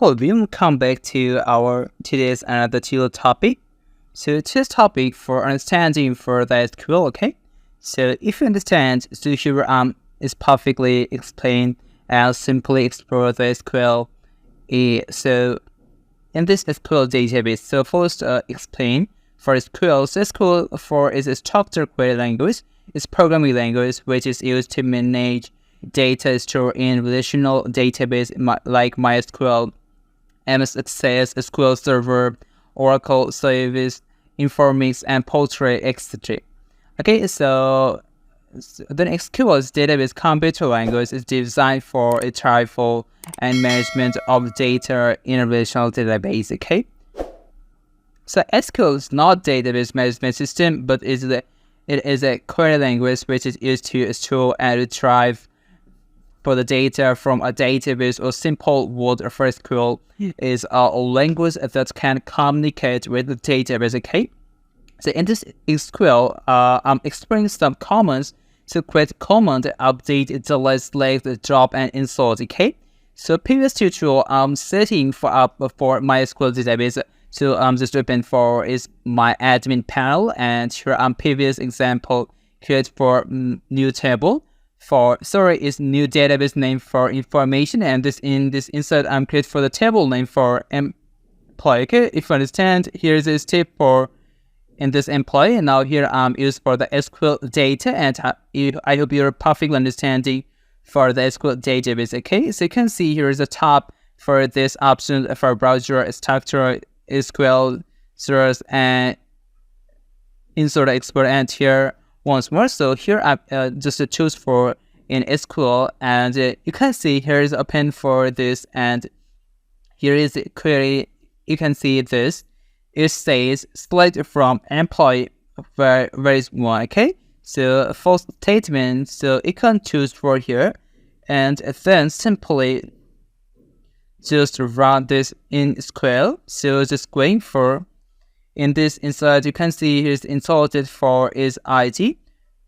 Hello, we come back to our today's another topic. So today's topic for understanding for the SQL, okay? So if you understand, so here is perfectly explained and simply explore the SQL. So in this SQL database, so first explain for SQL. So SQL for is a structured query language. It's programming language which is used to manage data stored in relational database like MySQL, MS Access, SQL Server, Oracle Service, Informix, and Postgre, etc. Okay, so the SQL's database computer language is designed for retrieval and management of data in a relational database. Okay, so SQL is not database management system, but it is a query language which is used to store and retrieve for the data from a database. Or simple word for SQL is a language that can communicate with the database. Okay, so in this SQL, I'm explaining some commands to create command, update, delete, select, drop, and insert. Okay, so previous tutorial I'm setting for MySQL database. So I'm just open for is my admin panel, and here previous example create for new table. Is new database name for information, and in this insert I'm create for the table name for employee. Okay, if you understand, here's a step for in this employee, and now here I'm used for the SQL data, and I hope you're perfectly understanding for the SQL database. Okay, so you can see here is the top for this option for browser structure SQL source and insert export, and here once more. So here I just choose for in SQL, and you can see here is open for this, and here is the query. You can see this. It says select from employee where is one. Okay, so first statement. So you can choose for here, and then simply just run this in SQL. So just going for in this inside, you can see here's inserted for is ID,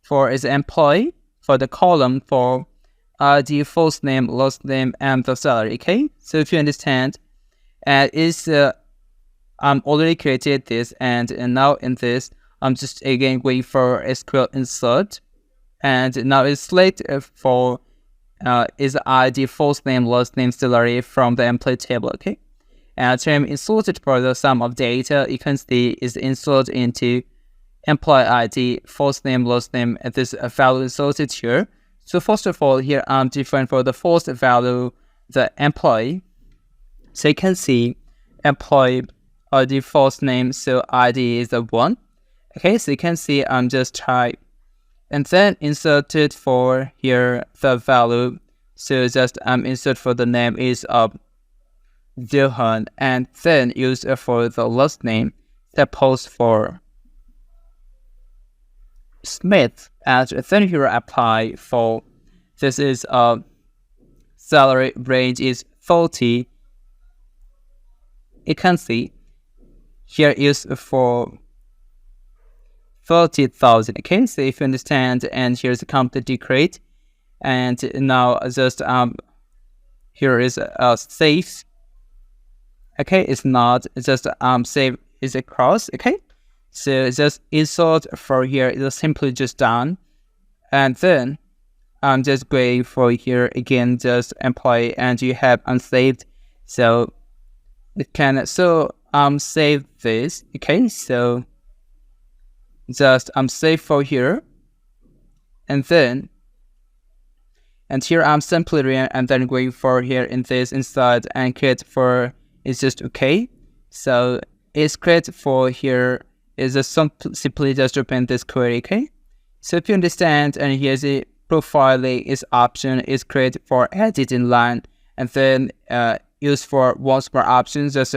for is employee, for the column for ID, first name, last name, and the salary. Okay, so if you understand, I'm already created this, and now in this I'm just again going for SQL insert, and now it's select for is ID, first name, last name, salary from the employee table. Okay, and term inserted for the sum of data, you can see is inserted into employee ID, first name, last name, and this value inserted here. So first of all, here I'm different for the first value, the employee. So you can see employee ID first name, so ID is the 1. Okay, so you can see I'm just type, and then inserted for here the value. So just insert for the name is Johan, and then use for the last name, suppose for Smith, and then here apply for this is salary range is 40. You can see here is for 30,000. Okay, so if you understand, and here's the complete decrease, and now just here is save. Okay, it's not just save is a cross. Okay, so just insert for here is simply just done, and then I'm just going for here again just employee, and you have unsaved, so it can save this. Okay, so just save for here, and here I'm simply and then going for here in this inside and create for it's just okay. So it's create for here is a simply just open this query. Okay, so if you understand, and here's a profile is option is create for edit in line, and then use for once more options, just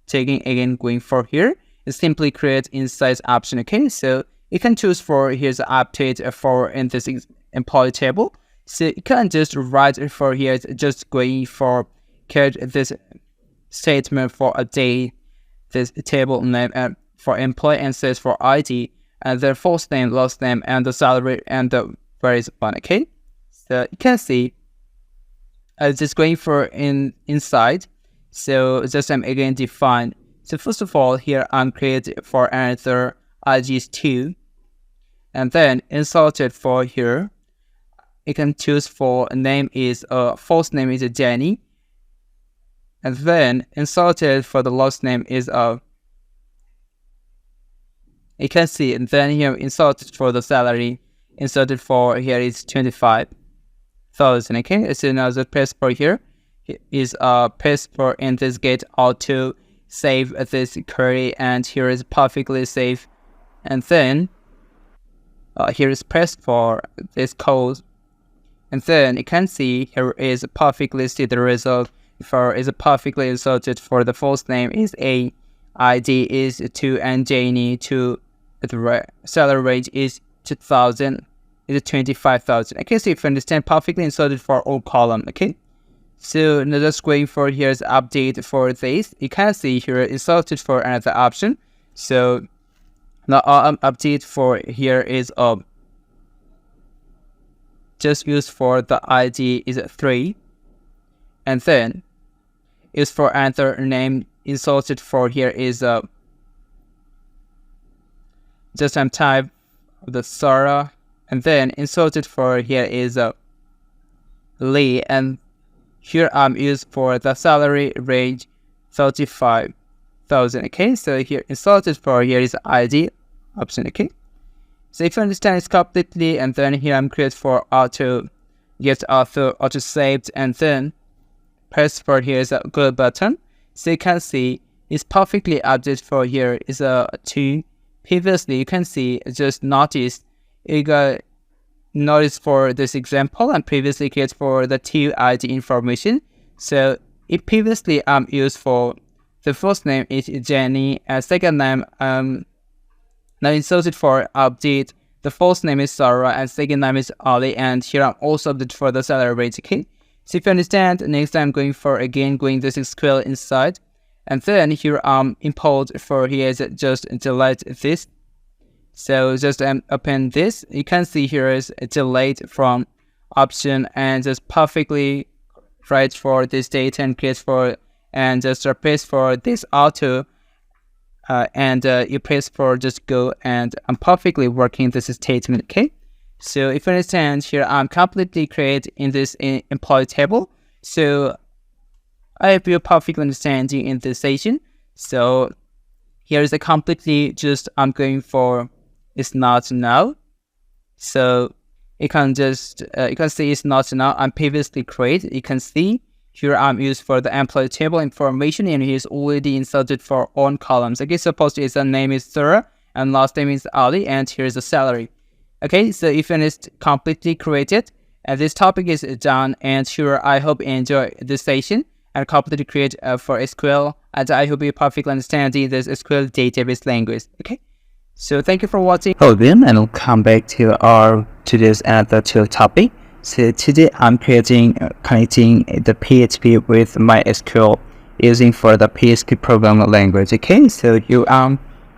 taking again going for here is simply create insights option. Okay, so you can choose for here's update for in this employee table. So you can just write for here just going for create this statement for a day, this table name for employee, and says for ID, and their first name, last name, and the salary, and the various one. Okay, so you can see just going for inside. So just I'm again define. So first of all, here I'm create for another IGs2, and then inserted for here. You can choose for name is first name is Jenny, and then inserted for the last name is you can see, and then here inserted for the salary, inserted for here is 25,000. Okay, so now the press for here is press for in this get auto save this query, and here is perfectly safe, and then here is press for this code, and then you can see here is perfectly see the result for is perfectly inserted for the first name is A, ID is 2, and Janie 2. The salary range is 2,000, is 25,000. Okay, so if you understand, perfectly inserted for all column. Okay, so now just going for here's update for this. You can see here inserted for another option. So now update for here is just use for the ID is 3, and then is for another name inserted for here is just type the Sarah, and then inserted for here is Lee, and here I'm used for the salary range 35,000. Okay, so here inserted for here is ID option. Okay, so if you understand it's completely, and then here I'm create for auto get auto saved, and then press for here is a good button. So you can see it's perfectly updated for here is a 2. Previously, you can see just notice you got notice for this example, and previously created for the 2 ID information. So it previously used for the first name is Jenny, and second name now inserted for update. The first name is Sarah, and second name is Ali, and here I'm also updated for the salary range. Okay, so if you understand, next time going for again going this SQL inside. And then here import for here is just delete this. So just open this. You can see here is delete from option, and just perfectly write for this data and create for, and just replace for this auto, and you press for just go, and I'm perfectly working this statement. Okay, so if you understand here, I'm completely create in this employee table. So I hope you perfectly understanding in this session. So here is a completely just I'm going for it's not now. So you can just you can see it's not now. I'm previously created. You can see here I'm used for the employee table information, and here's already inserted for all columns. Okay, suppose his name is Sarah and last name is Ali, and here's the salary. Okay, so if it's completely created, and this topic is done, and sure I hope you enjoy this session and completely create for SQL, and I hope you perfectly understanding this SQL database language. Okay, so thank you for watching. Hello again, and we'll come back to our today's another topic. So today I'm connecting the PHP with MySQL using for the PHP programming language. Okay, so you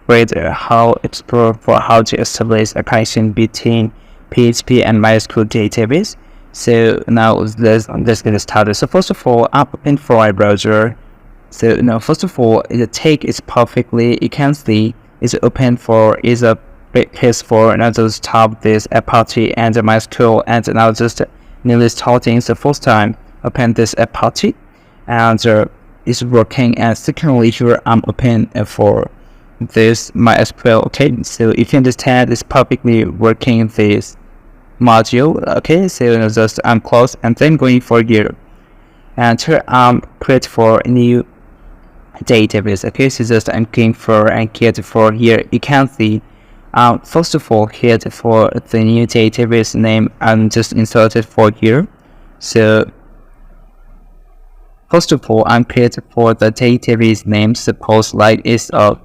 read how explore for how to establish a connection between PHP and MySQL database. So now let's get started. So first of all, I'm open for my browser. So now first of all, the take is perfectly, you can see it's open for is a place for, and I just tap this Apache and MySQL, and now just newly starting the first time open this Apache, and it's working. And secondly here I'm open for this MySQL. Okay, so if you understand, it's perfectly working this module. Okay, so just close, and then going for here, and here create for new database. Okay, so just I'm going for and create for here. You can see first of all here for the new database name I'm just inserted for here. So first of all I'm created for the database name, suppose like it's a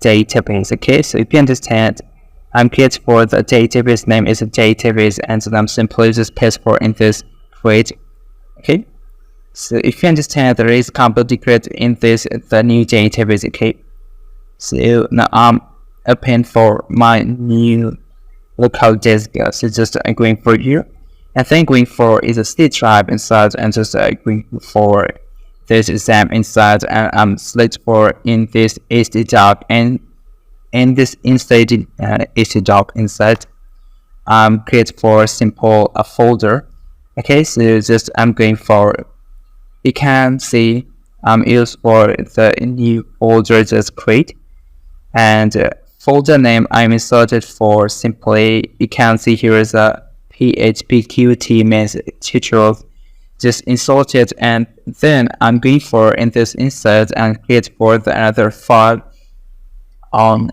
database. Okay, so if you understand, I'm created for the database name is a database, and then I'm simply just paste for in this create. Okay, so if you understand, there is completely create in this the new database. Okay, so now I'm open for my new local disk. So just going for here, and then going for is a C drive inside, and just going for this exam inside, and select for in this htdoc, and in this inside htdoc inside create for simple a folder. Okay, so just I'm going for, you can see use for the new folder, just create, and folder name I'm inserted for simply, you can see here is a PHP Qt main tutorial, just insert it, and then I'm going for in this insert and create for the another file on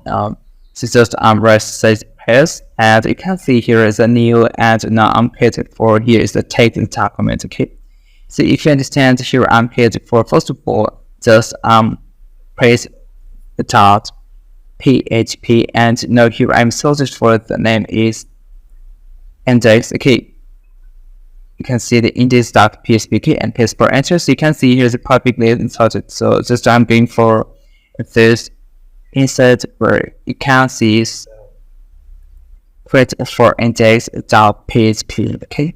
so just rest paste, and you can see here is a new, and now I'm created for here is the text document. Okay, so if you understand here, I'm created for, first of all, just press the dot php, and now here I'm searching for the name is index. Okay, you can see the index.php, okay, and paste for enter. So you can see here is publicly inserted. So just I'm going for this insert where you can see create for index.php. Okay,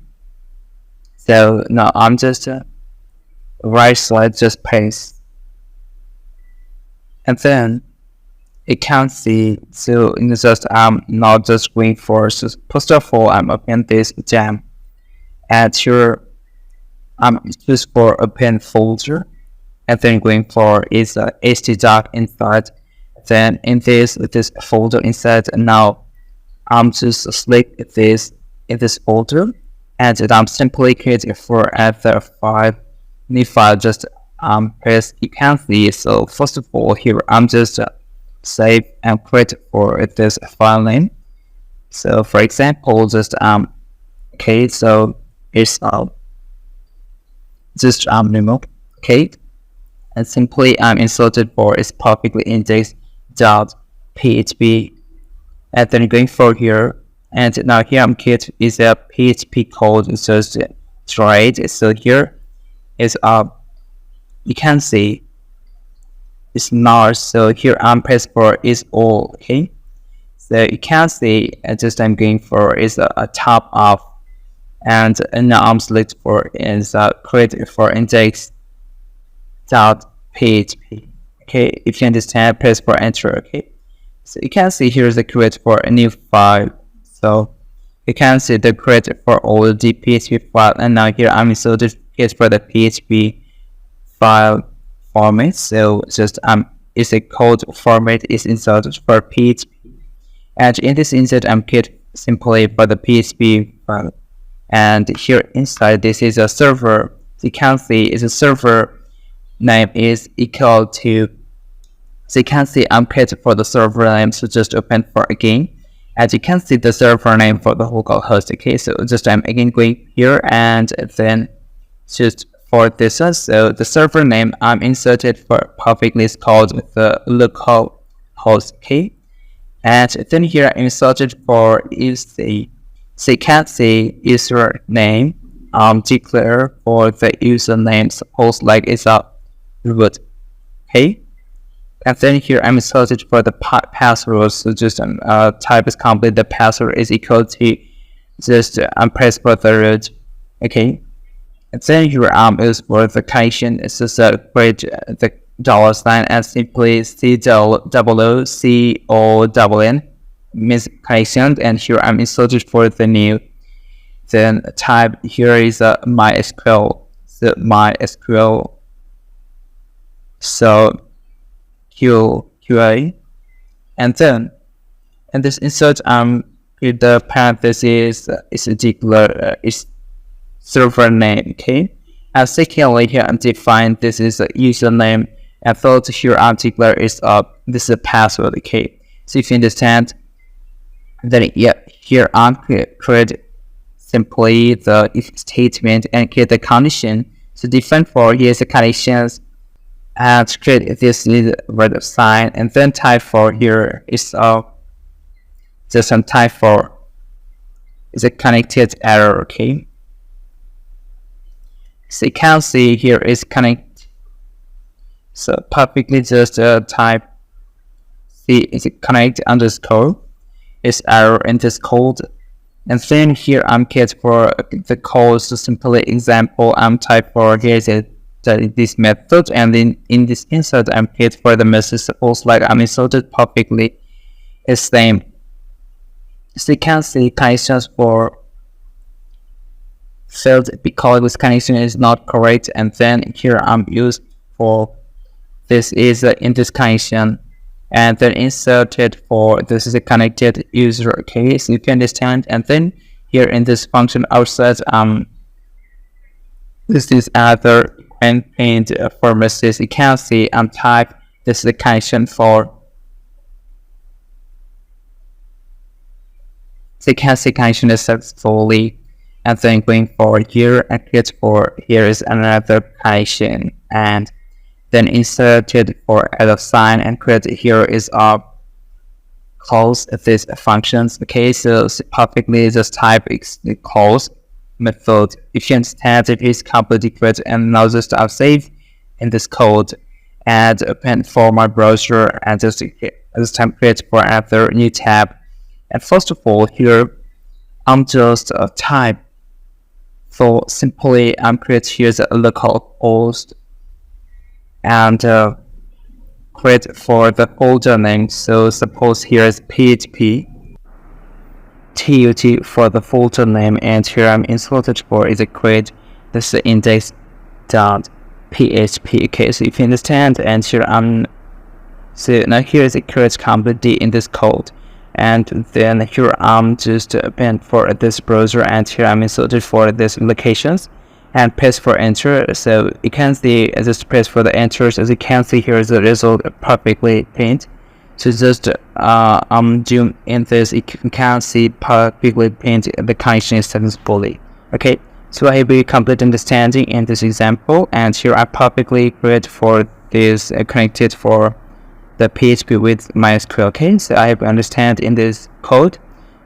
so now I'm just right side just paste, and then you can see, so in just not just going for, so first of all I'm open this gem, and here I'm just for open folder, and then going for is htdoc inside, then in this folder inside, and now I'm just select this in this folder, and I'm simply creating for other new file, just press, you can see. So first of all here I'm just save and create for this file name. So for example, just okay, so it's just remove, okay, and simply inserted for is publicly index.php, and then going for here, and now here I'm kit is a PHP code, it's just tried. So here is you can see it's not, so here I'm press for is all. Okay, so you can see just I'm going for is a top of, and now I'm select for is create for index.php. okay, if you understand, press for enter. Okay, so you can see here is the create for a new file, so you can see the create for all the PHP file, and now here I'm inserted for the PHP file format. So just is a code format is inserted for PHP, and in this insert I'm kit simply for the PHP file, and here inside this is a server. So you can see is a server name is equal to, so you can see I'm created for the server name, so just open for again, as you can see the server name for the local host. Okay, so just I'm again going here, and then just for this one, so the server name I'm inserted for publicly is called the local host. Okay, and then here I'm inserted for is the, so you can see user name declare for the username, suppose like it's a root. Okay, and then here I'm inserted for the password, so just type is complete, the password is equal to just press for the root. Okay, and then here is for the connection, it's just create the $sign and simply COOCONN means connection, and here I'm inserted for the new, then type here is MySQL, so MySQL, so QA, and then in this insert with the parentheses is a declare is server name. Okay, and secondly here I'm define this is a username, and third here I'm declare is this is a password. Okay, so if you understand, then yeah, here I'm create simply the if statement and create the condition. So define for here is the conditions, and create this is word sign, and then type for here is just some type for is a connected error. Okay, so you can see here is connect, so perfectly just type see is it connect underscore is error in this code, and then here I'm get for the code, so simply example I'm type for here is a this method, and then in this insert I'm create for the message. Suppose like I'm inserted perfectly is same. So you can see connections for failed because this connection is not correct, and then here I'm used for this is in this connection, and then inserted for this is a connected user. Okay, so you can understand. And then here in this function outside this is another endpoint for message. You can see type this is the connection for. So you can see connection is successfully, and then going forward here and create for here is another connection, and then inserted for add sign and create here is calls these functions. Okay, so perfectly just type calls method. If you understand it is completely correct, and now just I'll save in this code and open for my browser and just this time create for another new tab. And first of all here I'm just type for simply create here's a local host and create for the folder name. So suppose here is PHP TUT for the folder name, and here I'm inserted for is a create this index.php. Okay, so if you understand, and here so now here is a create completely in this code, and then here I'm just open for this browser, and here I'm inserted for this locations and press for enter. So you can see just press for the enters. As you can see here is the result perfectly paint. So just zoom in this, you can see perfectly paint the connection is successfully. Okay, so I have a complete understanding in this example, and here I perfectly create for this connected for the PHP with MySQL. Okay, so I have understand in this code.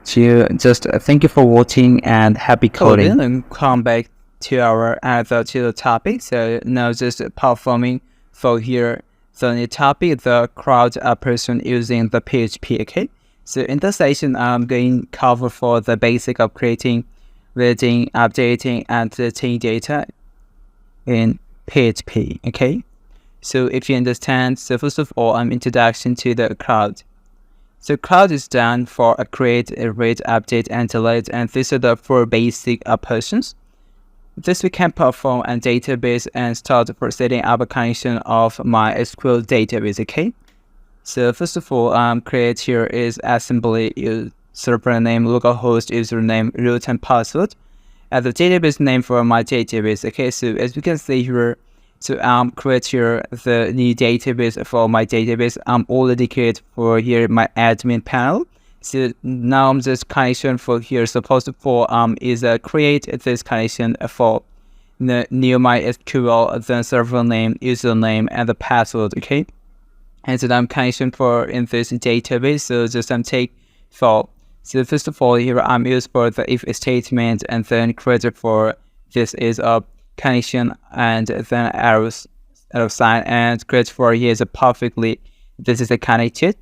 So just thank you for watching and happy coding. And come back to our other topic. So now just performing for here the new topic, the crowd person using the PHP. Okay, so in this session I'm going to cover for the basic of creating, reading, updating, and deleting data in PHP. Okay, so if you understand, so first of all introduction to the crowd. So crowd is done for a create, a read, update, and delete, and these are the four basic operations. This we can perform on database and start for setting up a connection of MySQL database. Okay, so first of all create here is assembly server name, localhost username, root, and password, and the database name for my database. Okay, so as you can see here, so create here the new database for my database. I'm already created for here my admin panel. So now I'm just connection for here. Supposed for is create this connection for the new MySQL, then server name, username, and the password. Okay, and so I'm connection for in this database. So just take for. So first of all here I'm used for the if statement, and then create for this is a connection, and then arrow sign, and create for here is a perfectly this is a connected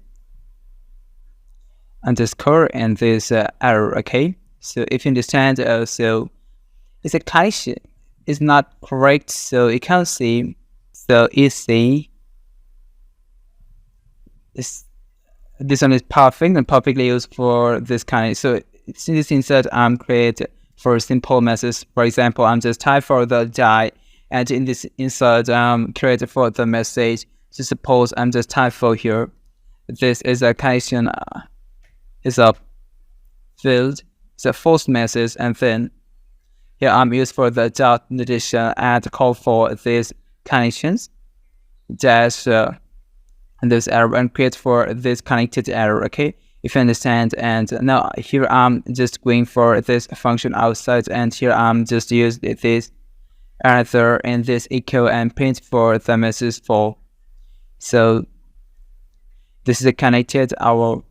underscore and this error. Okay, so if you understand, so it's a connection is not correct, so you can see, so you see this one is perfect and perfectly used for this kind. So since this insert create for simple message, for example I'm just type for the die, and in this insert create for the message. So suppose I'm just type for here this is a connection is a field, it's a false message, and then here I'm used for the dot notation and call for these connections dash and this error and create for this connected error. Okay, if you understand. And now here I'm just going for this function outside, and here I'm just use this other and this echo and print for the message for. So this is a connected our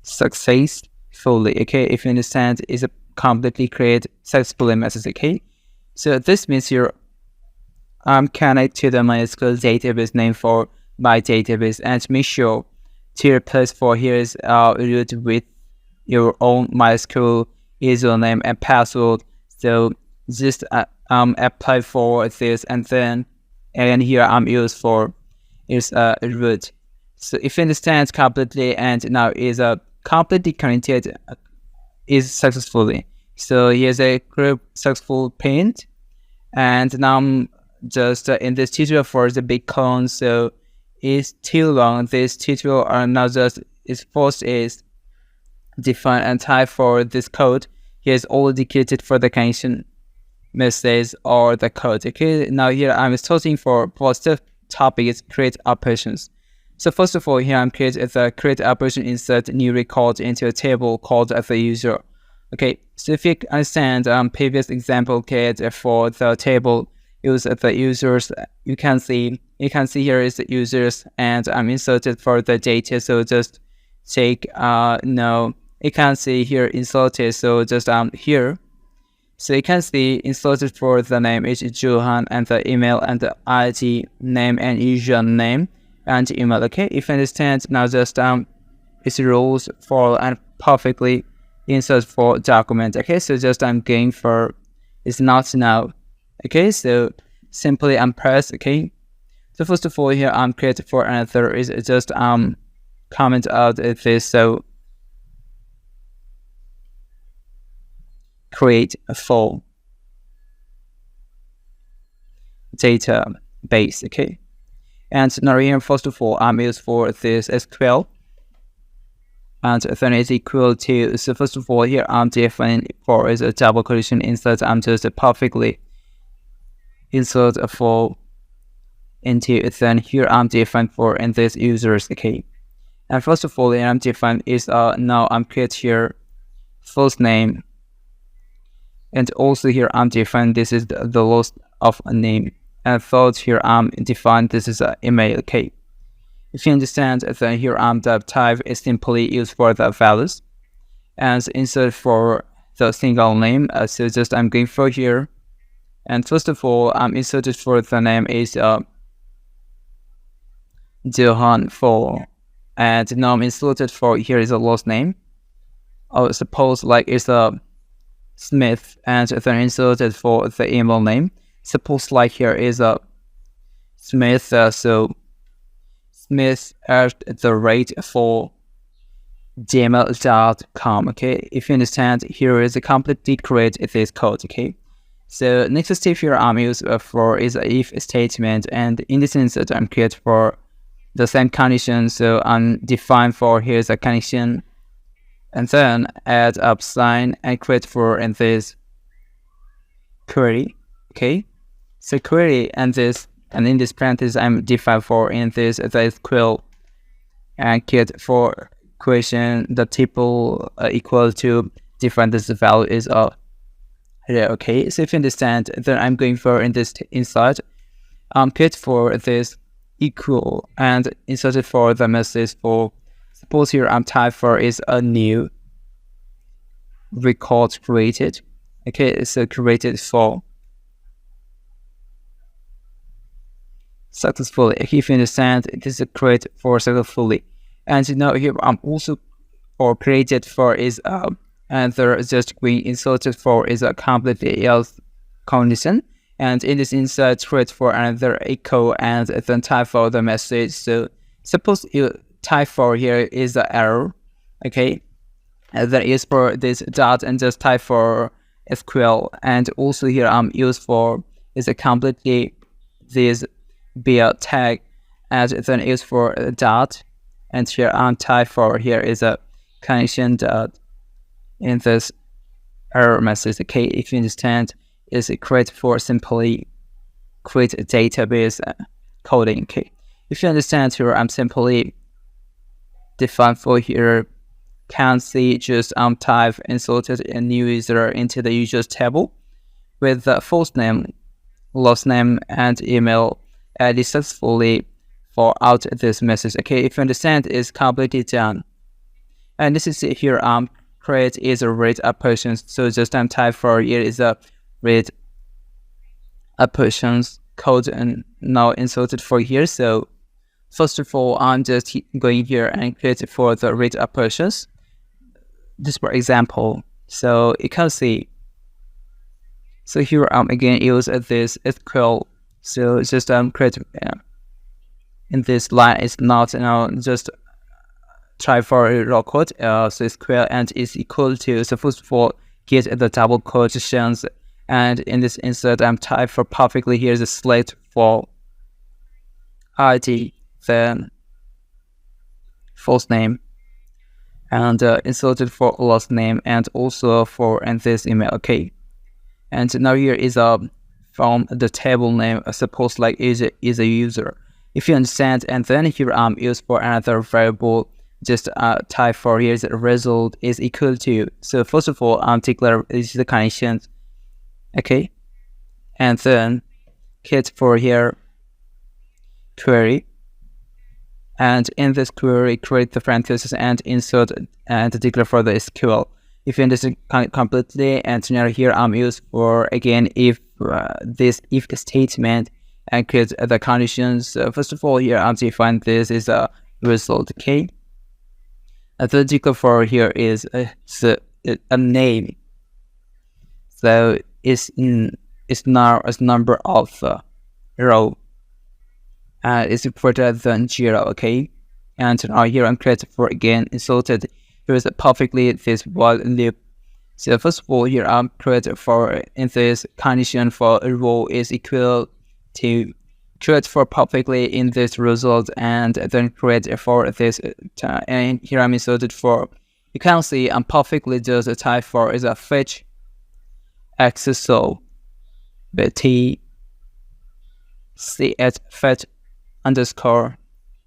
successfully. Okay, if you understand, is a completely create successfully message. Okay, so this means here I'm connected to the MySQL database name for my database, and make sure to replace for here is root with your own MySQL username and password. So just apply for this, and here I'm used for is root. So if you understand completely, and now is completely connected is successfully. So here's a group successful paint, and now I'm just in this tutorial for the big clone. So it's too long. This tutorial are now just is first is define and type for this code. Here's all dedicated for the connection message or the code. Okay, now here I'm starting for first topic is create operations. So first of all, here I'm creating the create operation, insert new record into a table called as a user. Okay, so if you understand previous example code for the table use the users, you can see here is the users, and I'm inserted for the data. So just take no, you can see here inserted. So just here. So you can see inserted for the name is Johan, and the email and the ID name and username and email. Okay, if you understand, now just its rules for and perfectly insert for document. Okay, so just I'm going for is not now. Okay, so simply press. Okay, so first of all here I'm create for another is just comment out this. So create a full database. Okay, and now here first of all I'm used for this SQL, and then it's equal to, so first of all here I'm defining for is a double quotation insert. I'm just perfectly insert a full into, then here I'm defined for in this users. Okay, and first of all here I'm defined is now I'm create here first name, and also here I'm defined this is the list of a name, and third here I'm defined this is an email. Okay, if you understand, then here the type is simply used for the values, and insert for the single name. So just I'm going for here, and first of all I'm inserted for the name is Johan for, and now I'm inserted for here is a last name. Or suppose like it's a Smith, and then inserted for the email name. Suppose like here is a Smith, so Smith at the rate for gmail.com. Okay, if you understand, here is a completely create this code. Okay, so next step here I'm used for is a if statement, and in this instance I'm create for the same condition. So I'm define for here's a condition, and then add up sign and create for in this query. Okay, so query and this, and in this parenthesis I'm define for in this the SQL, and create for question the tuple equal to define this value is here. Okay, so if you understand, then I'm going for in this inside create for this equal and inserted for the message for, suppose here I'm type for is a new record created. Okay, so created for successfully. If you understand, this is create for successfully. And now here I'm also or created for is and there is just being inserted for is a completely else condition, and in this insert create for another echo, and then type for the message. So suppose you type for here is the error. Okay, and then is for this dot and just type for SQL, and also here I'm used for is a completely this be a tag, and then is for a dot, and here I'm type for here is a connection dot in this error message. Okay, if you understand, is a create for simply create a database coding. Okay, if you understand, here I'm simply define for here can see just type inserted a new user into the users table with the first name, last name, and email added successfully for out this message. Okay, if you understand, it's completely done. And this is here create is a read operations. So just type for here is a read operations code, and now inserted for here. So first of all I'm just going here and create for the read operations. This for example, so you can see So here again use this SQL. So just create in this line is not just try for a raw code. So SQL and is equal to, so first of all get the double quotations, and in this insert type for perfectly. Here's a select for ID, then false name, and inserted for last name, and also for this email. Okay, and now here is from the table name, suppose like is a user, if you understand. And then here use for another variable, just type for here's result is equal to. So first of all declare is the conditions. Okay, and then get for here query, and in this query create the parenthesis and insert and declare for the SQL. If you understand completely, and now here use for again if this if statement and create the conditions. First of all here define this is a result. Okay, the declare for here is a name, so it's now as number of row, is greater than 0. Okay, and now here I'm creating for again inserted. Here is perfectly this while loop. So first of all here I'm creating for in this condition for a row is equal to create for perfectly in this result, and then create for this and here I'm inserted for. You can see I'm perfectly just type for is a fetch XSO t ch fetch underscore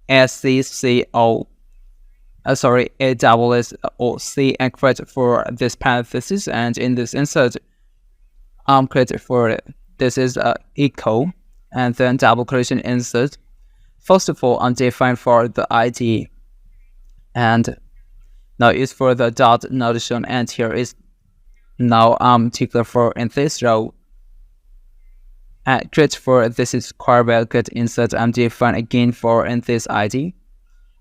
SCCO a double S or C, and create for this parenthesis, and in this insert create for this is equal, and then double quotation insert. First of all define for the ID, and now is for the dot notation, and here is now declare for in this row create for this is square bracket insert define again for in this ID.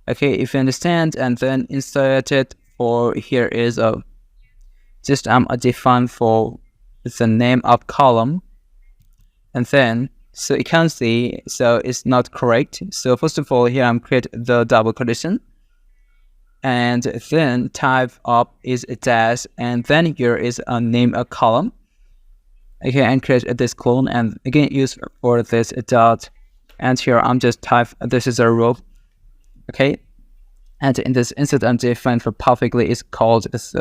Okay, if you understand, and then insert it for here is a just a define for the name of column, and then so you can see so it's not correct. So first of all here I'm create the double quotation, and then type up is a dash, and then here is a name a column. Okay, and create this clone, and again use for this dot, and here I'm just type this is a row. Okay, and in this insert define for perfectly is called as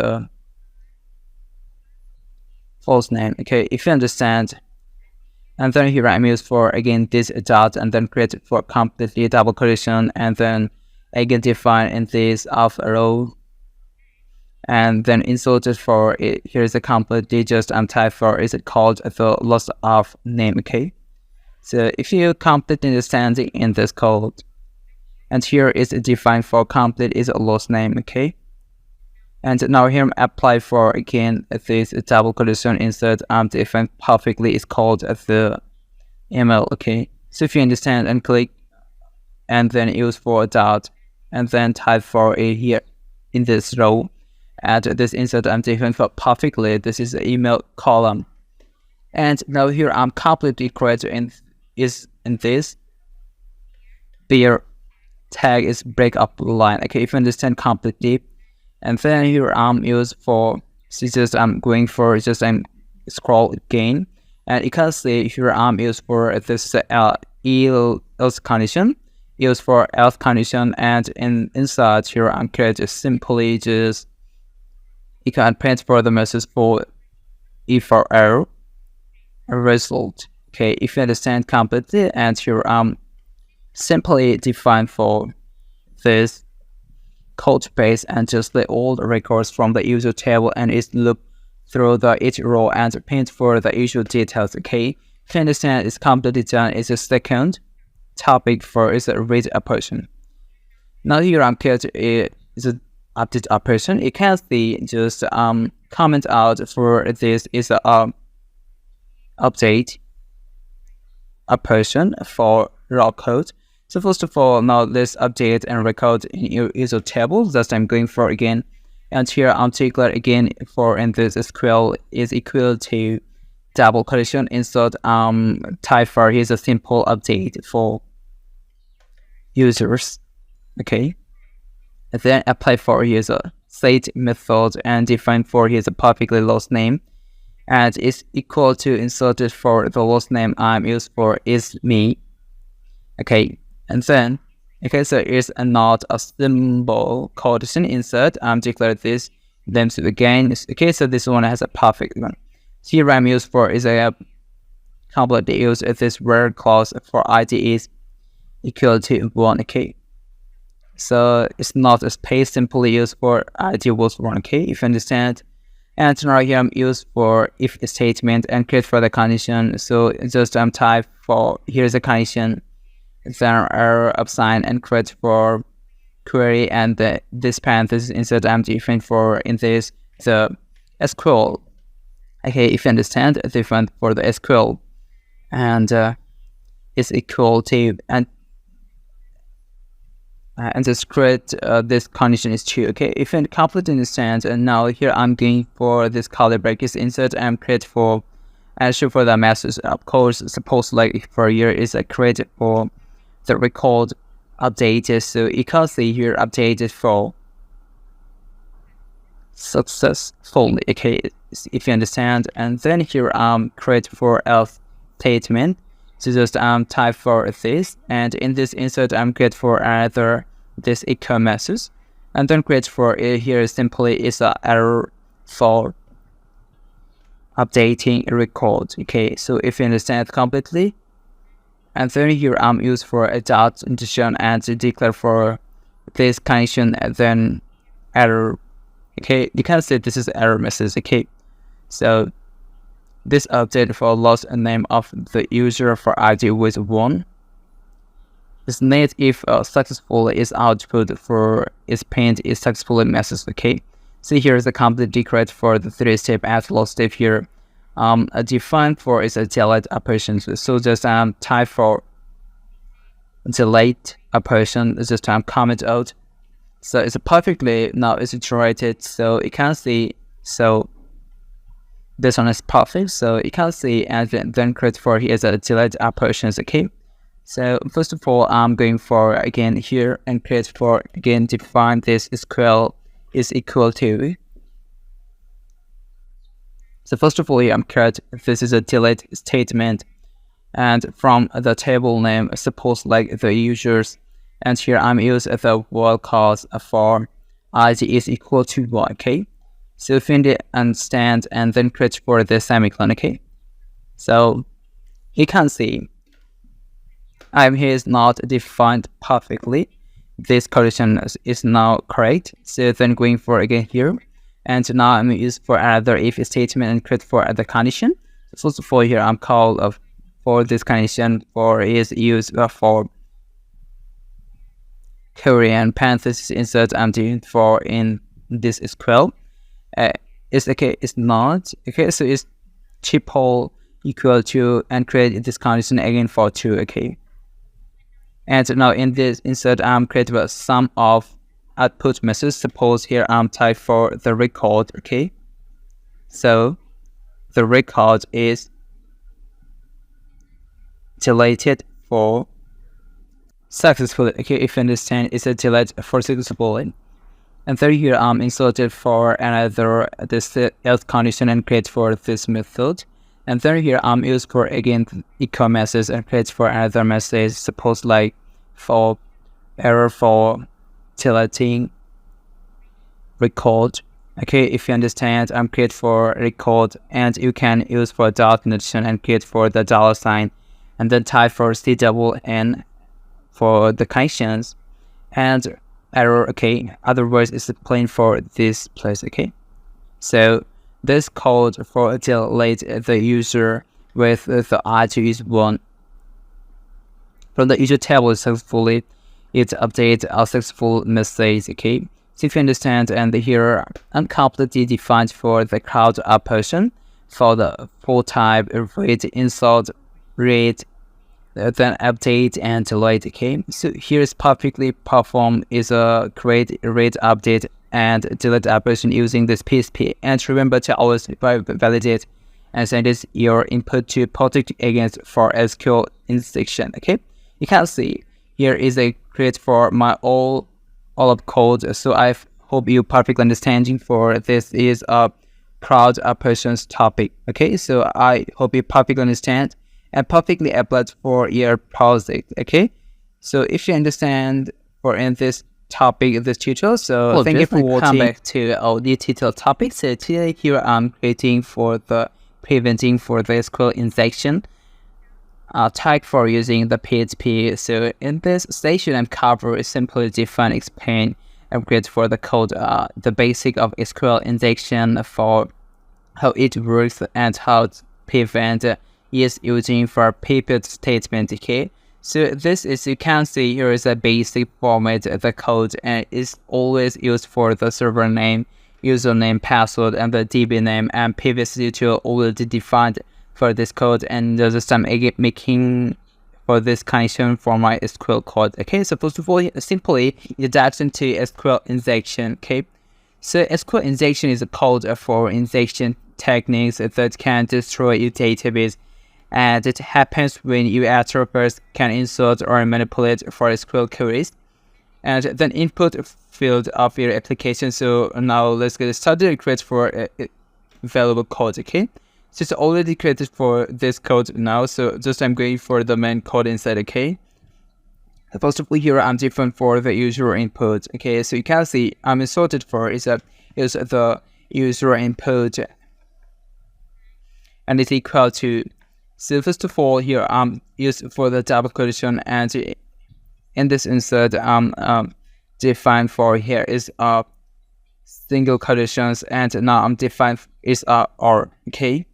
false name. Okay, if you understand, and then here I'm used for again this dot, and then create for completely double quotation, and then again define in this of a row, and then inserted for it. Here is a completely just type for is it called the list of name. Okay, so if you completely understand in this code, and here is defined for complete is a lost name. Okay, and now here apply for again this double quotation insert define perfectly is called the email. Okay, so if you understand and click, and then use for a dot, and then type for a here in this row, add this insert define for perfectly this is the email column, and now here I'm completely correct in is in this their tag is break up line. Okay, if you understand completely, and then here I'm used for so just I'm going for just scroll again, and you can see here I'm used for this else condition, used for else condition, and inside here I'm create simply just you can print for the message for if for error result. Okay, if you understand completely, and here simply define for this code base and just list all the records from the user table, and it's loop through the each row and print for the usual details. Okay, if you understand it's completely done. It's a second topic for is a read operation. Now here I'm creating is a update operation. You can see just comment out for this is a update operation for raw code. So first of all, now let's update and record in your user table. That I'm going for again, and here I'm declare again for in this SQL is equal to double condition, insert type for here's a simple update for users. Okay, and then apply for here's a set method and define for here's a publicly lost name, and is equal to inserted for the lost name I'm used for is me. Okay, and then okay, so it's not a symbol condition insert. Declare this. Then so again, okay, so this one has a perfect one. Here I'm used for is a complete use of this where clause for ID is equal to 1. Okay, so it's not a space, simply used for ID was 1. Okay, if you understand. And now here I'm used for if statement and create for the condition. So just type for here's a condition, then error sign and create for query, and this parenthesis insert different for in this the SQL. Okay, if you understand, different for the SQL, and is equal to and this create this condition is true. Okay, if you completely understand, and now here I'm going for this curly brackets insert and create for actually for the message. Of course, suppose like for here is a create for the record updated, so you can see here updated for successfully. Okay, if you understand, and then here create for else statement. So just type for this, and in this insert create for either this echo message, and then create for here simply is a error for updating record. Okay, so if you understand completely, and then here use for a dot addition and declare for this condition and then error. Okay, you can see this is error message. Okay, so this update for lost name of the user for ID with 1 is needed if successful is output for is paint is successfully message. Okay, see here is the complete decrease for the 3-step as lost step here. Defined for is a delete operation. So just type for delete operation. Just comment out. So it's perfectly now it's iterated. So you can see. So this one is perfect. So you can see, and then create for here is a delete operations. Okay. So first of all, I'm going for again here and create for again define this SQL is equal to. So first of all, here I'm create this is a delete statement, and from the table name, suppose like the users, and here I'm use the word clause for ID is equal to 1. Okay, so find it understand and then create for the semicolon. Okay, so you can see I'm here is not defined perfectly. This condition is now correct. So then going for again here. And now I'm used for another if statement and create for other condition. So first of all, here I'm called for this condition for is used for query and parenthesis insert I'm doing for in this SQL. It's okay. It's not okay. So it's triple equal to and create this condition again for 2. Okay. And now in this insert create a sum of output message. Suppose here type for the record. Okay, so the record is deleted for successfully. Okay, if you understand, it's a delete for successfully. And then here inserted for another this else condition and create for this method. And then here use for again echo message and create for another message. Suppose like for error for deleting record. Okay, if you understand, create for record, and you can use for dot notation and create for the $, and then type for CWN for the conditions and error. Okay, otherwise it's plain for this place. Okay, so this code for delete the user with the ID is 1 from the user table successfully. It updates a successful message. Okay, so if you understand, and here uncompletely defined for the Crud operation for the full type read insert read then update and delete. Okay, so here is perfectly performed is a create read update and delete operation using this PHP, and remember to always validate and send this your input to protect against for SQL injection. Okay, you can see here is a create for my all of code. So I hope you perfectly understanding for this is a Crud operations topic. Okay, so I hope you perfectly understand and perfectly applied for your project. Okay, so if you understand for in this topic, this tutorial, so thank you for watching. Come back to our new tutorial topic. So today here I'm creating for the preventing for the SQL injection tag for using the PHP. So in this station I'm cover is simply define, explain, and create for the code the basic of SQL injection for how it works and how to prevent is using for pivot statement. Okay, so this is, you can see here is a basic format of the code and is always used for the server name, username, password, and the DB name, and previously to already defined for this code, and there's some making for this connection for my SQL code. Okay, so first of all, simply introduction to SQL injection. Okay, so SQL injection is a code for injection techniques that can destroy your database, and it happens when you attackers can insert or manipulate for SQL queries and then input field of your application. So now let's get started and create for available code. Okay, so it's already created for this code now, so just I'm going for the main code inside. Okay, first of all here I'm different for the user input. Okay, so you can see I'm inserted for is the user input and it's equal to, so first of all here I'm used for the double quotation, and in this insert defined for here is single quotations, and now I'm defined is or. Okay,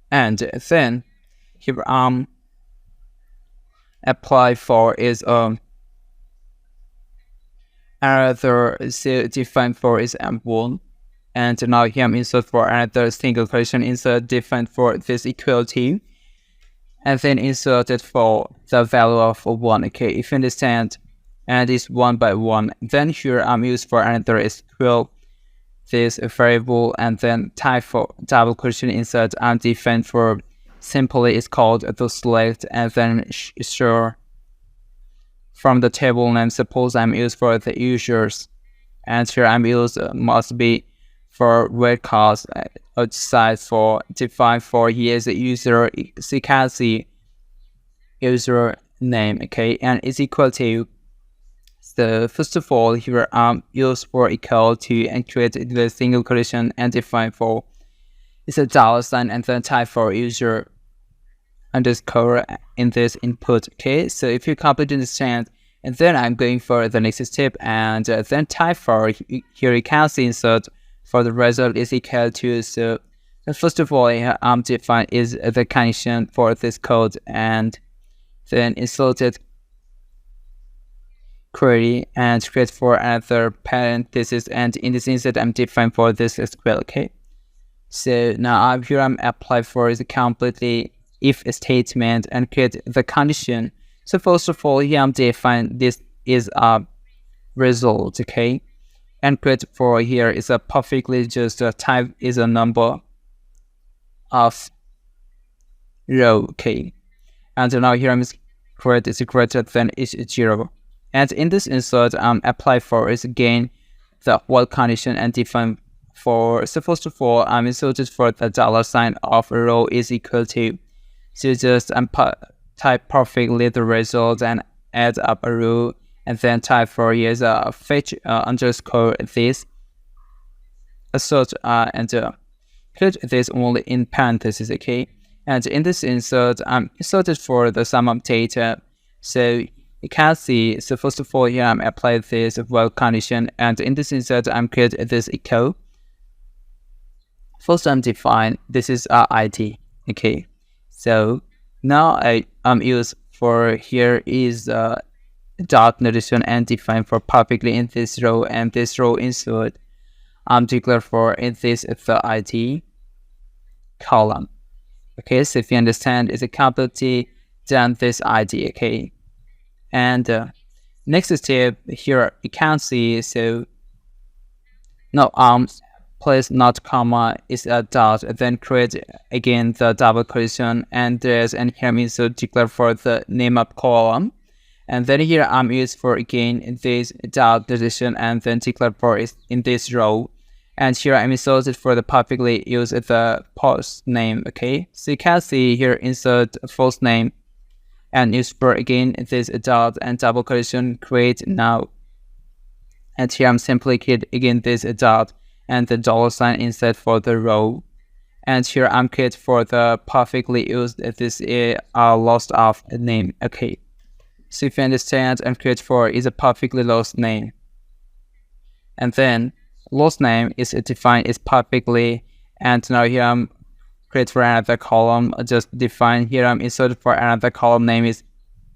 and then here apply for is another, so defined for is M1, and now here I'm insert for another single quotation insert defined for this equal to, and then inserted for the value of 1. Okay, if you understand, and it's 1 by 1. Then here I'm used for another SQL this variable, and then type for double quotation insert I'm defined for simply is called the select, and then sure from the table name. Suppose I'm used for the users, and here I'm used must be for records outside for define for here is the user, so you can see user name. Okay, and it's equal to, so first of all here use for equal to and create the single quotation and define for it's a $, and then type for user underscore in this input. Okay, so if you completely understand, and then I'm going for the next step, and then type for here you can see insert for the result is equal to, so first of all here define is the condition for this code, and then inserted query and create for another parenthesis, and in this insert I'm defined for this SQL. Okay, so now here I'm apply for is completely if statement and create the condition. So first of all here I'm define this is a result. Okay, and create for here is a perfectly just a type is a number of row. Okay, and now here I'm create is greater than is 0. And in this insert, apply for is again the while condition and define for. So first of all, I'm inserted for the $ of row is equal to. So just type perfectly the result and add up a row, and then type for here's a fetch underscore this assert and put this only in parentheses. Okay, and in this insert, I'm inserted for the sum of data. So you can see, so first of all here I'm apply this while condition, and in this insert I'm create this echo. First I'm define this is ID. Okay, so now I'm use for here is dot notation and define for perfectly in this row, and this row insert I'm declare for in this the ID column. Okay, so if you understand, it's a completely done this ID. Okay, and next step here you can see, so now place not comma is a dot, then create again the double quotation, and here I'm insert declare for the name of column, and then here I'm used for again this dot decision, and then declare for is in this row, and here I'm inserted for the publicly use the post name. Okay, so you can see here insert false name, and use for again this dot and double quotation create now, and here I'm simply create again this dot and the $ instead for the row, and here I'm create for the perfectly used this lost of name. Okay, so if you understand, I'm create for is a perfectly lost name, and then lost name is defined as perfectly, and now here I'm create for another column, just define here I'm inserted for another column name is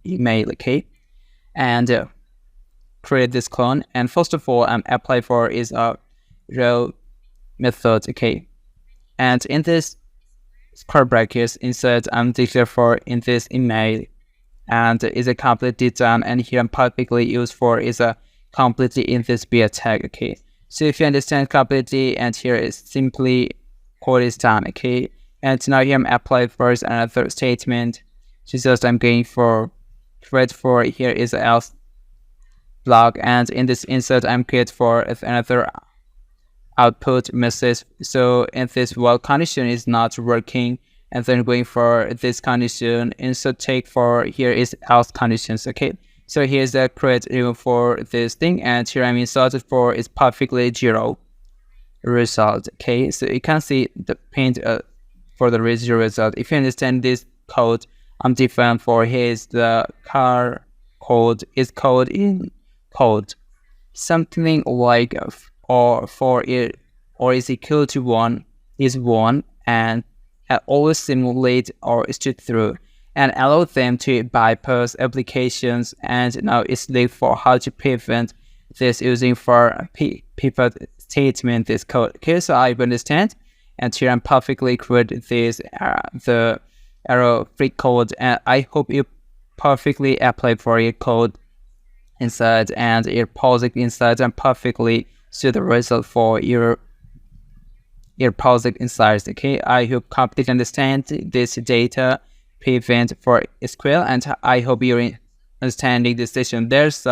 email. Okay, and create this clone, and first of all I'm apply for is a row method. Okay, and in this square brackets insert I'm declare for in this email, and is a completely done, and here I'm perfectly used for is a completely in this beer tag. Okay, so if you understand completely, and here is simply code is done. Okay, and now here I'm apply first another statement, so just I'm going for create for here is else block, and in this insert I'm create for another output message. So in this while condition is not working, and then going for this condition, insert take for here is else conditions. Okay, so here's the create even for this thing, and here I'm inserted for is perfectly 0 result. Okay, so you can see the print for the 0 result. If you understand this code, I'm defined for here's the car code is code in code something like or for it or is equal to 1 is 1, and always simulate or straight through and allow them to bypass applications, and now it's linked for how to prevent this using for pivot statement this code. Okay, so I understand, and here I'm perfectly create this the error free code, and I hope you perfectly apply for your code inside and your project inside, and perfectly see the result for your project inside. Okay, I hope completely understand this data prevent for SQL, and I hope you're understanding this session. There's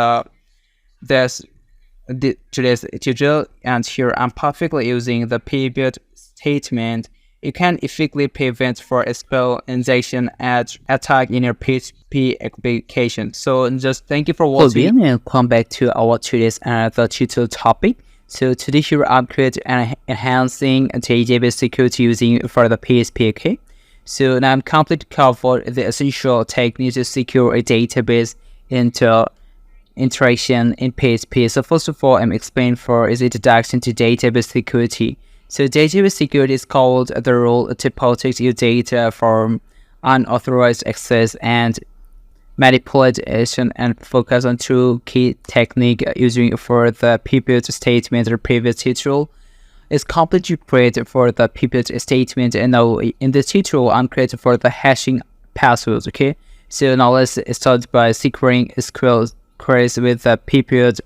today's tutorial, and here I'm perfectly using the pivot statement. You can effectively prevent for SQL injection attack in your PHP application. So just thank you for watching, and come back to our today's the tutorial topic. So today here I'm creating and enhancing database security using for the PHP. Okay, so now I'm completely covered the essential techniques to secure a database into interaction in PHP. So first of all, I'm explaining for is introduction to database security. So database security is called the rule to protect your data from unauthorized access and manipulation, and focus on two key techniques using for the pivot statement or pivot tutorial. Is completely created for the pivot statement, and now in this tutorial I'm creating for the hashing passwords. Okay, so now let's start by securing SQL queries with the pivot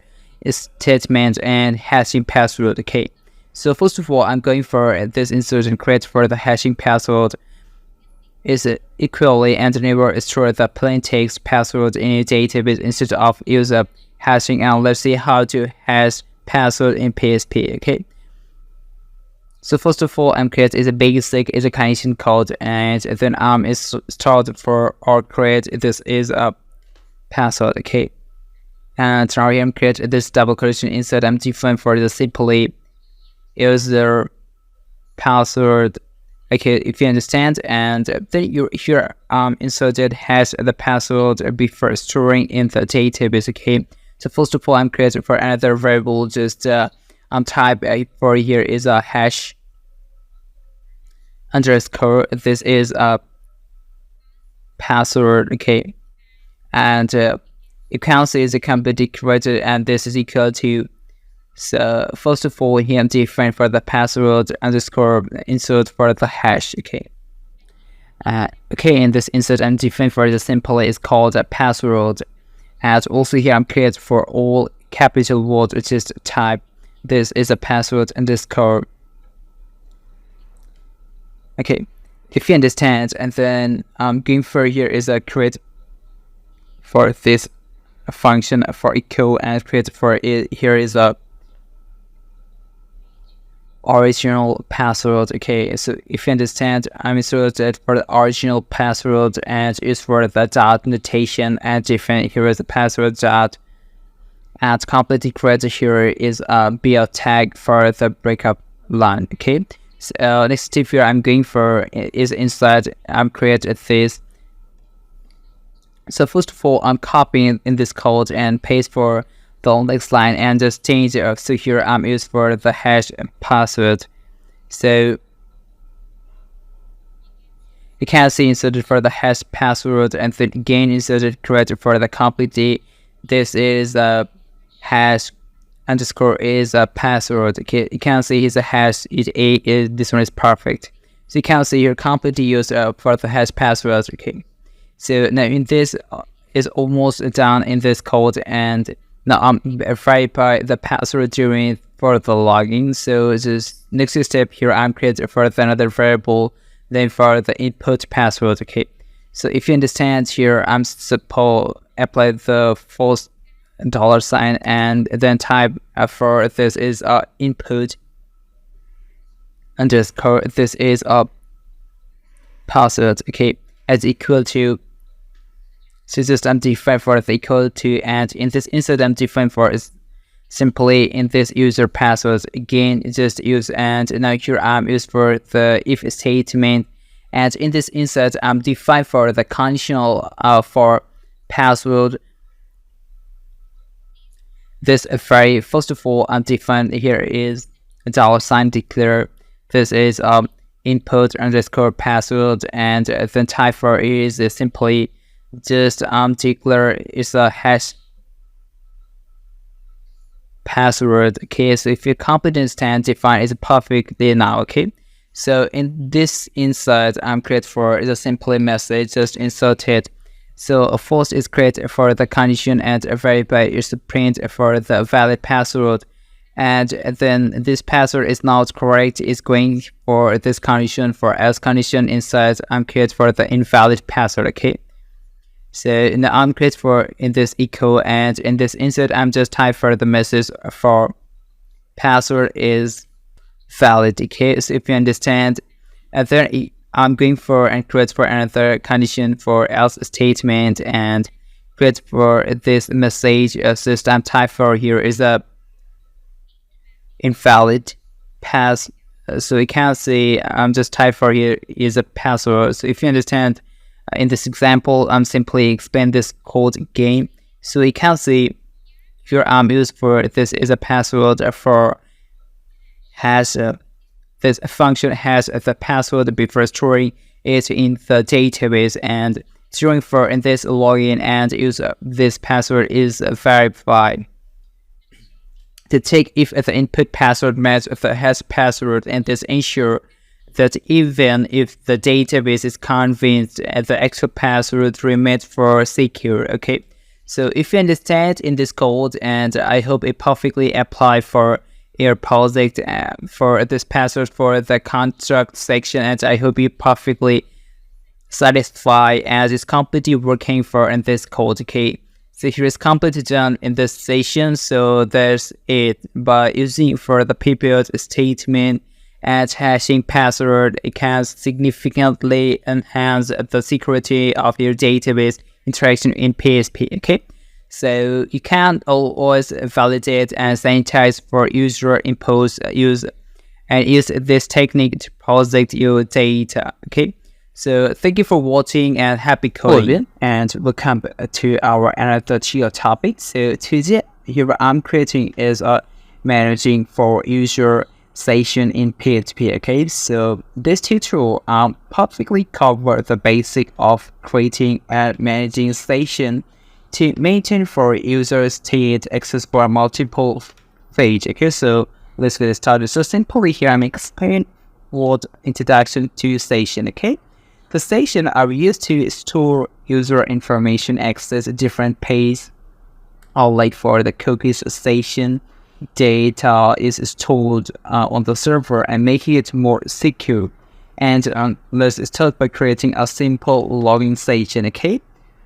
statement and hashing password. Okay, so first of all I'm going for this insertion create for the hashing password is equally and never store the plain text password in a database instead of user hashing. And let's see how to hash password in PHP. Okay, so first of all I'm create is a basic is a condition code, and then is start for or create this is a password. Okay, and now I'm create this double quotation inside I'm define for the simply user password. Okay, if you understand, and then you here inserted has the password before storing in the database. Okay, so first of all I'm creating for another variable, just type for here is a hash underscore, this is a password. Okay, and you can see the completely created, and this is equal to. So first of all here I'm defined for the password underscore insert for the hash. Okay, in this insert I'm defined for the simply is called a password, and also here I'm create for all capital words, which is type this is a password underscore Okay, if you understand, and then going for here is a create for this function for equal, and create for it here is a original password. Okay, so if you understand, I'm inserted for the original password and is for the dot notation, and different here is the password dot, and completely correct here is BL tag for the breakup line. Okay, so next step here I'm going for is inside create this. So first of all, I'm copying in this code and paste for the next line and just change it. So here I'm used for the hash password. So you can see inserted for the hash password, and then again inserted correct for the complete. This is a hash underscore is a password. Okay, you can see it's a hash. This one is perfect. So you can see here completely used for the hash password. Okay, so now in this is almost done in this code, and now I'm verify the password during for the login. So just next step here I'm creating for another variable, then for the input password. Okay, so if you understand here, I'm supposed apply the false $, and then type for this is input underscore this is a password. Okay, as equal to. So just I'm define for the equal to, and in this insert I'm define for is simply in this user passwords again just use, and now here I'm used for the if statement, and in this insert I'm define for the conditional for password. This very first of all I'm defined here is $, declare this is input underscore password, and then type for is simply just declare is a hash password. Okay, so if your competence stand define is perfectly now. Okay, so in this insert I'm create for is a simply message just insert it. So first is create for the condition, and a variable is print for the valid password, and then this password is not correct is going for this condition for else condition inside I'm create for the invalid password. Okay, so now I'm create for in this echo, and in this insert I'm just type for the message for password is valid. Okay, so if you understand, and then I'm going for and create for another condition for else statement, and create for this message system type for here is a invalid pass. So you can see I'm just type for here is a password. So if you understand, in this example I'm simply explain this code again. So you can see here I'm used for this is a password for has this function has the password before storing it in the database, and during for in this login and use this password is verified to take if the input password matches the hash password, and this ensure that even if the database is convinced the actual password remains for secure. Okay, so if you understand in this code, and I hope it perfectly apply for your project for this password for the construct section, and I hope you perfectly satisfy as it's completely working for in this code. Okay, so here is completely done in this session. So there's it by using for the period statement and hashing password, it can significantly enhance the security of your database interaction in PHP. Okay, so you can always validate and sanitize for user impose use this technique to protect your data. Okay, so thank you for watching and happy coding, and welcome to our another chill topic. So today here I'm creating is managing for user session in PHP. Okay, so this tutorial perfectly cover the basic of creating and managing session to maintain for user state access for multiple page. Okay, so let's get started. So simply here I'm explaining what introduction to session. Okay, the session are used to store user information, access different page, or like for the cookies session data is stored on the server and making it more secure And let's start by creating a simple login session, okay?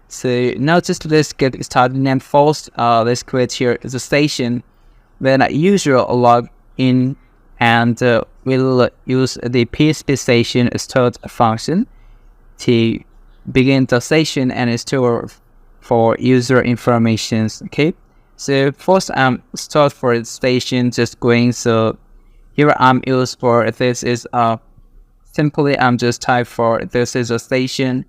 So now just let's get started. And first, let's create here the session when a user log in, and we'll use the PHP session start function to begin the session and store for user information. Okay, so first start for the station just going. So here I'm used for this is simply I'm just type for this is a station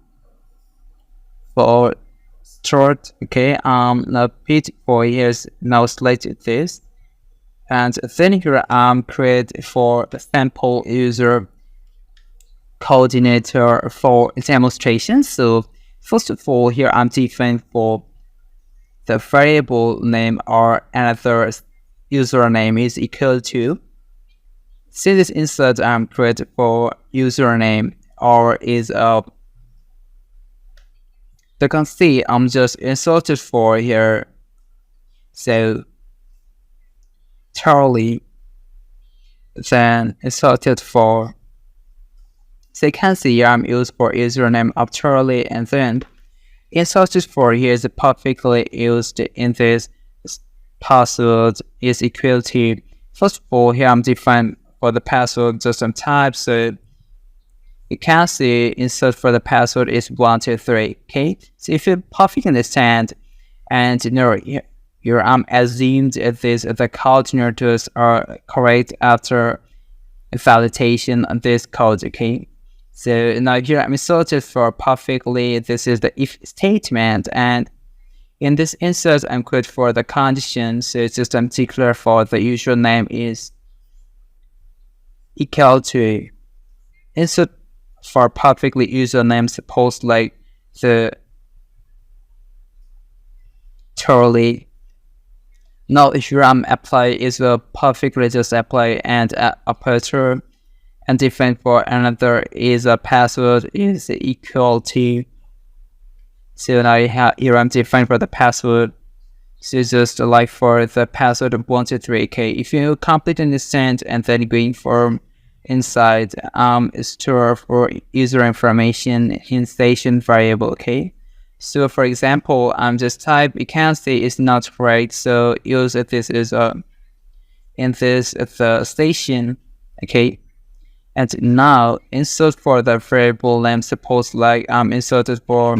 for start. Okay, now page for here's now select this, and then here I'm create for the sample user coordinator for demonstration. So first of all, here I'm defining for the variable name or another username is equal to. See this insert I'm create for username or is you can see I'm just inserted for here. So Charlie, then inserted for. So you can see I'm used for username of Charlie, and then inserted for here is perfectly used in this password is equal to. First of all, here I'm defined for the password just some type. So you can see insert for the password is 123. Okay, so if you perfectly understand, and you know here I'm assumed this the coordinators are correct after validation of this code. Okay. So now here I'm inserted for perfectly. This is the if statement, and in this insert I'm create for the condition. So it's just declare for the username is equal to insert for perfectly username. Suppose like the Charlie. Now here I'm apply is a perfectly just apply and operator. And define for another is a password is equal to. So now you have here I'm defined for the password. So just like for the password of 123. Okay, if you complete understand and then going for inside store for user information in station variable. Okay, so for example I'm just type you can see it's not right. So use this is in this the station. Okay. And now insert for the variable name. Suppose like inserted for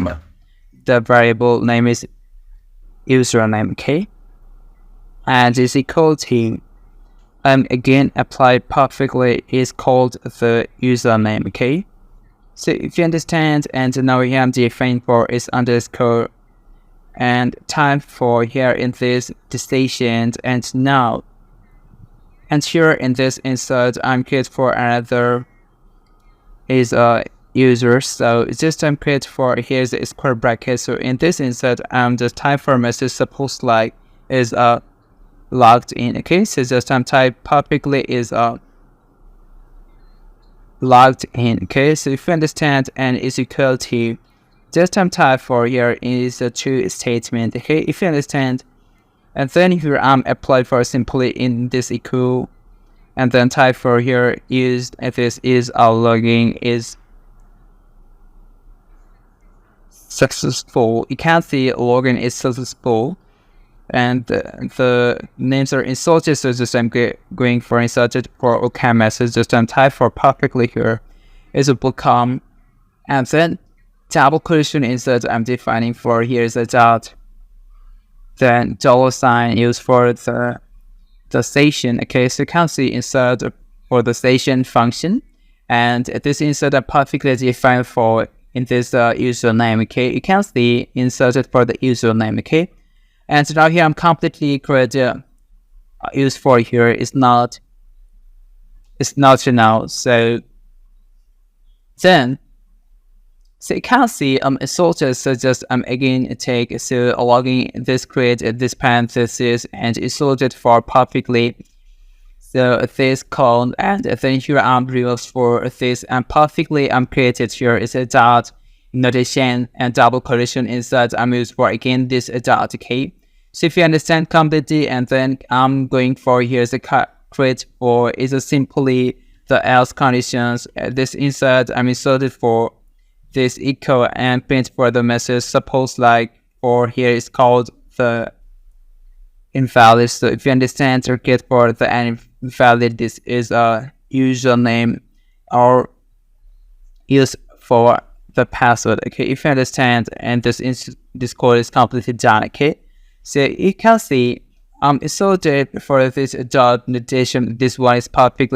the variable name is username. Okay, and is equal to again apply perfectly is called the username. Okay, so if you understand, and now here I'm defining for is underscore and type for here in this station, and now. And here in this insert, I'm create for another is a user. So it's just I'm create for here's a square bracket. So in this insert, I'm just type for message suppose like is logged in. Okay, so just I'm type perfectly is logged in. Okay, so if you understand and is equal to just I'm type for here is a true statement. Okay, if you understand. And then here I'm apply for simply in this equal, and then type for here is if this is our login is successful. You can see login is successful, and the names are inserted. So just I'm going for inserted for OK message. Just I'm type for perfectly here is a bootcamp, and then double quotation insert I'm defining for here is a dot. Then $sign used for the station. Okay, so you can see insert for the station function, and this insert are perfectly defined for in this username. Okay, you can see inserted for the username. Okay, and now here I'm completely create used for here is not now. So then. So you can see inserted. So just again take so logging this create this parenthesis and inserted for perfectly. So this code, and then here I'm reverse for this and perfectly created here is a dot notation and double quotation inside I'm used for again this dot. Okay, so if you understand completely, and then I'm going for here's a create for is a simply the else conditions. This insert I'm inserted for this echo and print for the message. Suppose like for here is called the invalid. So if you understand circuit for the invalid, this is a username or use for the password. Okay, if you understand, and this code is completely done. Okay, so you can see it's so that for this dot notation, this one is perfect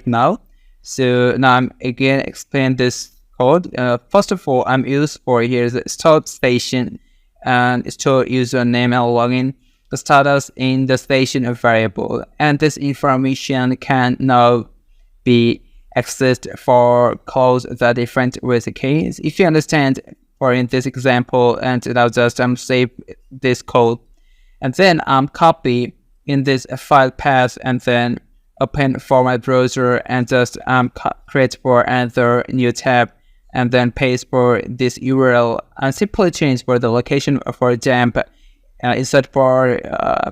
now. So now I'm again explain this code. First of all, I'm used for here is start station and store username and login the status in the station variable, and this information can now be accessed for calls the different ways. Okay, if you understand, for in this example, and I'll just save this code, and then copy in this file path, and then open for my browser, and just create for another new tab, and then paste for this URL, and simply change for the location for dump. Insert for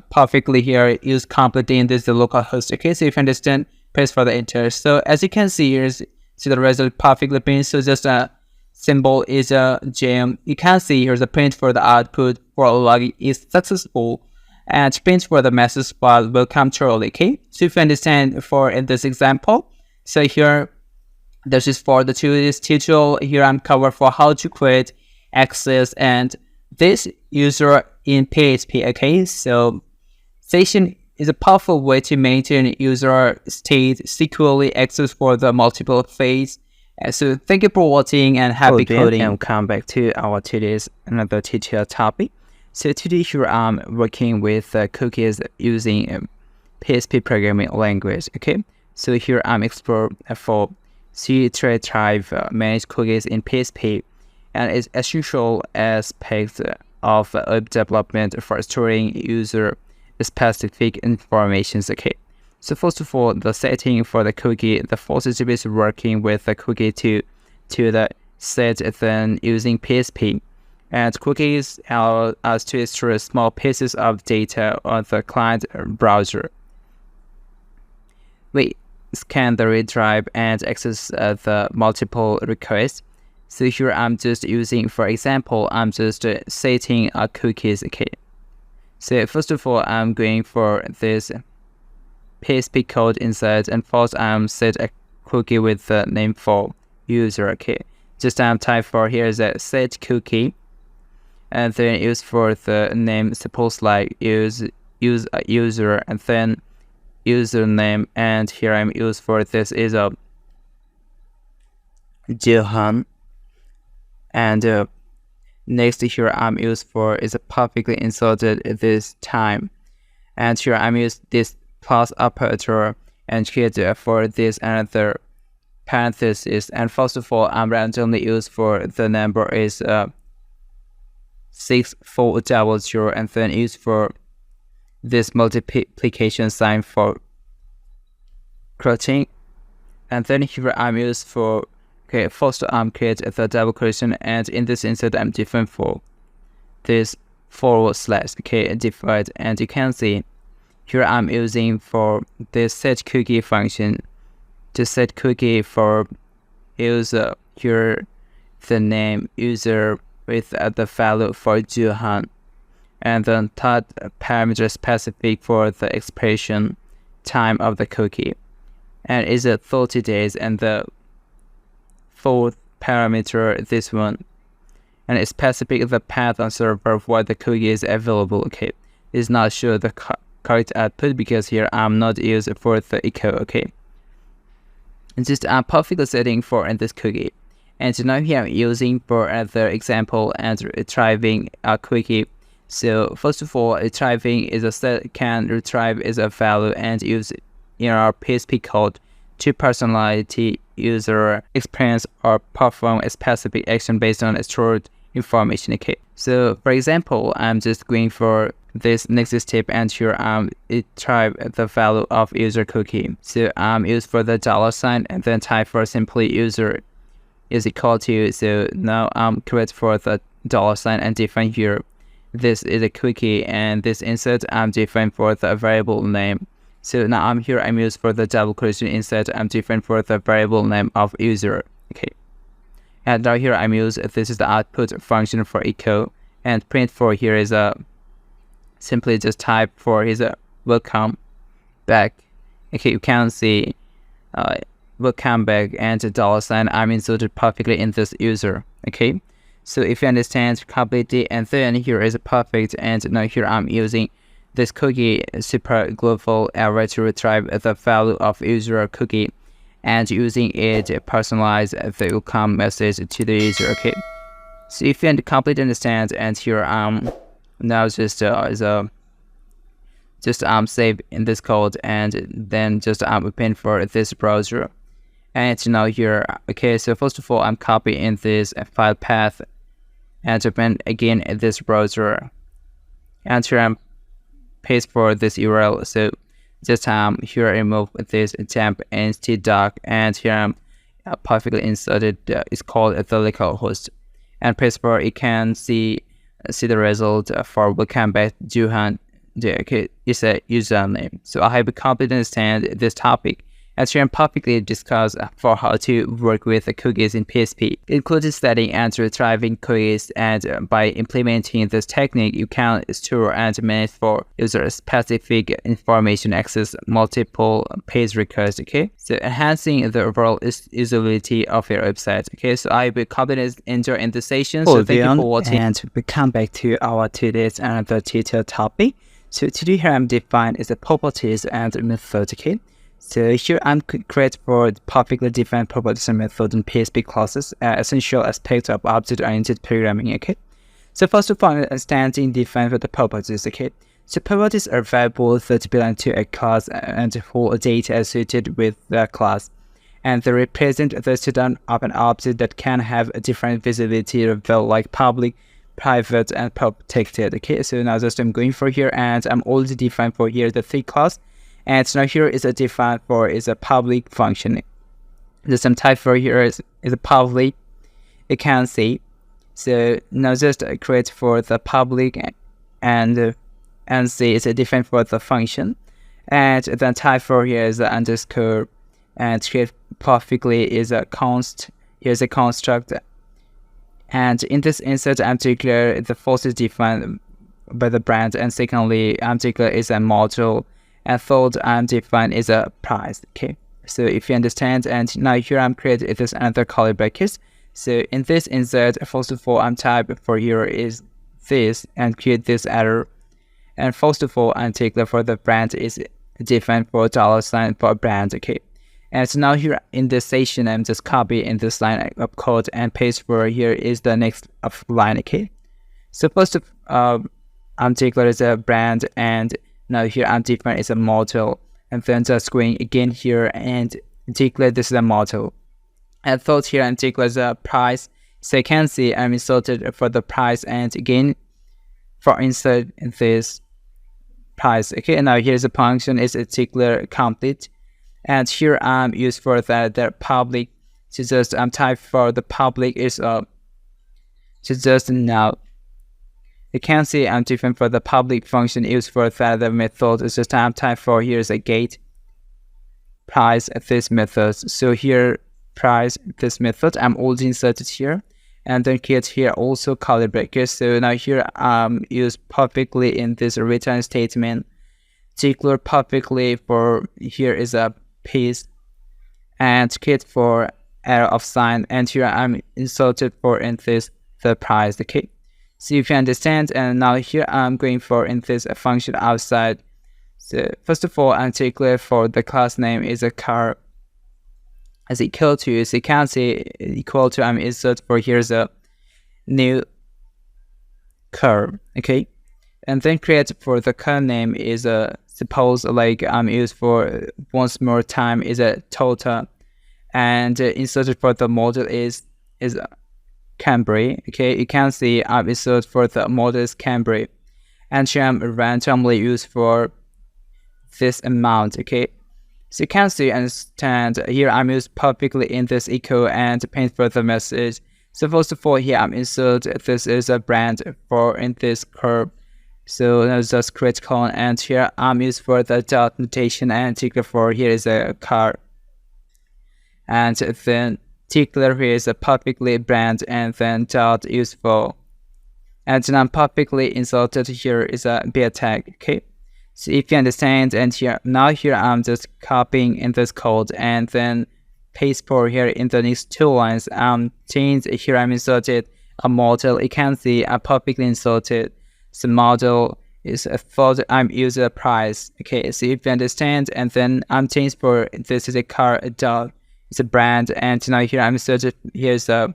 perfectly here, use completely in this the localhost. Okay, so if you understand, press for the enter. So as you can see here, see the result perfectly print. So just a symbol is a gem. You can see here's a print for the output for login is successful, and print for the message file will come shortly. Okay, so if you understand for in this example, so here this is for the tutorial. Here I'm covered for how to create access and this user in PHP. Okay, so session is a powerful way to maintain user state securely access for the multiple phase. So thank you for watching and happy coding. And come back to our today's another tutorial topic. So today here I'm working with cookies using PHP programming language. Okay, so here I'm exploring for C-type managed cookies in PHP, and it's essential aspect of web development for storing user specific information. Okay, so first of all, the setting for the cookie, the first step is working with the cookie to the set, then using PHP, and cookies allow us to store small pieces of data on the client browser. We scan the read drive and access the multiple requests. So here I'm just using, for example, I'm just setting a cookies. Okay, so first of all, I'm going for this PHP code inside, and first I'm set a cookie with the name for user. Okay, just type for here is a set cookie, and then use for the name, suppose like use user, and then username, and here I'm used for this is a Johan, and next here I'm used for is a perfectly inserted this time, and here I'm used this plus operator, and here for this another parenthesis, and first of all I'm randomly used for the number is 6400, and then use for this multiplication sign for creating, and then here I'm used for okay, first create the double quotation, and in this insert I'm different for this forward slash. Okay, divide, and you can see here I'm using for this set cookie function to set cookie for user, here the name user with the value for Johan, and then third parameter specific for the expression time of the cookie, and is 30 days, and the fourth parameter this one, and it's specific the path on server where the cookie is available. Okay, it's not sure the correct output because here I'm not used for the echo. Okay, it's just a perfect setting for this cookie, and now here I'm using for the example and retrieving a cookie. So first of all, retrieving is a set can retrieve is a value and use in our PHP code to personality user experience or perform a specific action based on stored information. Okay, so for example, I'm just going for this next step, and here retrieve the value of user cookie. So I'm use for the $, and then type for simply user is equal to. So now I'm create for the $, and define here this is a cookie, and this insert I'm define for the variable name So now I'm here, I'm used for the double quotation insert, I'm different for the variable name of user. Okay. And now here I'm used, this is the output function for echo, and print for here is a simply just type for is a welcome back. Okay, you can see welcome back and the $sign I'm inserted perfectly in this user. Okay, so if you understand completely, and then here is a perfect, and now here I'm using this cookie super global array to retrieve the value of user cookie, and using it personalize the welcome message to the user. Okay, so if you completely understand, and here now just save in this code, and then just open for this browser, and now here. Okay, so first of all I'm copying this file path and open again in this browser, and here I'm paste for this URL. So just here I remove this temp ntdoc, and here I'm perfectly inserted it's called the localhost, and paste for you can see the result for welcome back Johan. Okay, it's a username. So I have completely understand this topic, and here I'm perfectly discuss for how to work with the cookies in PHP, including setting and retrieving cookies, and by implementing this technique you can store and manage for user specific information access multiple page requests. Okay, so enhancing the overall usability of your website. Okay, so I will completely enjoy in this session. So thank you for watching, and we come back to our today's another tutorial topic. So today here I'm defined as the properties and method. Okay, so here I'm create for perfectly defined properties and method in PHP classes, essential aspects of object-oriented programming. Okay, so first of all, understanding define for the properties. Okay, so properties are variables that belong to a class and hold data associated with the class, and they represent the state of an object that can have a different visibility level, like public, private, and protected. Okay, so now just I'm going for here, and I'm already defined for here the three class, and now here is a defined for is a public function. Just some type for here is a public, you can see. So now just create for the public, and see it's a different for the function, and then type for here is the underscore, and create perfectly is a const. Here's a construct. And in this insert, I'm declare the first is defined by the brand, and secondly, I'm declare is a module, and third, I'm defined is a price. Okay, so if you understand, and now here I'm creating this another curly brackets. So in this insert, first of all, I'm type for here is this, and create this error. And first of all, I'm declare for the brand is defined for $sign for brand. Okay. And so now here in this session, I'm just copy in this line of code and paste for here is the next of line. Okay, so first I'm declare as a brand, and now here I'm define as a model, and then just going again here and declare this is a model, and third here I'm declare as a price. So you can see I'm inserted for the price, and again for insert in this price. Okay, and now here's a function is a declare complete. And here I'm used for the public. So just type for the public is so just now you can see I'm different for the public function used for the method. It's just type for here is a get price this method. So here price this method I'm already inserted here, and then create here also curly brackets. So now here use perfectly in this return statement, declare perfectly for here is a piece, and create for error of sign, and here I'm inserted for in this the price. Okay, so if you understand, and now here I'm going for in this function outside. So first of all, I'm declare for the class name is a car as equal to, so you can see equal to I'm insert for here's a new car. Okay, and then create for the car name is a suppose like I'm used for once more time is a total, and inserted for the model is Cambry. Okay, you can see I'm inserted for the model is Cambry, and here I'm randomly used for this amount. Okay, so you can see understand here I'm used perfectly in this echo and paint for the message. So first of all here I'm insert this is a brand for in this curve. So now just create colon, and here I'm used for the dot notation, and tickler for here is a car, and then tickler here is a publicly brand, and then dot useful, and then publicly inserted here is a beer tag. Okay, so if you understand, and here I'm just copying in this code, and then paste for here in the next 2 lines. Change here I'm inserted a model. You can see I publicly inserted the model is a thought I'm using a price. Okay, so if you understand, and then I'm changed for this is a car, a dog, it's a brand, and now here I'm inserted here's a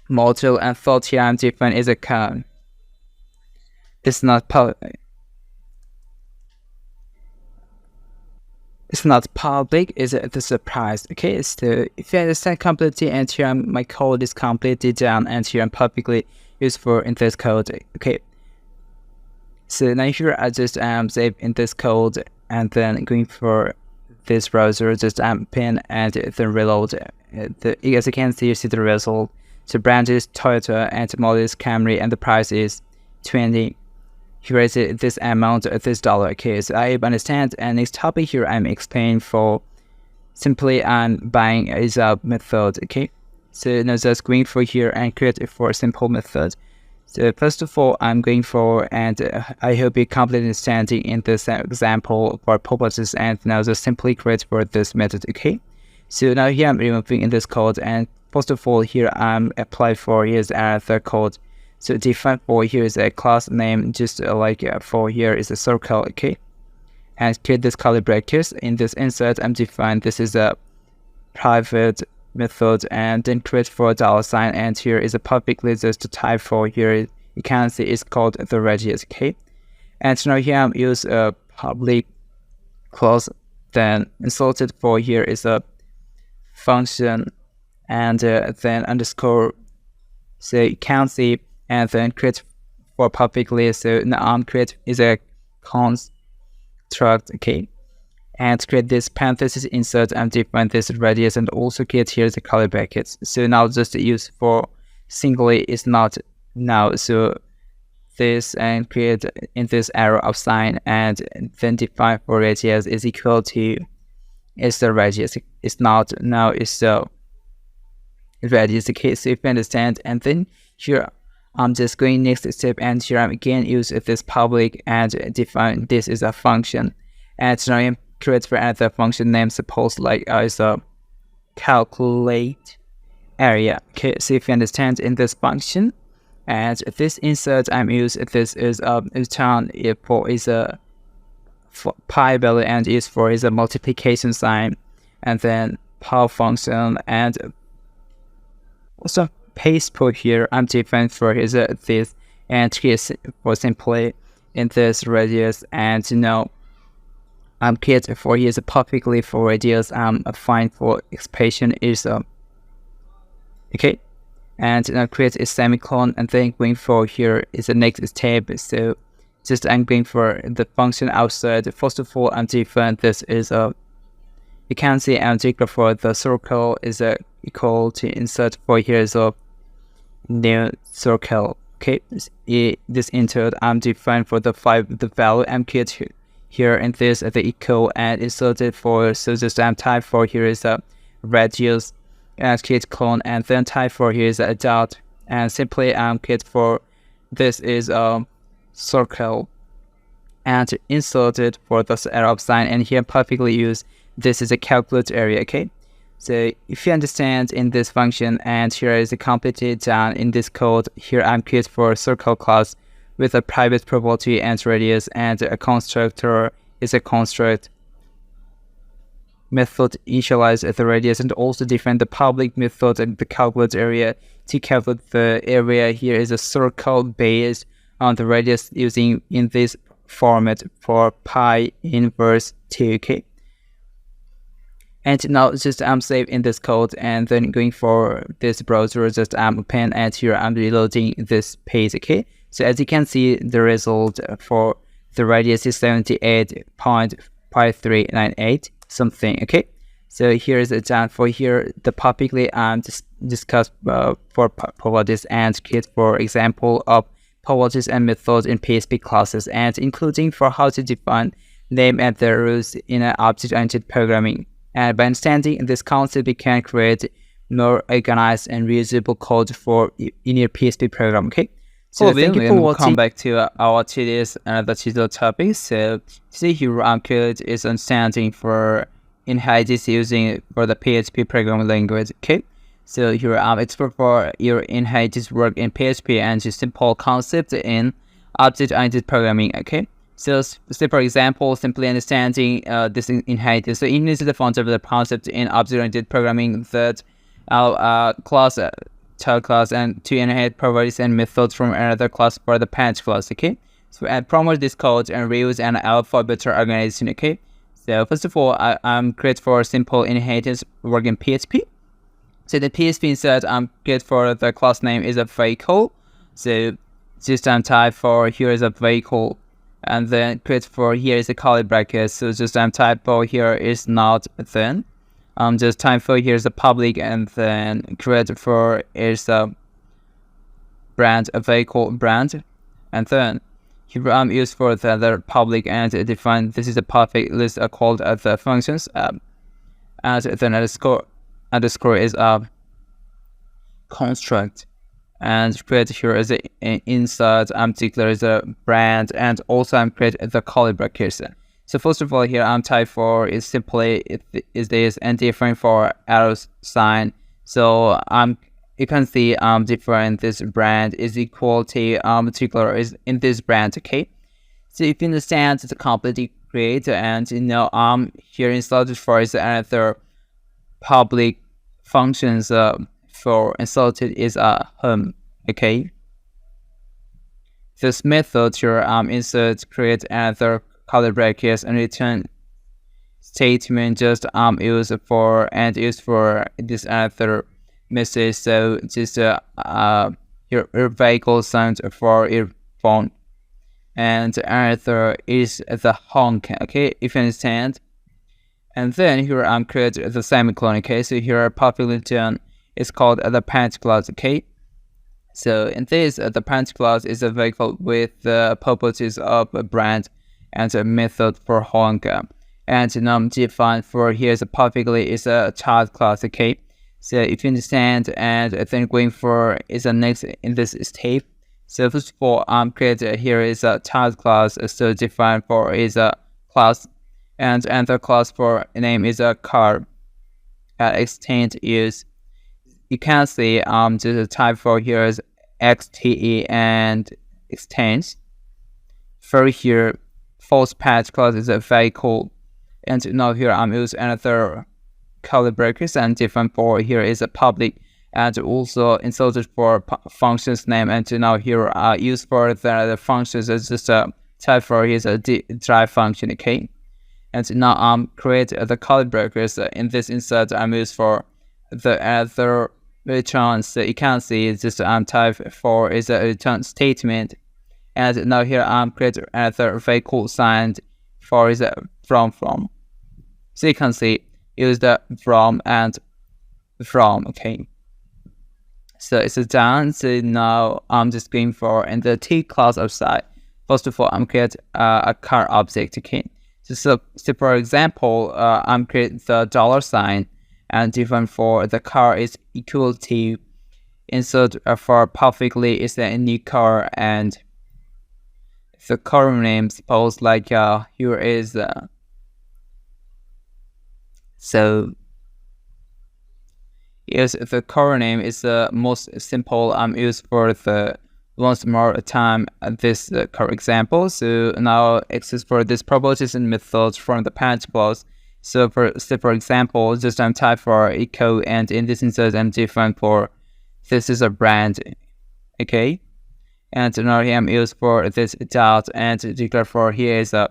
model, and thought here I'm different is a car. It's not public, it's the surprise. Okay, so if you understand completely, and here my code is completely done, and here I'm publicly useful in this code. Okay, so now here I just save in this code, and then going for this browser, just pin and then reload. As you can see, you see the result. So brand is Toyota, and model is Camry, and the price is 20. Here is this amount of this dollar. Okay, so I understand. And next topic here I'm explaining for simply buying is a method. Okay, so now just going for here and create for a simple method. So first of all, I'm going for, and I hope you completely understanding in this example for purposes, and now just simply create for this method. Okay, so now here I'm removing in this code, and first of all here I'm apply for here's another code. So define for here is a class name, just like for here is a circle. Okay, and create this curly brackets. In this insert I'm define this is a private method, and then create for $, and here is a publicly just type for here you can see it's called the radius. Okay, and now here I'm use a public clause, then inserted for here is a function, and then underscore, so you can see, and then create for publicly. So now create is a construct. Okay, and create this parenthesis insert and define this radius, and also create here the curly brackets. So now just use for singly is not now, so this, and create in this arrow of sign, and then define for radius is equal to is the radius. It's not now, it's the radius. Okay, so if you understand, and then here I'm just going next step, and here I'm again use this public and define this is a function, and now I'm create for another function name, suppose like is a calculate area. Okay, so if you understand in this function, and this insert I'm use this is return if for is a pi value, and is for is a multiplication sign, and then power function, and also paste for here I'm different for is this, and here for simply in this radius, and create for here is publicly for radius find for expression is okay, and now create a semicolon, and then going for here is the next step. So just I'm going for the function outside. First of all I'm define this is you can see I'm taking for the circle is equal to insert for here is a new circle. Okay, this insert I'm define for the value I'm create here, and this the equal, and inserted for, so just type for here is a radius, and create clone, and then type for here is a dot, and simply create for this is a circle, and inserted for this arrow sign, and here perfectly use this is a calculate area. Okay, so if you understand in this function, and here is completed done in this code, here I'm create for circle class with a private property and radius, and a constructor is a construct method initialize at the radius, and also define the public method and the calculate area to calculate the area. Here is a circle based on the radius using in this format for pi inverse 2. Okay, and now just save in this code, and then going for this browser, just open, and here I'm reloading this page. Okay, so as you can see, the result for the radius is 78.5398 something. Okay, so here is a done for here the publicly discussed for properties, and create for example of properties and methods in PHP classes, and including for how to define name and their rules in an object-oriented programming. And by understanding this concept, we can create more organized and reusable code for in your PHP program. Okay. So thank you for watching. Come back to our today's another tutorial topic. So today here code is understanding for inheritance using for the PHP programming language. Okay. So here it's for your inheritance work in PHP and just simple concept in object-oriented programming. Okay. So for example, simply understanding this inheritance. So it is the font of the concept in object-oriented programming that our class, child class, and to inherit properties and methods from another class for the parent class. Okay. So and promote this code and reuse and alpha better organization. Okay. So first of all, I'm create for simple inheritance work in PHP. So the PHP insert I'm create for the class name is a vehicle. So system type for here is a vehicle. And then create for here is a curly bracket. So just type for here is not then. Just type for here is a public, and then create for is a brand, a vehicle brand, and then here use for the other public and define this is a public list called the functions. And then underscore is a construct. And create here as an insert. Declare is a brand, and also create the curly brackets. So first of all, here type for is simply is this and different for arrow sign. So you can see different this brand is equal to particular is in this brand. Okay. So if you understand the completely create, and you know here inserted for is another public functions for inserted is a home. Okay. This method here insert create another curly brackets and return statement just use for this another message. So just your vehicle sound for your phone, and another is the honk. Okay, if you understand. And then here create the semicolon. Okay, so here population is called the parent class. Okay, so in this the parent class is a vehicle with the properties of a brand and a method for honk, and defined for here is perfectly is a child class. Okay, so if you understand, and then going for is a next in this step. So first of all create here is a child class, so defined for is a class, and the class for name is a car. Extent is you can see just type for here is XTE and extends. For here false patch class is a vehicle, and now here use another curly brackets and different for here is a public, and also inserted for functions name, and now here use for the functions as just a type for here is a drive function. Okay, and now create the curly brackets in this insert use for the other returns. So you can see it's just type for is a return statement. And now here create another vehicle signed for is a from. So you can see use the from and from. Okay, so it's done. So now I'm just going for in the T class outside. First of all, create a car object. Okay, so for example, create the dollar sign, and different for the car is equal to insert for perfectly is a new car, and the car name suppose like here is so yes, the car name is the most simple used for the once more time this car example. So now access for this properties and methods from the parent class. So for example, just type for echo, and in this instance I'm different for this is a brand. Okay, and now here I'm used for this dot, and declare for here is a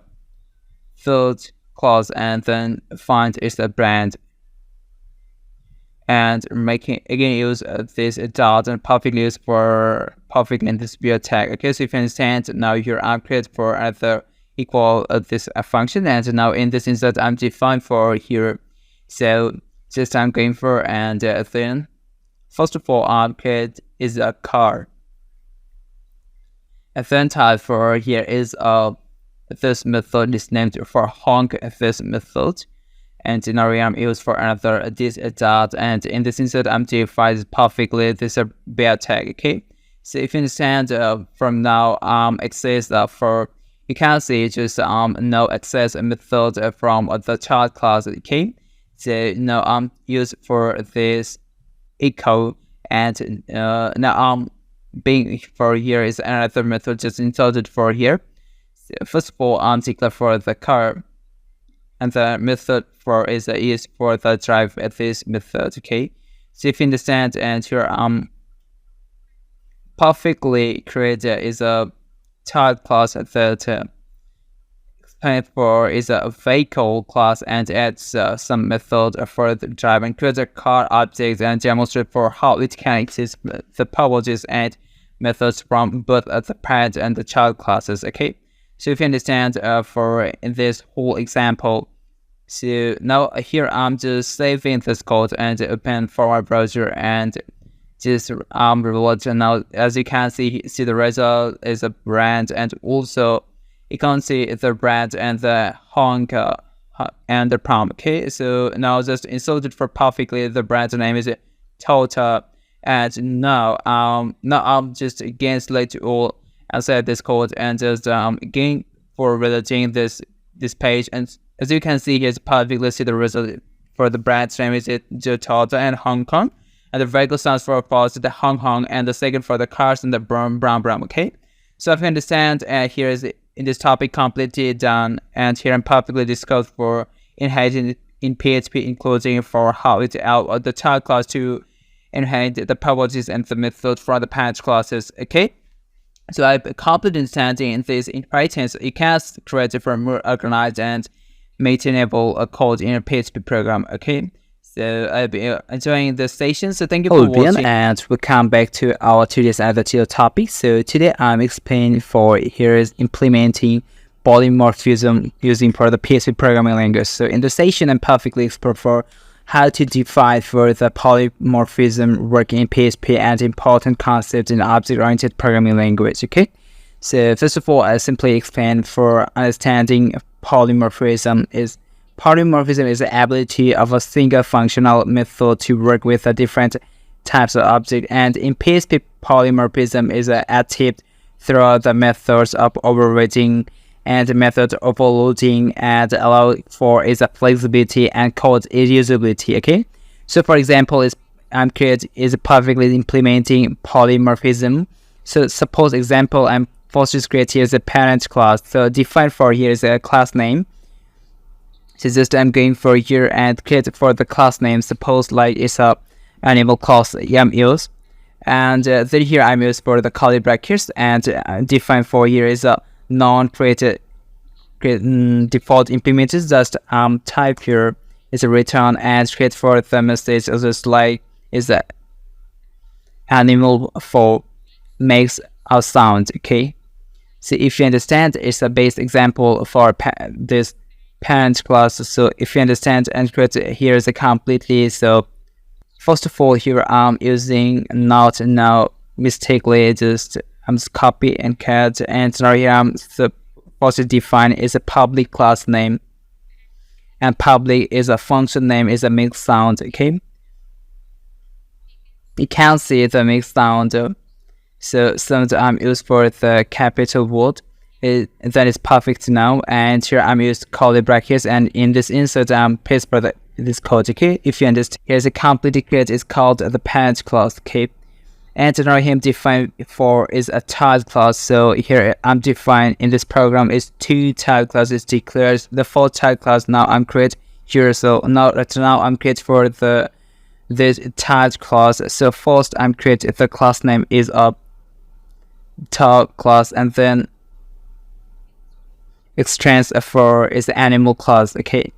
third clause, and then find is a brand, and making again use this dot and public use for public in this build tag. Okay, so if you understand, now here I'm create for other equal this function, and now in this instance I'm defined for here. So just I'm going for, and then first of all create is a car, And then type for here is this method is named for honk this method. And now I'm used for another this dot, and in this instance I'm defined perfectly this bear tag. Okay, so if you understand from now access for you can see just no access method from the child class. Okay, so now I'm used for this echo, and now being for here is another method just inserted for here. So first of all declare for the car, and the method for is used for the drive at this method. Okay, so if you understand, and here perfectly created is a child class that explained for is a vehicle class, and adds some method for the drive and create a car object and demonstrate for how it can access the privileges and methods from both the parent and the child classes. Okay, so if you understand for in this whole example, so now here I'm just saving this code and open for my browser and just reload. Now as you can see the result is a brand, and also you can see the brand and the honk and the prompt. Okay, so now just inserted for perfectly the brand name is Toyota, and now I'm just again select all outside this code and just again for reloading this page, and as you can see, here's perfectly see the result for the brand name is Toyota and Hong Kong, and the vehicle stands for first the Hong Kong, and the second for the cars and the brown. Okay, so if you understand, here is in this topic completely done, and here I'm perfectly discussed for inheriting in PHP, including for how it out the child class to inherit the privileges and the method from the parent classes. Okay, so I completely understanding this inheritance. You can create it for more organized and maintainable code in a PHP program. Okay, so I'll be enjoying the session. So thank you for watching, and we'll come back to our today's other topic. So today I'm explaining for here is implementing polymorphism using for the PHP programming language. So in the session I'm perfectly explore for how to define for the polymorphism work in PHP and important concepts in object-oriented programming language. Okay, so first of all I simply explain for understanding polymorphism is the ability of a single functional method to work with different types of objects, and in PHP polymorphism is achieved through the methods of overriding and method overloading, and allow for is a flexibility and code reusability. Okay, so for example I'm perfectly implementing polymorphism. So suppose example I'm first create here is a parent class, so define for here is a class name. So just I'm going for here and create for the class name, suppose like it's a animal class I'm used, and then here I'm used for the curly brackets, and define for here is a non-created default implemented, just type here is a return and create for the message just like is a animal for makes a sound. Okay, so if you understand, it's a base example for this parent class. So if you understand and create here is a completely, so first of all here I'm using not now mistakenly just I'm just copy and cut, and now here I'm the first define is a public class name, and public is a function name is a mixed sound. Okay, you can see the mixed sound. So I'm used for the capital word that is perfect now, and here I'm used curly brackets, and in this insert I'm paste for this code. Okay, if you understand, here's a complete create is called the parent class. Okay, and now here I'm defined for is a child class. So here I'm defined in this program is two child classes declares the fourth child class. Now I'm create here, so now I'm create for this child class. So first I'm create the class name is a child class, and then extends for is the animal class. Okay,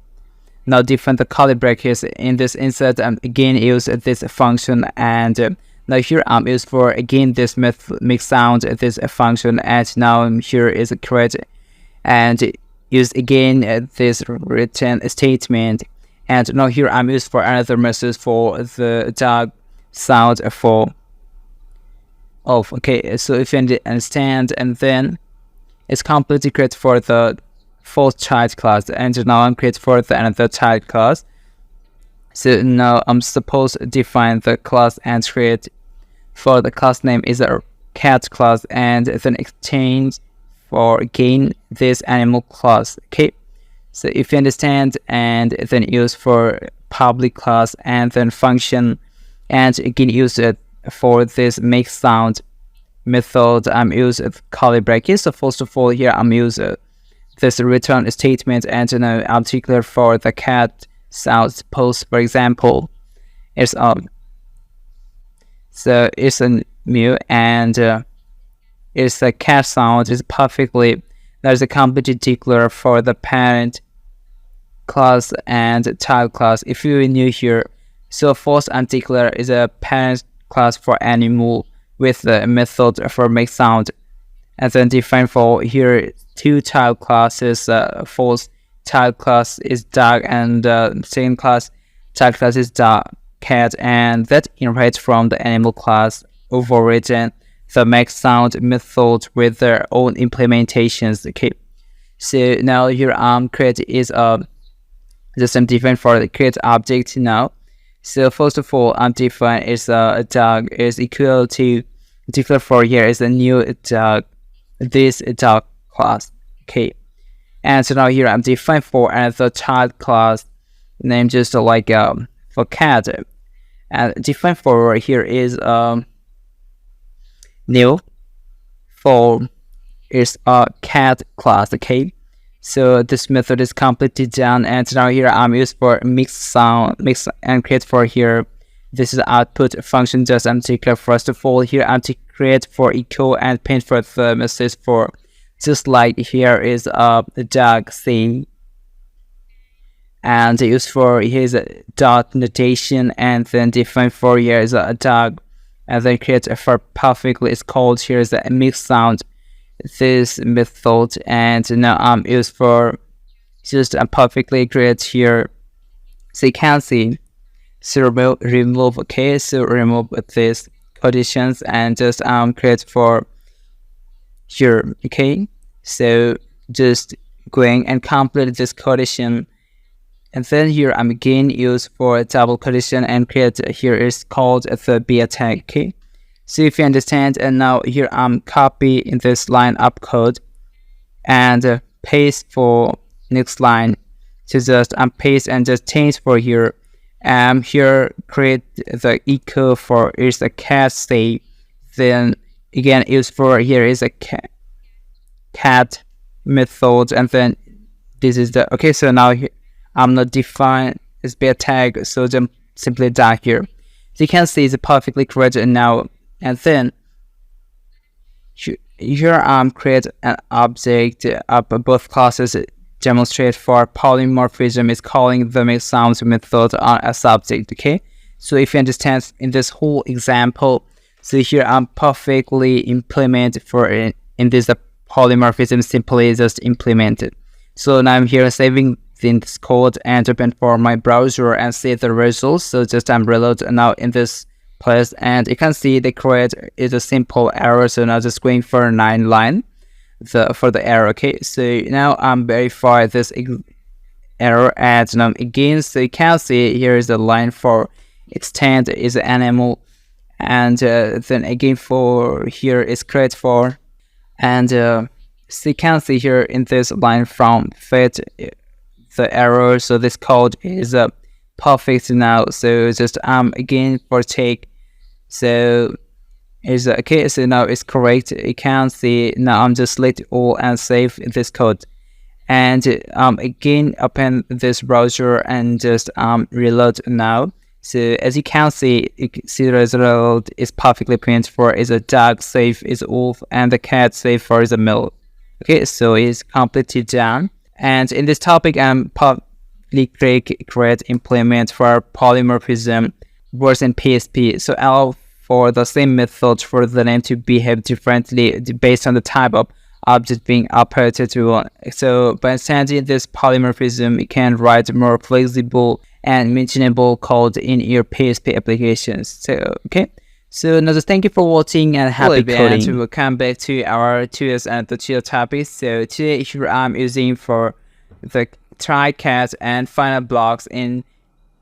now define the curly brackets in this insert and again use this function, and now here I'm used for again this mix sound this function, and now here is create and use again this return statement, and now here I'm used for another message for the dog sound for of. Okay, so if you understand, and then it's completely created for the first child class, and now I'm creating for the another child class. So now I'm supposed to define the class and create for the class name is a cat class, and then exchange for gain this animal class. Okay, so if you understand, and then use for public class, and then function, and again use it for this make sound method. I'm use curly brackets. So first of all, here I'm use this return statement, and I'm declare for the cat sound. Suppose for example, it's so it's a new, and it's a cat sound is perfectly. There's a complete declare for the parent class and child class. If you're new here, so first I'm declare is a parent class for animal with the method for make sound, and then define for here two child classes. First child class is dog, and second class child class is dog cat, and that inherits from the animal class overridden the make sound method with their own implementations. Okay, so now here create is just I'm define for the create object now. So first of all, I'm define is a dog is equal to declare for here is a new dog, this dog class. Okay, and so now here I'm define for another child class name just like for cat, and define for here is new for is a cat class. Okay, so this method is completely done, and now here I'm used for mix and create for here. This is output function. Just I'm declare first of all here I'm to create for echo and paint for the message for just like here is the dog thing, and use for here's a dot notation, and then define for here is a dog, and then create for perfectly it's called here is a mix sound this method, and now I'm used for just perfectly create here. So you can see so remove. Okay, so remove these conditions and just create for here. Okay, so just going and complete this condition, and then here I'm again use for double condition and create here is called the beta tag. Okay, so if you understand, and now here I'm copy in this line up code and paste for next line. So just paste and just change for here. Here create the echo for is a cat state. Then again use for here is a cat method, and then this is the okay. So now here, I'm not define this beta tag, so just simply done here. So you can see it's perfectly correct now. And then here create an object of both classes demonstrate for polymorphism is calling the make sounds method on a subject. Okay, so if you understand in this whole example, so here I'm perfectly implement for in this polymorphism simply just implemented. So now I'm here saving this code and open for my browser and see the results. So just I'm reload now in this place, and you can see the create is a simple error. So now just going for 9 line for the error. Okay, so now I'm verify this error, and now again, so you can see here is the line for extend is animal, and then again for here is create for, and so you can see here in this line from fit the error. So this code is perfect now. So just again for take, so is okay, so now it's correct. You can see now I'm just select all and save this code, and again open this browser and just reload now. So as you can see the result is perfectly printed for is a dog safe is wolf, and the cat safe for is a mill. Okay, so it's completely done. And in this topic I'm publicly create implement for polymorphism version PHP. So allow for the same method for the name to behave differently based on the type of object being operated to. So by sending this polymorphism, you can write more flexible and maintainable code in your PHP applications. So okay, So now just thank you for watching and happy coding. We will come back to our tools and the tutorial topics. So today here I'm using for the try catch and final blocks in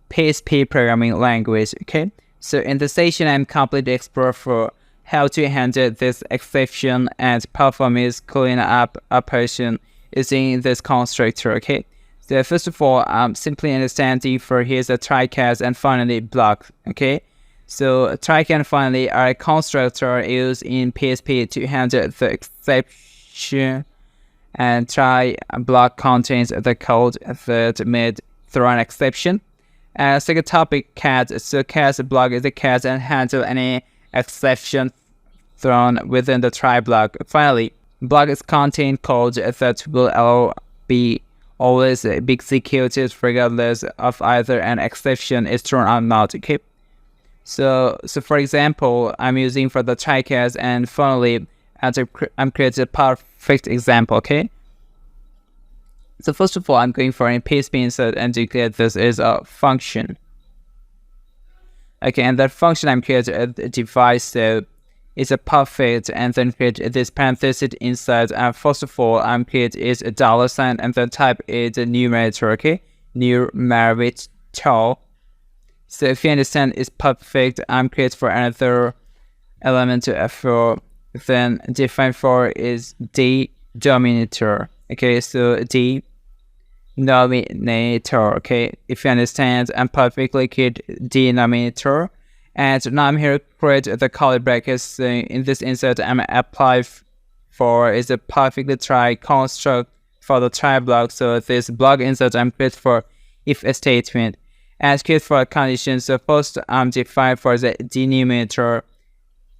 PHP programming language. Okay, so in this session I'm completely explore for how to handle this exception and performance clean up operation using this constructor. Okay, so first of all I'm simply understanding for here's a try catch and finally block. Okay. So try and finally are a constructor used in PHP to handle the exception, and try block contains the code that made throw an exception. Second topic, catch. So catch block is a catch and handle any exception thrown within the try block. Finally, block is contain code that will allow be always be executed regardless of either an exception is thrown or not. Okay. So for example, I'm using for the try catch and finally I'm creating a perfect example. Okay. So first of all, I'm going for a PHP insert and declare this is a function. Okay, and that function I'm creating a device, so it's a perfect, and then create this parenthesis inside. And first of all, I'm creating is a $, and then type is a numerator. Okay, numerator. So if you understand, it's perfect. I'm creating for another element for then define for is denominator. Okay, so denominator. Okay, if you understand, I'm perfectly create denominator, and now I'm here create the curly brackets. So in this insert, I'm apply for is a perfectly try construct for the try block. So this block insert I'm create for if a statement. And create for a condition. So first I'm define for the denominator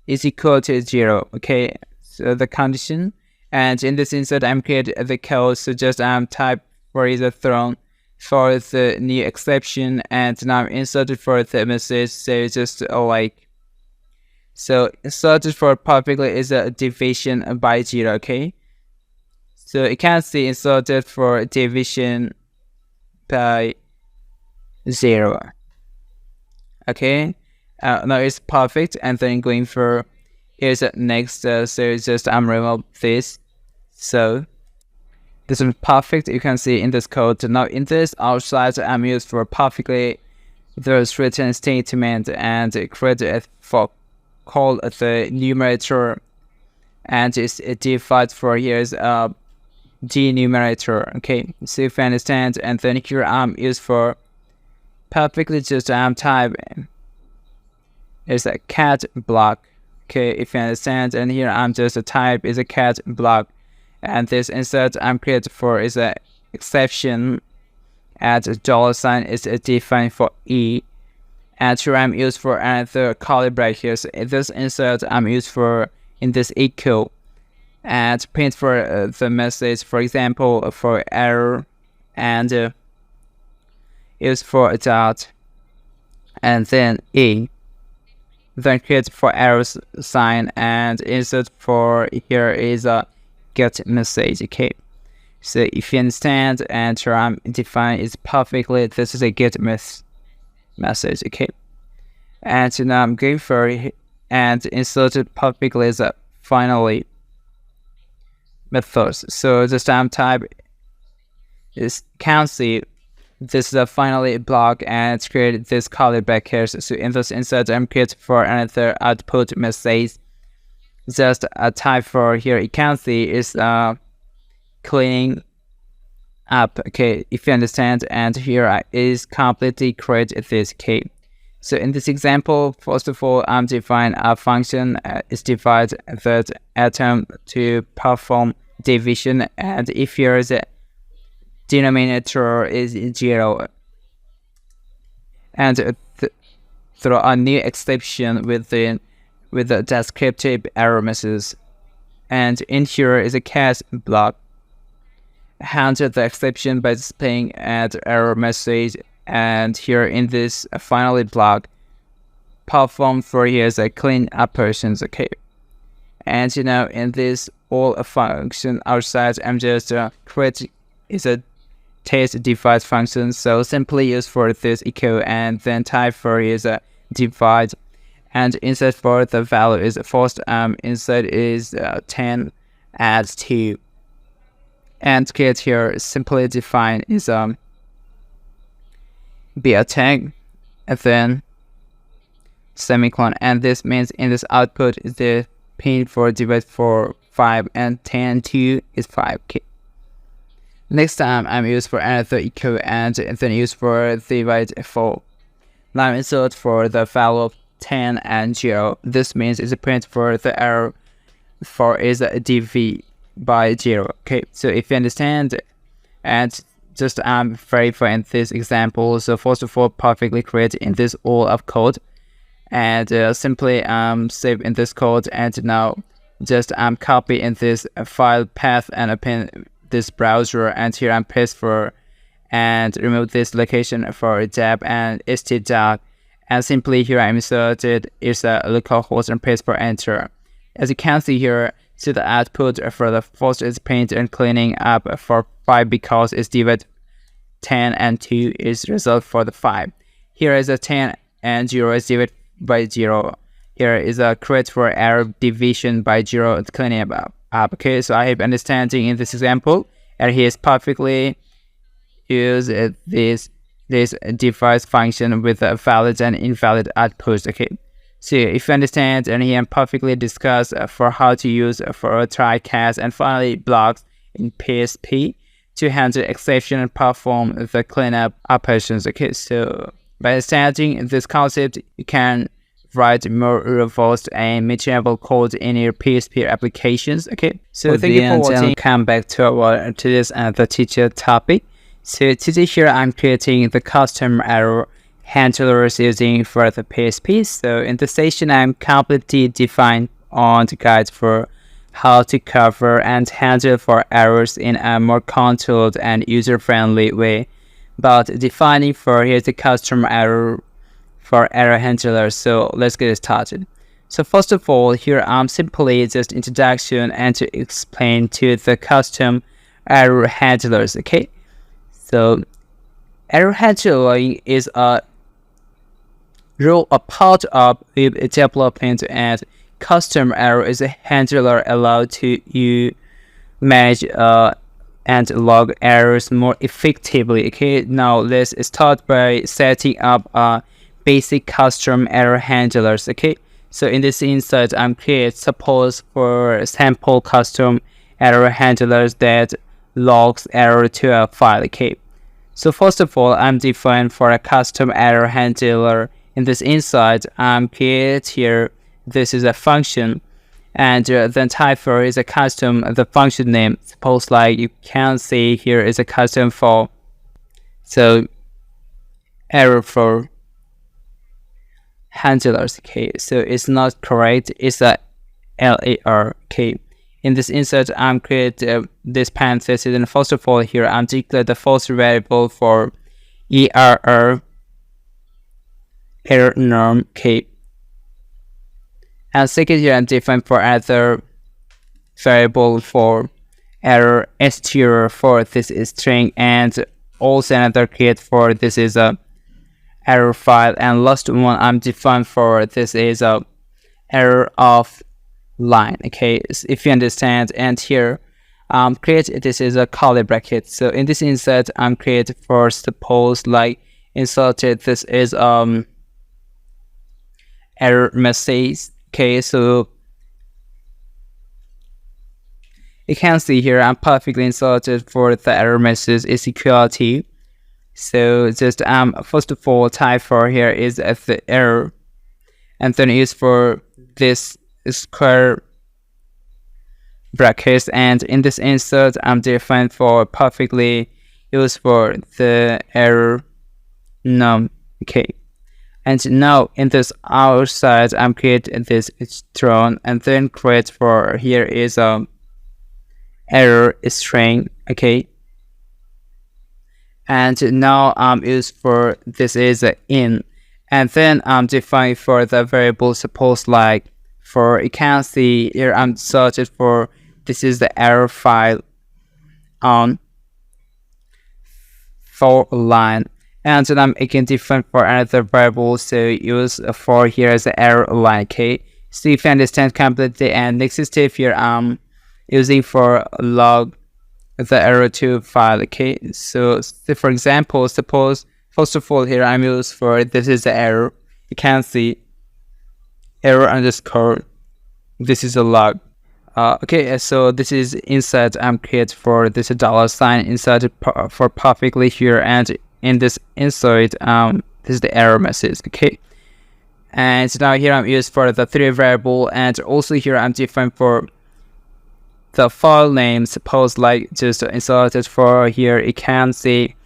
is equal to 0. Okay, so the condition, and in this insert I'm create the code. So just type for is a thrown for the new exception, and now I'm inserted for the message. So just so inserted for perfectly is a division by 0. Okay, so you can see inserted for division by 0. Okay, now it's perfect, and then going for here's the next. So just remove this. So this is perfect. You can see in this code. Now in this outside I'm used for perfectly there's written statement and create for call the numerator, and it's defined for here's denominator. Okay, so if you understand, and then here I'm used for perfectly just type is a cat block. Okay, if you understand, and here I'm just a type is a cat block, and this insert I'm created for is a exception, and $, is defined for e, and here I'm used for another curly brackets. This insert I'm used for in this equal, and print for the message, for example for error, and is for a dot, and then e, then create for arrow sign, and insert for here is a get message. Okay, so if you understand, and I'm define is perfectly this is a get message. Okay, and so now I'm going for and inserted perfectly as a finally methods. So just type is can see this is a finally block, and it's created this curly brackets. So in this insert I'm creating for another output message. Just a type for here you can see is cleaning up. Okay, if you understand, and here is completely create this. Okay, so in this example, first of all I'm define a function is divide that atom to perform division, and if here is a denominator is 0, and throw a new exception with the descriptive error message, and in here is a catch block, handle the exception by displaying an error message, and here in this finally block perform for here's a clean operations. Okay, and in this all function outside I'm just create is a test divide function. So simply use for this equal, and then type for is a divide, and insert for the value is first insert is 10 adds 2, and create here simply define is be a tag and then semicolon, and this means in this output is the pin for divide for 5 and 10 2 is 5. Okay. Next time I'm use for another equal and then use for divide 4. Now insert for the value of 10 and 0. This means it's a print for the error for is a dv by 0. Okay, so if you understand, and just verify in this example. So first of all, perfectly create in this all of code, and simply save in this code, and now just copy in this file path and open this browser, and here I'm paste for and remove this location for deb and htdoc, and simply here I inserted is a localhost and paste for enter. As you can see here, so the output for the first is paint and cleaning up for 5 because it's divide 10 and 2 is result for the 5. Here is a 10 and 0 is divided by 0. Here is a create for error division by 0 cleaning up. Okay, so I have understanding in this example, and he is perfectly use this device function with a valid and invalid output. Okay, so if you understand, and here perfectly discuss for how to use for a try catch and finally blocks in PHP to handle exception and perform the cleanup operations. Okay, so by understanding this concept, you can write more robust and maintainable code in your PHP applications. Okay, so thank you for watching. Come back to our today's the teacher topic. So today here I'm creating the custom error handlers using for the PHP. So in this session I'm completely defined on the guide for how to cover and handle for errors in a more controlled and user-friendly way. But defining for here's the custom error for error handlers. So let's get started. So first of all, here I'm simply just introduction and to explain to the custom error handlers. Okay, so error handling is a part of web development, and custom error is a handler allowed to you manage and log errors more effectively. Okay, now let's start by setting up a basic custom error handlers. Okay, so in this instance I'm create suppose for sample custom error handlers that logs error to a file. Okay, so first of all I'm define for a custom error handler. In this instance I'm create here this is a function, and then type for is a custom the function name. Suppose like you can see here is a custom for so error for handlers. Okay, so it's not correct, it's a lar. Okay, in this instance I'm create this parenthesis, and first of all here I'm declare the false variable for error norm. Okay, and second here I'm define for other variable for error str for this is string, and also another create for this is a error file, and last one I'm defined for this is a error of line. Okay, so if you understand, and here create this is a curly bracket. So in this insert I'm create for suppose like inserted this is error message. Okay, so you can see here I'm perfectly inserted for the error message is equal to. So just first of all type for here is the error, and then use for this square brackets, and in this insert I'm defined for perfectly use for the error num. Okay, and now in this outside I'm create this string, and then create for here is error string. Okay, and now use for this is in, and then define for the variable suppose like for you can see here I'm searching for this is the error file on for line, and then I'm again different for another variable, so use for here as an arrow line. Okay, so if you understand completely, and next step here I'm using for log the arrow to file. Okay, so for example, suppose first of all here I'm used for this is the error. You can see error underscore, this is a log. Okay, so this is insert I'm create for this $sign insert for perfectly here, and in this insert this is the error message. Okay, and now here I'm used for the 3 variable, and also here I'm different for the file name. Suppose like just inserted for here, you can see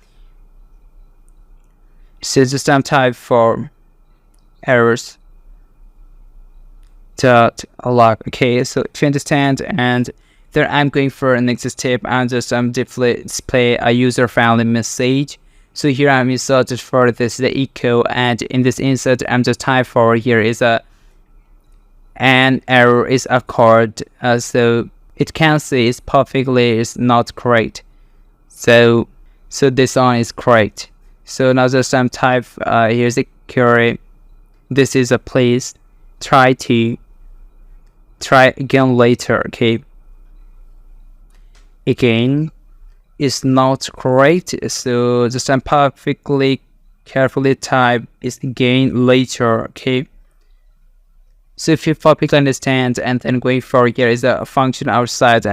system type for errors dot log. Okay, so if you understand, and then I'm going for the next step. I'm just display a user friendly message. So here I'm inserted for this the echo, and in this insert I'm just type for here is an error is occurred. So it can see it's perfectly is not correct. So this one is correct. So now just type here's a query. This is a please try again later. Okay, again is not correct, so just perfectly carefully type is again later. Okay, so if you perfectly understand, and then going for here is a function outside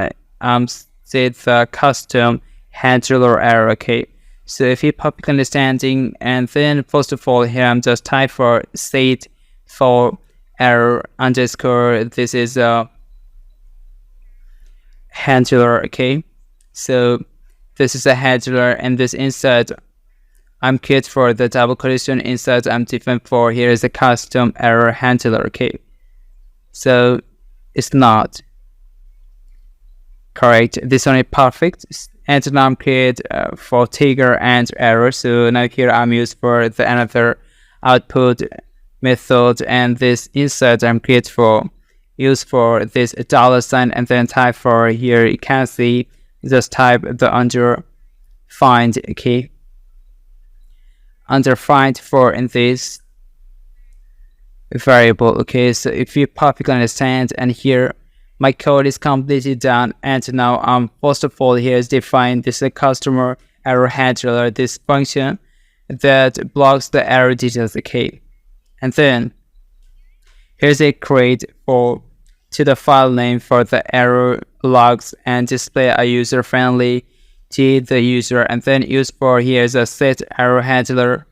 say the custom handler error. Okay, so if you perfectly understanding, and then first of all here I'm just type for set for error underscore, this is a handler. Okay, so this is a handler, and this insert I'm create for the double quotation insert I'm different for here is a custom error handler. Okay, so it's not correct, this one is perfect. And now I'm create for trigger and error. So now here I'm used for the another output method, and this insert I'm create for use for this $sign, and then type for here you can see just type the under find. Okay, under find for in this variable. Okay, so if you perfectly understand, and here my code is completely done, and now first of all here is define this customer error handler, this function that blocks the error details. Okay, and then here's a create for to the file name for the error logs, and display a user friendly to the user, and then use for here is a set error handler,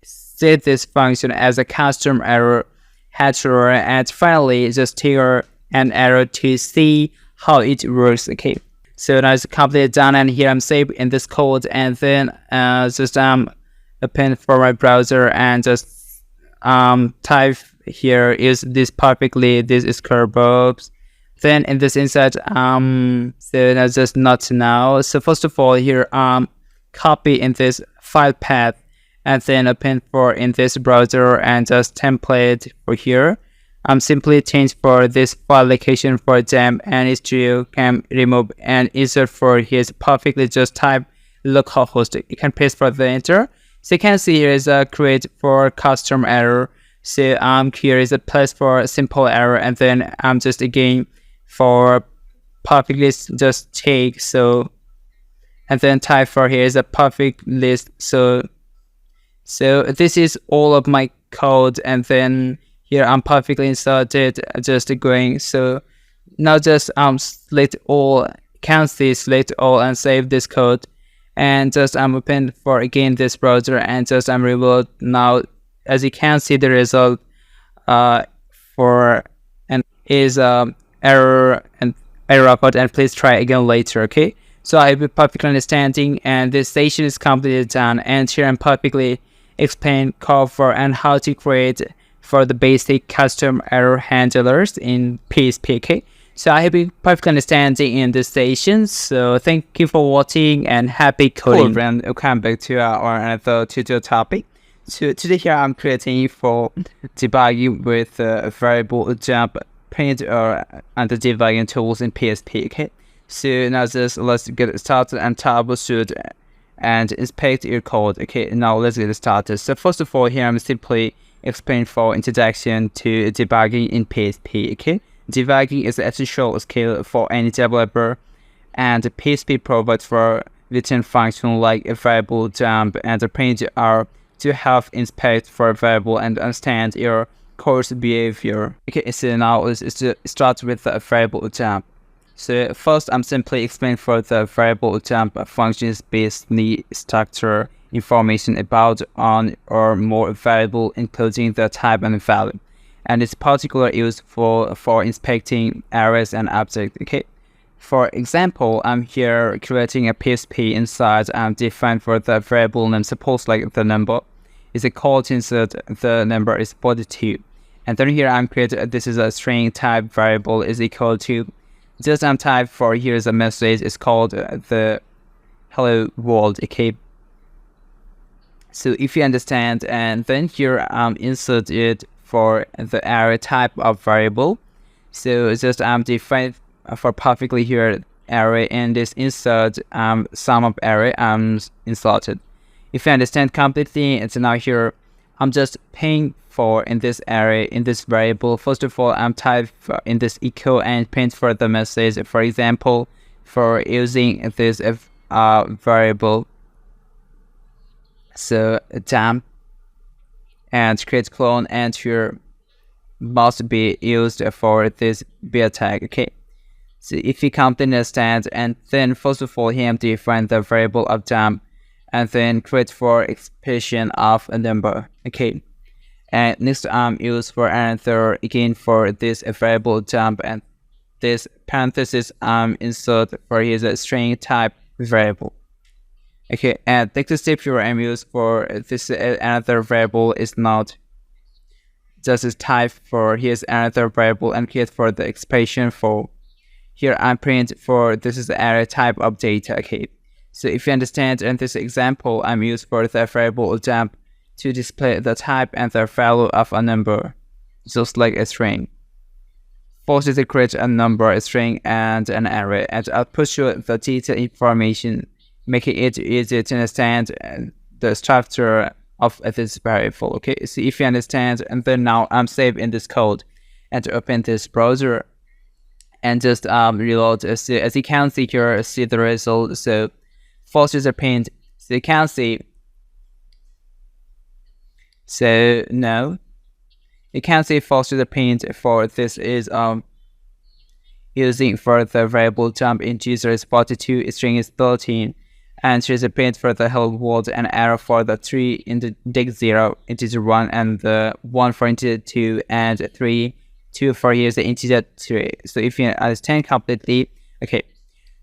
set this function as a custom error handler, and finally just trigger an error to see how it works. Okay, so now it's completely done, and here I'm saved in this code, and then just open for my browser and just type here is this perfectly, this is curves. Then in this insert so that's just not now. So first of all here copy in this file path, and then open for in this browser, and just template for here simply change for this file location for them, and HTTP can remove and insert for here perfectly just type localhost. You can paste for the enter. So you can see here is a create for custom error. So here is a place for simple error, and then just again for perfectly just take. So and then type for here is a perfect list. So this is all of my code, and then here I'm perfectly inserted just going. So now just select all, can see select all and save this code, and just open for again this browser, and just reload. Now as you can see the result for and is error and error code, and please try again later. Okay, so I will perfectly understanding, and this station is completely done, and here I'm perfectly explain code for and how to create for the basic custom error handlers in PHP. Okay, so I have been perfectly understanding in this station. So thank you for watching, and happy coding. Hello friend, welcome back to our another tutorial topic. So today here I'm creating for debugging with variable jump print and the debugging tools in PHP. Okay, so now just let's get started and troubleshoot and inspect your code. Okay, now let's get started. So first of all, here I'm simply explaining for introduction to debugging in PHP. Okay, debugging is an essential skill for any developer, and PHP provides for written function like a variable dump and a print are to help inspect for a variable and understand your code's behavior. Okay, so now let's start with the variable dump. So first, I'm simply explaining for the variable dump functions basically structure information about one or more variable, including the type and value, and it's particularly useful for inspecting arrays and objects. Okay, for example, I'm here creating a PHP inside I'm defined for the variable name. Suppose like the number is a called insert, the number is 42, and then here I'm creating this is a string type variable is equal to just type for here's a message is called the hello world. Okay, so if you understand, and then here insert it for the array type of variable. So just define for perfectly here array, and this insert sum of array inserted. If you understand completely, it's now here I'm just paying for in this array in this variable. First of all, I'm type in this echo and print for the message. For example, for using this variable, so dump and create clone, and here must be used for this bear tag. Okay, so if you completely understand, and then first of all here I'm define the variable of dump, and then create for expression of a number. Okay, and next use for another again for this variable dump, and this parenthesis insert for his string type variable. Okay, and next step here I'm use for this another variable is not just a type for here's another variable and create for the expression for here I print for this is the array type of data. Okay, so if you understand, in this example I'm used for the variable dump to display the type and the value of a number, just like a string. First is to create a number, a string, and an array, and I'll push you the detailed information, making it easy to understand the structure of this variable. Okay, so if you understand, and then now I'm saved in this code, and open this browser, and just reload. So as you can see here, see the result. So first is a print. So you can see. So now you can see first is a print for this is using for the variable dump integer is 42, string is 13, and here's a print for the hello world, and arrow for the 3 index 0, integer 1, and the 1 for integer 2, and 3, 2 for here's the integer 3. So if you understand completely, okay,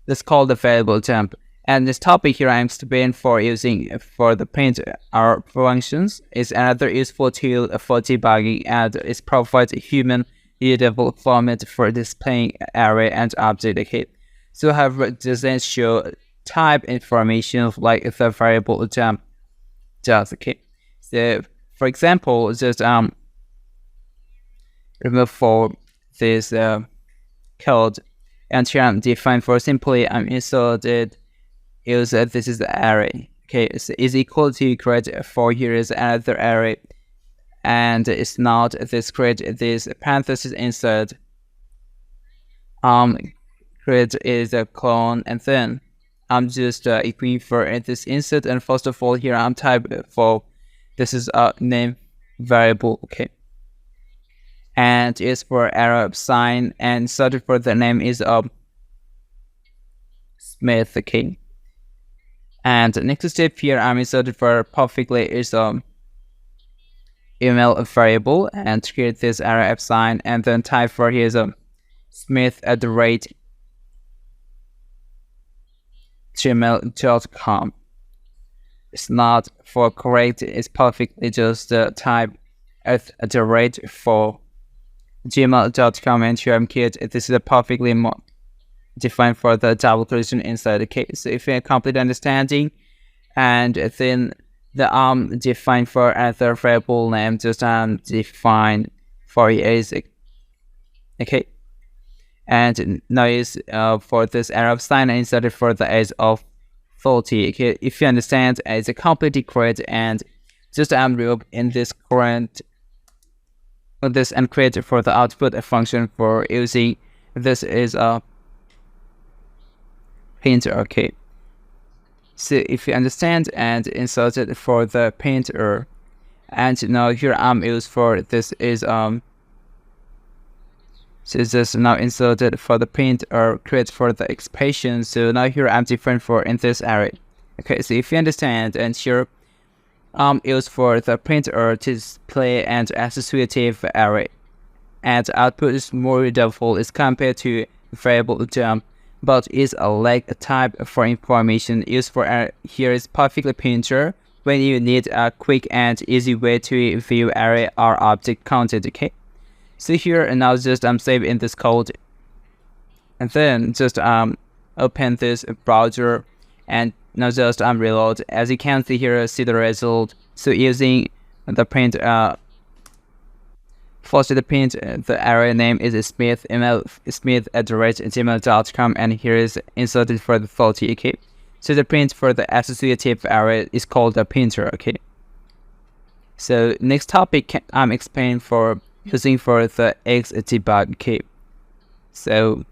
let's call the variable dump. And this topic here I'm studying for using for the print our functions is another useful tool for debugging, and it provides a human readable format for displaying array and object. Okay, so however it doesn't show type information like the variable dump does. Okay, so for example, just remove for this code, and here I'm defined for simply I'm inserted use this is the array. Okay, so is equal to create for here is another array, and it's not this create this parenthesis insert create is a clone, and then I'm just equating for this insert, and first of all here I'm type for this is a name variable. Okay, and is for arrow sign, and search for the name is Smith. Okay, and the next step here I'm inserted for perfectly is email variable, and create this arrow sign, and then type for here's smith@gmail.com. It's not for correct, it's perfectly just type @ for gmail.com, and here I'm create this is a perfectly defined for the double quotation inside the case. So if you have complete understanding, and then the defined for another variable name, just define for is okay, and now is for this arrow sign inserted for the age of faulty. Okay, if you understand, it's a completely correct, and just remove in this current this and create for the output a function for using this is a painter. Okay, so if you understand and insert it for the painter, and now here I'm used for this is so just now inserted for the print or create for the expression. So now here I'm different for in this array. Okay, so if you understand, and here used for the printer to display and associative array, and output is more readable as compared to variable dump, but is a lag type for information used for here is perfectly printer when you need a quick and easy way to view array or object counted. Okay, so here and now just save in this code, and then just open this browser, and now just reload. As you can see here, see the result. So using the print first the print the array name is smith smith@gmail.com, and here is inserted for the faulty. Okay, so the print for the associative array is called the printer. Okay, so next topic I'm explaining for using for the Xdebug. Okay, so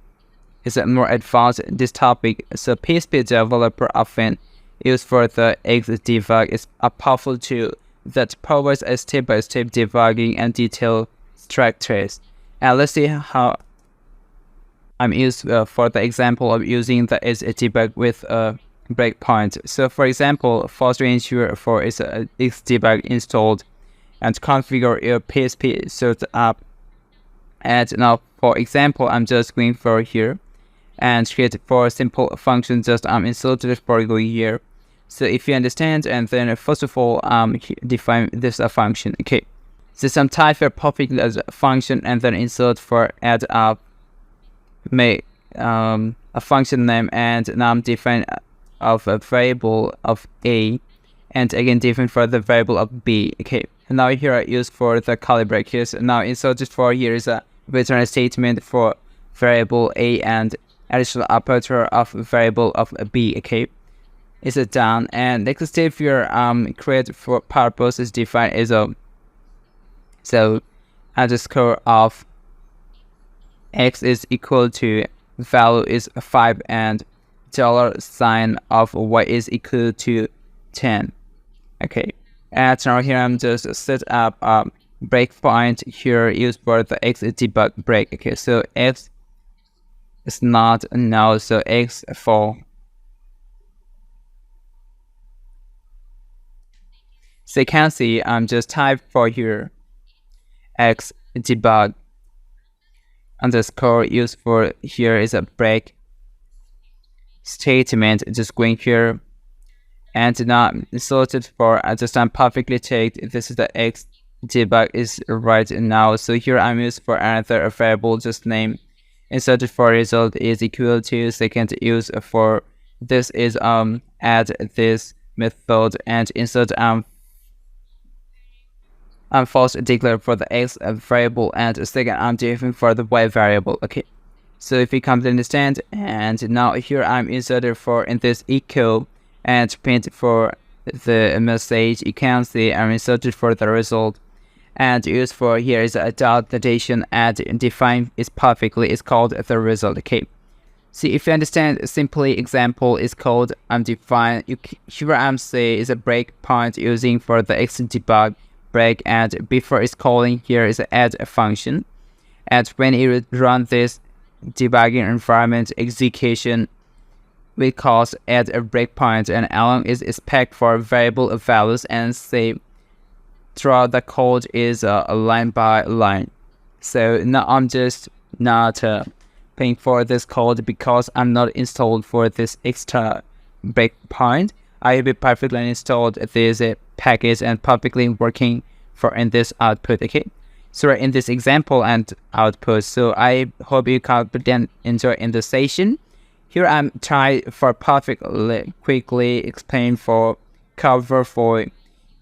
it's a more advanced this topic. So PHP developer often use for the Xdebug is a powerful tool that provides a step-by-step debugging and detailed structures. And let's see how I'm used for the example of using the Xdebug with a breakpoint. So for example, first ensure for is Xdebug installed and configure your PHP setup. And now for example, I'm just going for here and create for a simple function, just inserted for going here. So if you understand, and then first of all define this a function. Okay, so some type of perfect as a function, and then insert for add up make a function name, and now I'm define of a variable of a, and again define for the variable of b. Okay, and now here I use for the curly brackets. Now inserted for here is a return statement for variable a and additional operator of variable of b. Okay, is it done? And next step here create for purpose is defined as a so underscore of x is equal to value is 5 and $sign of y is equal to 10. Okay, and now here I'm just set up a breakpoint here used for the Xdebug break. Okay, so x is not null, so x for. So you can see just type for here Xdebug underscore used for here is a break statement, just going here, and now sorted for just perfectly checked this is the Xdebug is right now. So here I'm used for another variable just name inserted for result is equal to second use for this is add this method and insert false declare for the x variable, and second I'm different for the y variable. Okay, so if you come to understand, and now here I'm inserted for in this equal and print for the message, you can see I'm inserted for the result, and use for here is a dot notation and define is perfectly is called the result. Okay, see if you understand, simply example is called define. Here I'm say is a breakpoint using for the Xdebug break, and before is calling here is add a function, and when you run this debugging environment execution we cause add a breakpoint, and along is spec for variable values, and say throughout the code is a line by line. So now I'm just not paying for this code because I'm not installed for this extra breakpoint. I will be perfectly installed this package and perfectly working for in this output. Okay, so in this example and output. So I hope you can enjoy in the session. Here I'm trying for perfectly quickly explain for cover for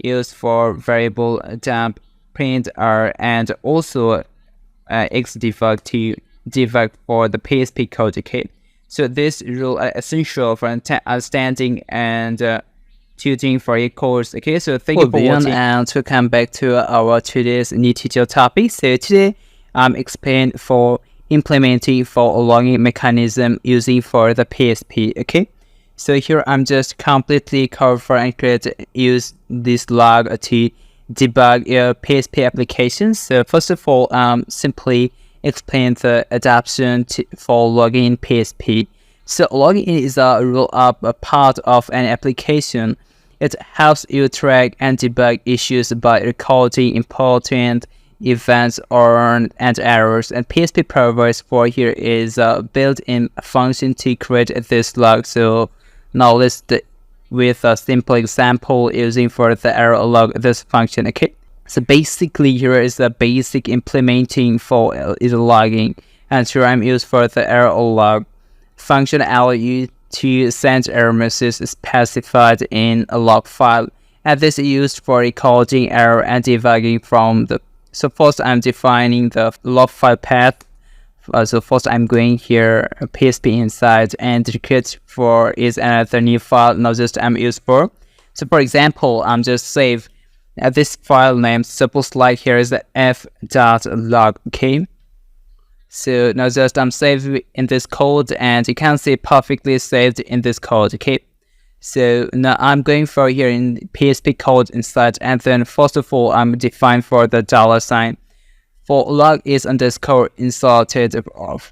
use for variable dump print and also Xdebug to debug for the PHP code. Okay, So this rule are essential for understanding and tutoring for your course. Okay, so thank you for watching. And to come back to our today's new tutorial topic. So today I'm explain for implementing for a logging mechanism using for the PHP. Okay, so here I'm just completely cover and use this log to debug your PHP applications. So first of all, simply explain the adaptation for logging in PHP. So logging in is a rule of a part of an application. It helps you track and debug issues by recording important events and errors. And PHP provides for here is a built-in function to create this log. So now let's with a simple example using for the error log this function. Okay, so basically here is the basic implementing for is logging, and here I'm used for the error log function allow you to send error message specified in a log file, and this is used for recording error and debugging from the. So first I'm defining the log file path. So first I'm going here PHP inside and create for is another new file. Now just I'm used for. So for example, I'm just save this file name. Suppose like here is the f.log. Okay. So now just I'm saved in this code, and you can see perfectly saved in this code. Okay. So now I'm going for here in PHP code inside, and then first of all I'm define for the $. For log is underscore inserted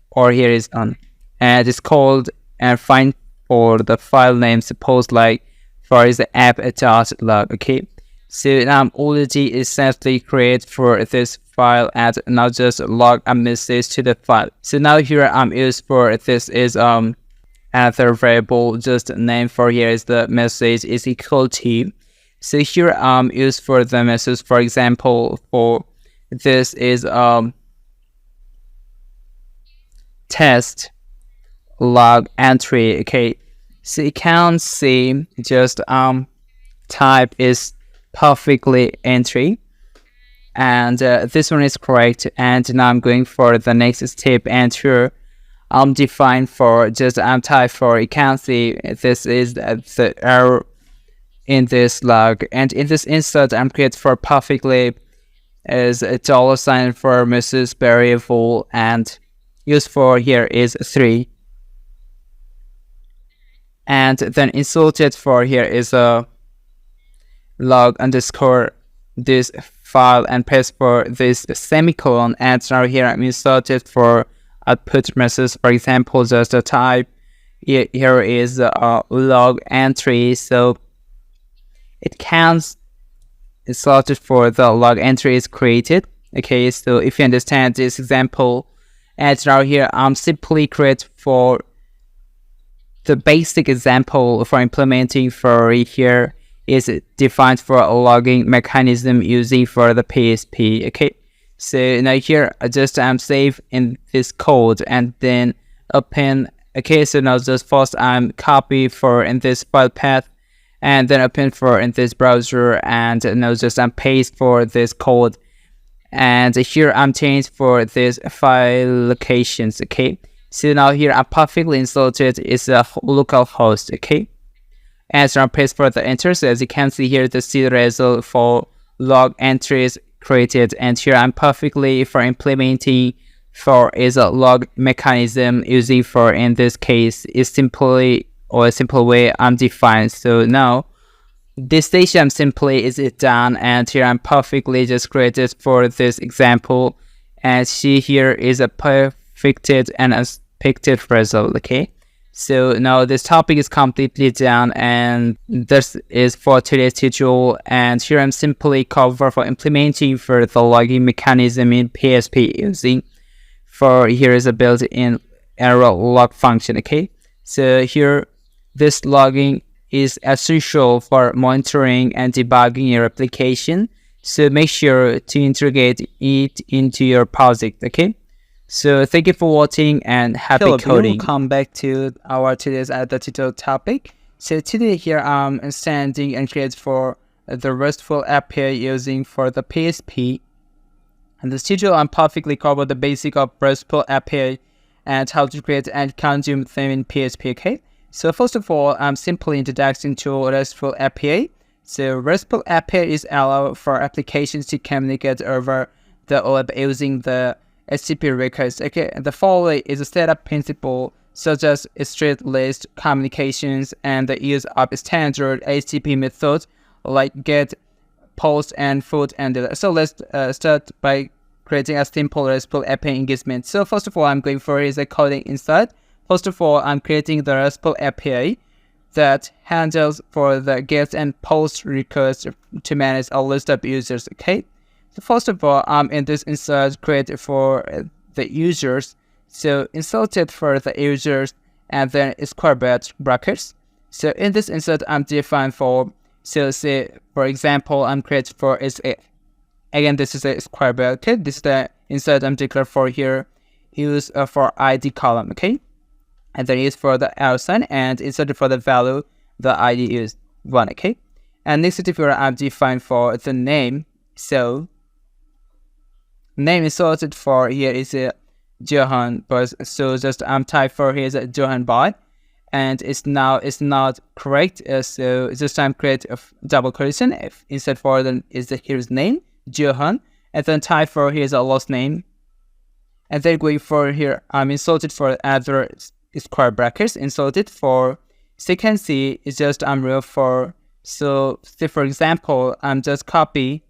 or here is on, and it's called and find for the file name. Suppose like for is the app.log. Okay, so now I'm already essentially create for this file, and now just log a message to the file. So now here I'm used for this is another variable, just name for here is the message is equal to. So here I'm used for the message, for example for this is test log entry. Okay, so you can see just type is perfectly entry, and this one is correct. And now I'm going for the next step, and here I'm define for just type for. You can see this is the error in this log, and in this insert I'm create for perfectly is a $sign for message variable, and used for here is 3, and then inserted for here is a log underscore this file and paste for this semicolon, and now here I'm inserted for output message. For example, just a type here is a log entry, so it counts. It's sorted for the log entry is created. Okay, so if you understand this example, and now here I'm simply create for the basic example for implementing for here is defined for a logging mechanism using for the PHP. Okay, so now here I just save in this code and then open. Okay, so now just first I'm copy for in this file path, and then open for in this browser, and now just paste for this code, and here I'm changed for this file locations. Okay, so now here I'm perfectly inserted is a local host. Okay, and so I paste for the enter. So as you can see here, the C result for log entries created, and here I'm perfectly for implementing for is a log mechanism using for in this case is simply or a simple way I'm defined. So now this stage I'm simply is it done, and here I'm perfectly just created for this example, and see here is a perfected and expected result. Okay, so now this topic is completely done, and this is for today's tutorial, and here I'm simply cover for implementing for the logging mechanism in PHP using for here is a built-in error log function. Okay, so here this logging is essential for monitoring and debugging your application, so make sure to integrate it into your project. Okay, so thank you for watching and happy coding. We'll come back to our today's tutorial topic. So today here I'm understanding and create for the RESTful API using for the PHP. In this tutorial I'm perfectly cover the basic of RESTful API and how to create and consume them in PHP, okay? So first of all, I'm simply introducing to RESTful API. So RESTful API is allowed for applications to communicate over the web using the HTTP request, okay? And the following is a setup principle such as straight list communications and the use of standard HTTP methods like get, post, and put, and delete. So let's start by creating a simple RESTful API engagement. So first of all, I'm going for is a coding inside. First of all, I'm creating the RESTful API that handles for the get and post requests to manage a list of users, okay? So first of all, I'm in this insert create for the users. So insert it for the users and then square brackets. So in this insert, I'm defined for, so say, for example, I'm creating for is a, again, this is a square bracket. This is the insert I'm declared for here. Use for ID column, okay? And then use for the arrow sign and insert for the value, the ID is 1, okay? And next if I'm defined for the name. So name is sorted for here is a Johan, but so just type for here is a Johan by, and it's not correct. So just create a double quotation. If instead for then is the here's name Johan, and then type for here's a last name, and then going for here I'm inserted for other square brackets inserted for second C is just real for, so say for example I'm just copy.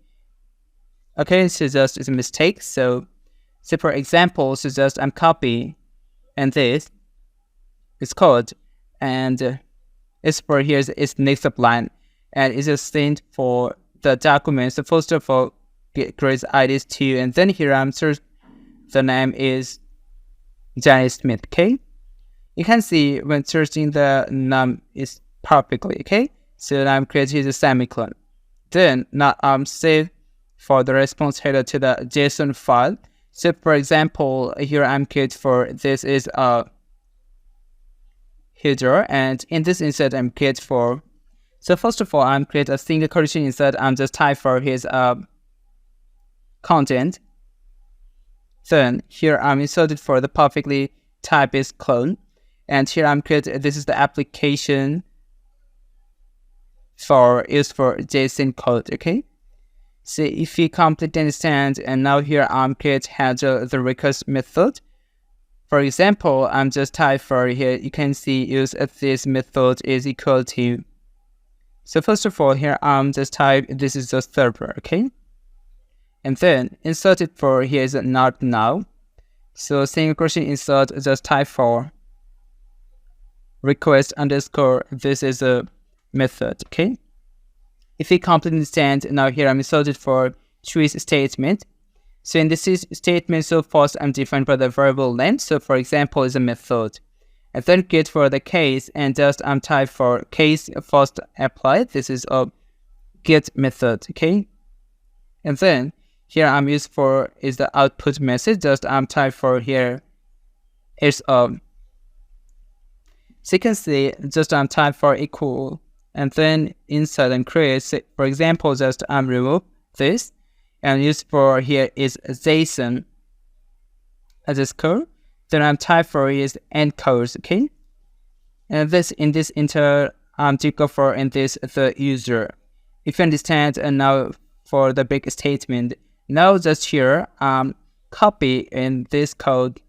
Okay, so just it's a mistake. So say for example, so just I'm copy, and this is code, and it's for here's it's next up line, and it's a sent for the document. So first of all, create IDs 2, and then here I'm search the name is Johnny Smith. Okay, you can see when searching the num is perfectly okay. So now I'm creating a semicolon. Then now I'm save for the response header to the JSON file. So for example, here I'm creating for this is a header, and in this insert I'm creating for. So first of all, I'm create a single quotation insert. I'm just type for his content. Then here I'm inserted for the perfectly type is clone, and here I'm create. This is the application for used for JSON code. Okay. So if you completely understand, and now here I'm create handle the request method. For example, I'm just type for here. You can see use of this method is equal to. So first of all, here I'm just type this is the server, okay, and then insert it for here is not now. So single quotation insert just type for request underscore this is a method, okay. If you completely understand, now here I'm inserted for choose statement. So in this statement, so first I'm defined for the variable length. So for example, is a method. And then get for the case, and just type for case first apply. This is a get method, okay. And then here I'm used for is the output message. Just type for here is so you can see just type for equal. And then inside and create, for example, just remove this and use for here is JSON underscore. Then type for is encode, okay. And this in this enter to go for in this the user. If you understand, and now for the big statement, now just here copy in this code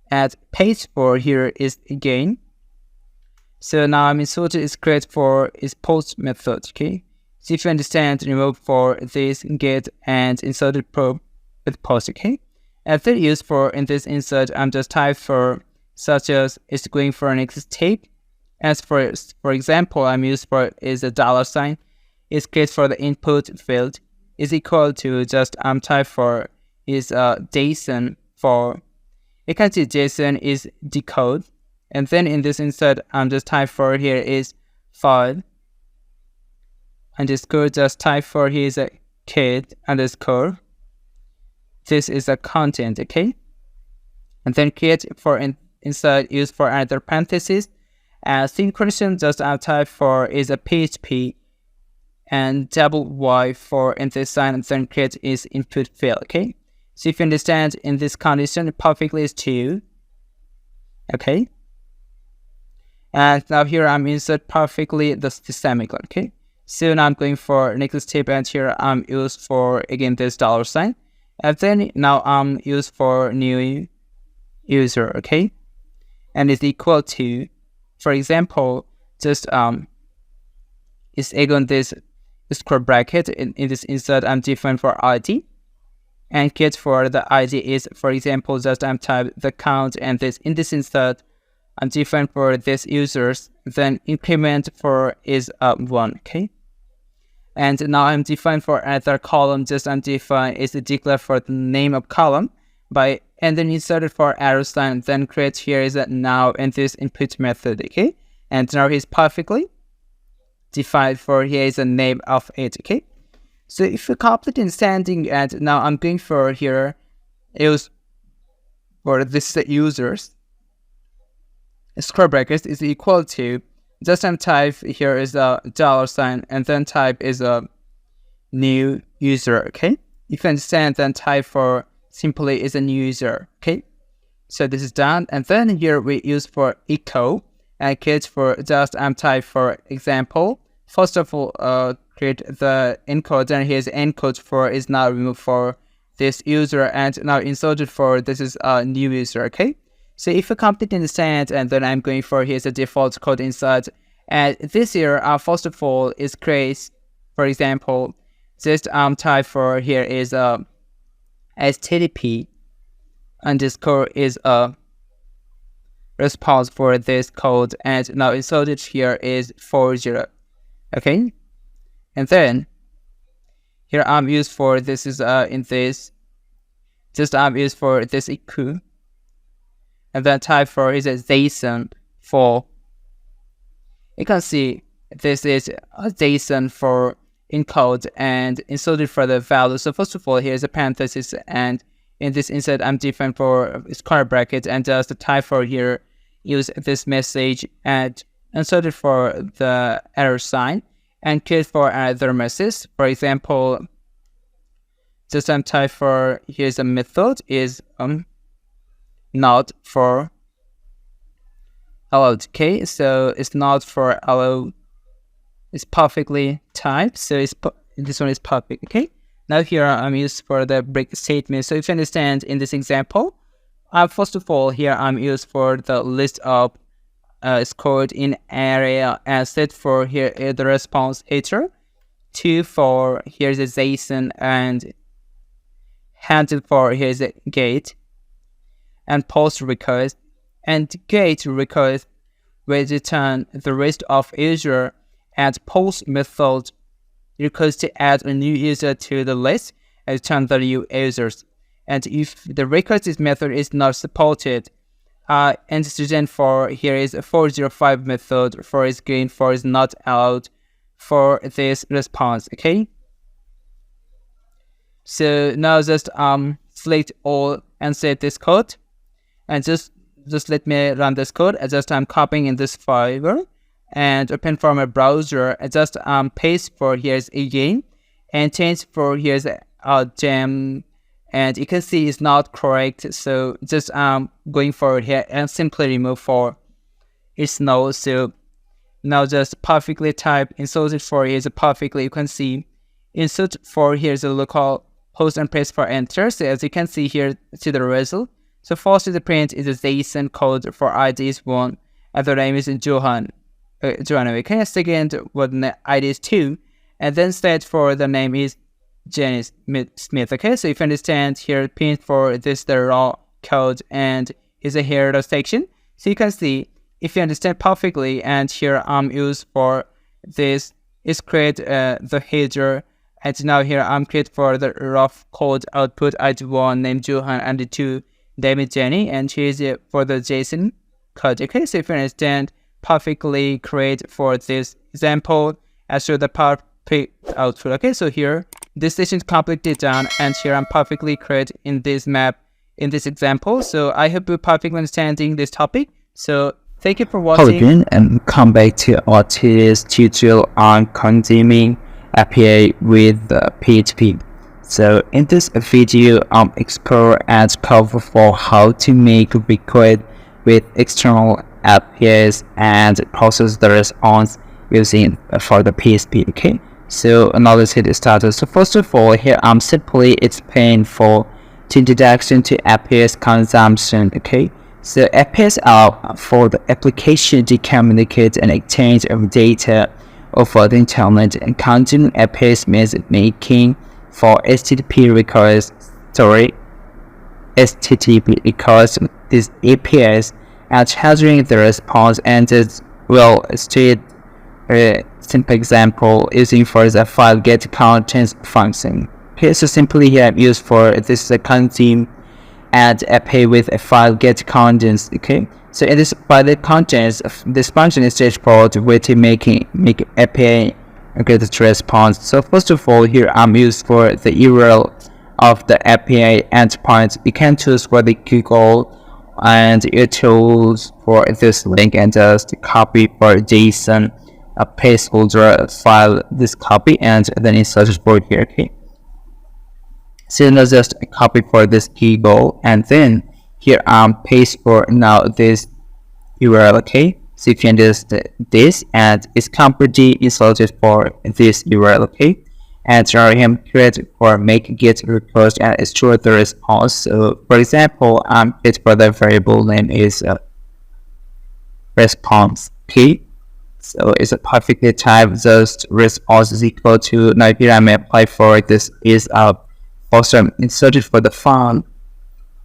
and paste for here is again. So now I'm inserted is create for is post method, okay. So if you understand, remove for this get and inserted probe with post, okay. And then use for in this insert, I'm just type for such as it's going for an next step. As for example, I'm used for is a $sign. Is create for the input field is equal to just type for is JSON for. You can see JSON is decode. And then in this insert, just type for here is file underscore, just type for here is a kid underscore. This is a content, okay. And then create for insert use for another parenthesis. Synchronization just type for is a PHP and double Y for in this sign, and then create is input field, okay. So if you understand in this condition, perfectly is 2. Okay. And now here I'm insert perfectly the semicolon. Okay. So now I'm going for next step, and here I'm used for again this $sign. And then now I'm used for new user. Okay. And it's equal to, for example, just is again this square bracket in this insert I'm defined for ID, and get for the ID is, for example, just I'm type the count, and this in this insert I'm defined for this users, then increment for is 1. Okay. And now I'm defined for another column, just I'm defined is declare for the name of column by, and then inserted for arrow sign, then create here is a now and this input method. Okay. And now is perfectly defined for here is a name of it. Okay. So if you complete understanding, and now I'm going for here use for this users, square brackets is equal to, just I'm type here is a $sign, and then type is a new user. Okay. If you understand, then type for simply is a new user. Okay. So this is done, and then here we use for echo, and get for just I'm type for example. First of all, create the encode, then here's encode for is now removed for this user, and now inserted for this is a new user. Okay. So if you completely understand, and then I'm going for here's a default code inside, and this here first of all is create, for example, just type for here is HTTP underscore is a response for this code, and now inserted here is 40. Okay. And then here I'm used for this is in this, just I'm used for this equal, and then type for is a JSON for, you can see this is a JSON for encode and inserted for the value. So first of all, here's a parenthesis, and in this insert I'm defined for square bracket, and just type for here use this message and inserted for the error sign, and create for another message. For example, just type for here's a method is not for allowed. Okay, so it's not for allowed, it's perfectly typed, so it's this one is perfect. Okay, now here I'm used for the break statement. So if you understand in this example, first of all here I'm used for the list of scored in area, and set for here the response header, 2 for here's a JSON, and handle for here's a gate, and post request, and get request will return the list of user, and post method request to add a new user to the list and return the new users. And if the request method is not supported, and student for here is a 405 method for is green for is not allowed for this response. Okay. So now just select all and save this code, and just let me run this code. I just I'm copying in this file and open from a browser. I just paste for here's again, and change for here's gem, and you can see it's not correct. So just going forward here and simply remove for it's no. So now just perfectly type insert for here's perfectly, you can see insert for here's a local host and press for enter. So as you can see here to the result. So first is the print is a JSON code for ID is 1, and the name is Johan. Okay, second what the ID is 2, and then state for the name is Jenny Smith. Okay, so if you understand here, print for this the raw code, and is a here section. So you can see if you understand perfectly, and here I'm used for this is create the header, and now here I'm create for the rough code output ID1 name Johan and the 2 name is Jenny, and here's it for the JSON code. Okay, so if you understand perfectly, create for this example and show the perfect output. Okay, so here this session is completely done, and here I'm perfectly create in this map in this example. So I hope you're perfectly understanding this topic. So thank you for watching. Hello again, and come back to our today's tutorial on consuming API with PHP. So in this video, explore and cover for how to make request with external APIs and process the response using for the PHP. Okay. So now let's hit start. So first of all, here I'm simply explain for the introduction to APIs consumption. Okay. So APIs are for the application to communicate and exchange of data over the internet, and consuming APIs means making for HTTP requests these APIs and charging the response, and as well state a simple example using for the file get contents function. Okay, so simply here I'm used for this is a consume and API with a file get contents. Okay, so in this file get contents, this function is straightforward way to make API get the response. So first of all, here I'm used for the URL of the API endpoint. You can choose for the Google, and you choose for this link and just copy for JSON a placeholder file, this copy, and then insert it for here. Okay, so now just copy for this Google, and then here paste for now this URL. Okay, so you can just this, and it's completely inserted for this URL. Okay, and try him create for make get request and store the response. So for example, create for the variable name is response. Okay, so it's a perfectly typed just response is equal to, now here I'm apply for this is also inserted for the font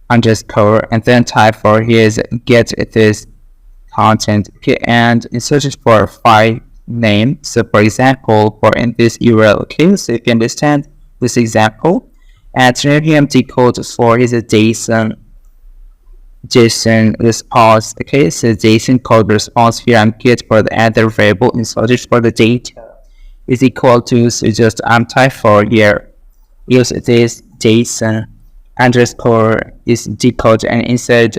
underscore, and then type for here is get this content. Okay, and inserted for file name. So for example, for in this URL. Okay, so you can understand this example, and here empty code for is a JSON response. Okay, so JSON code response here I'm get for the other variable inserted for the data is equal to, so just type for here use this JSON underscore is decode and insert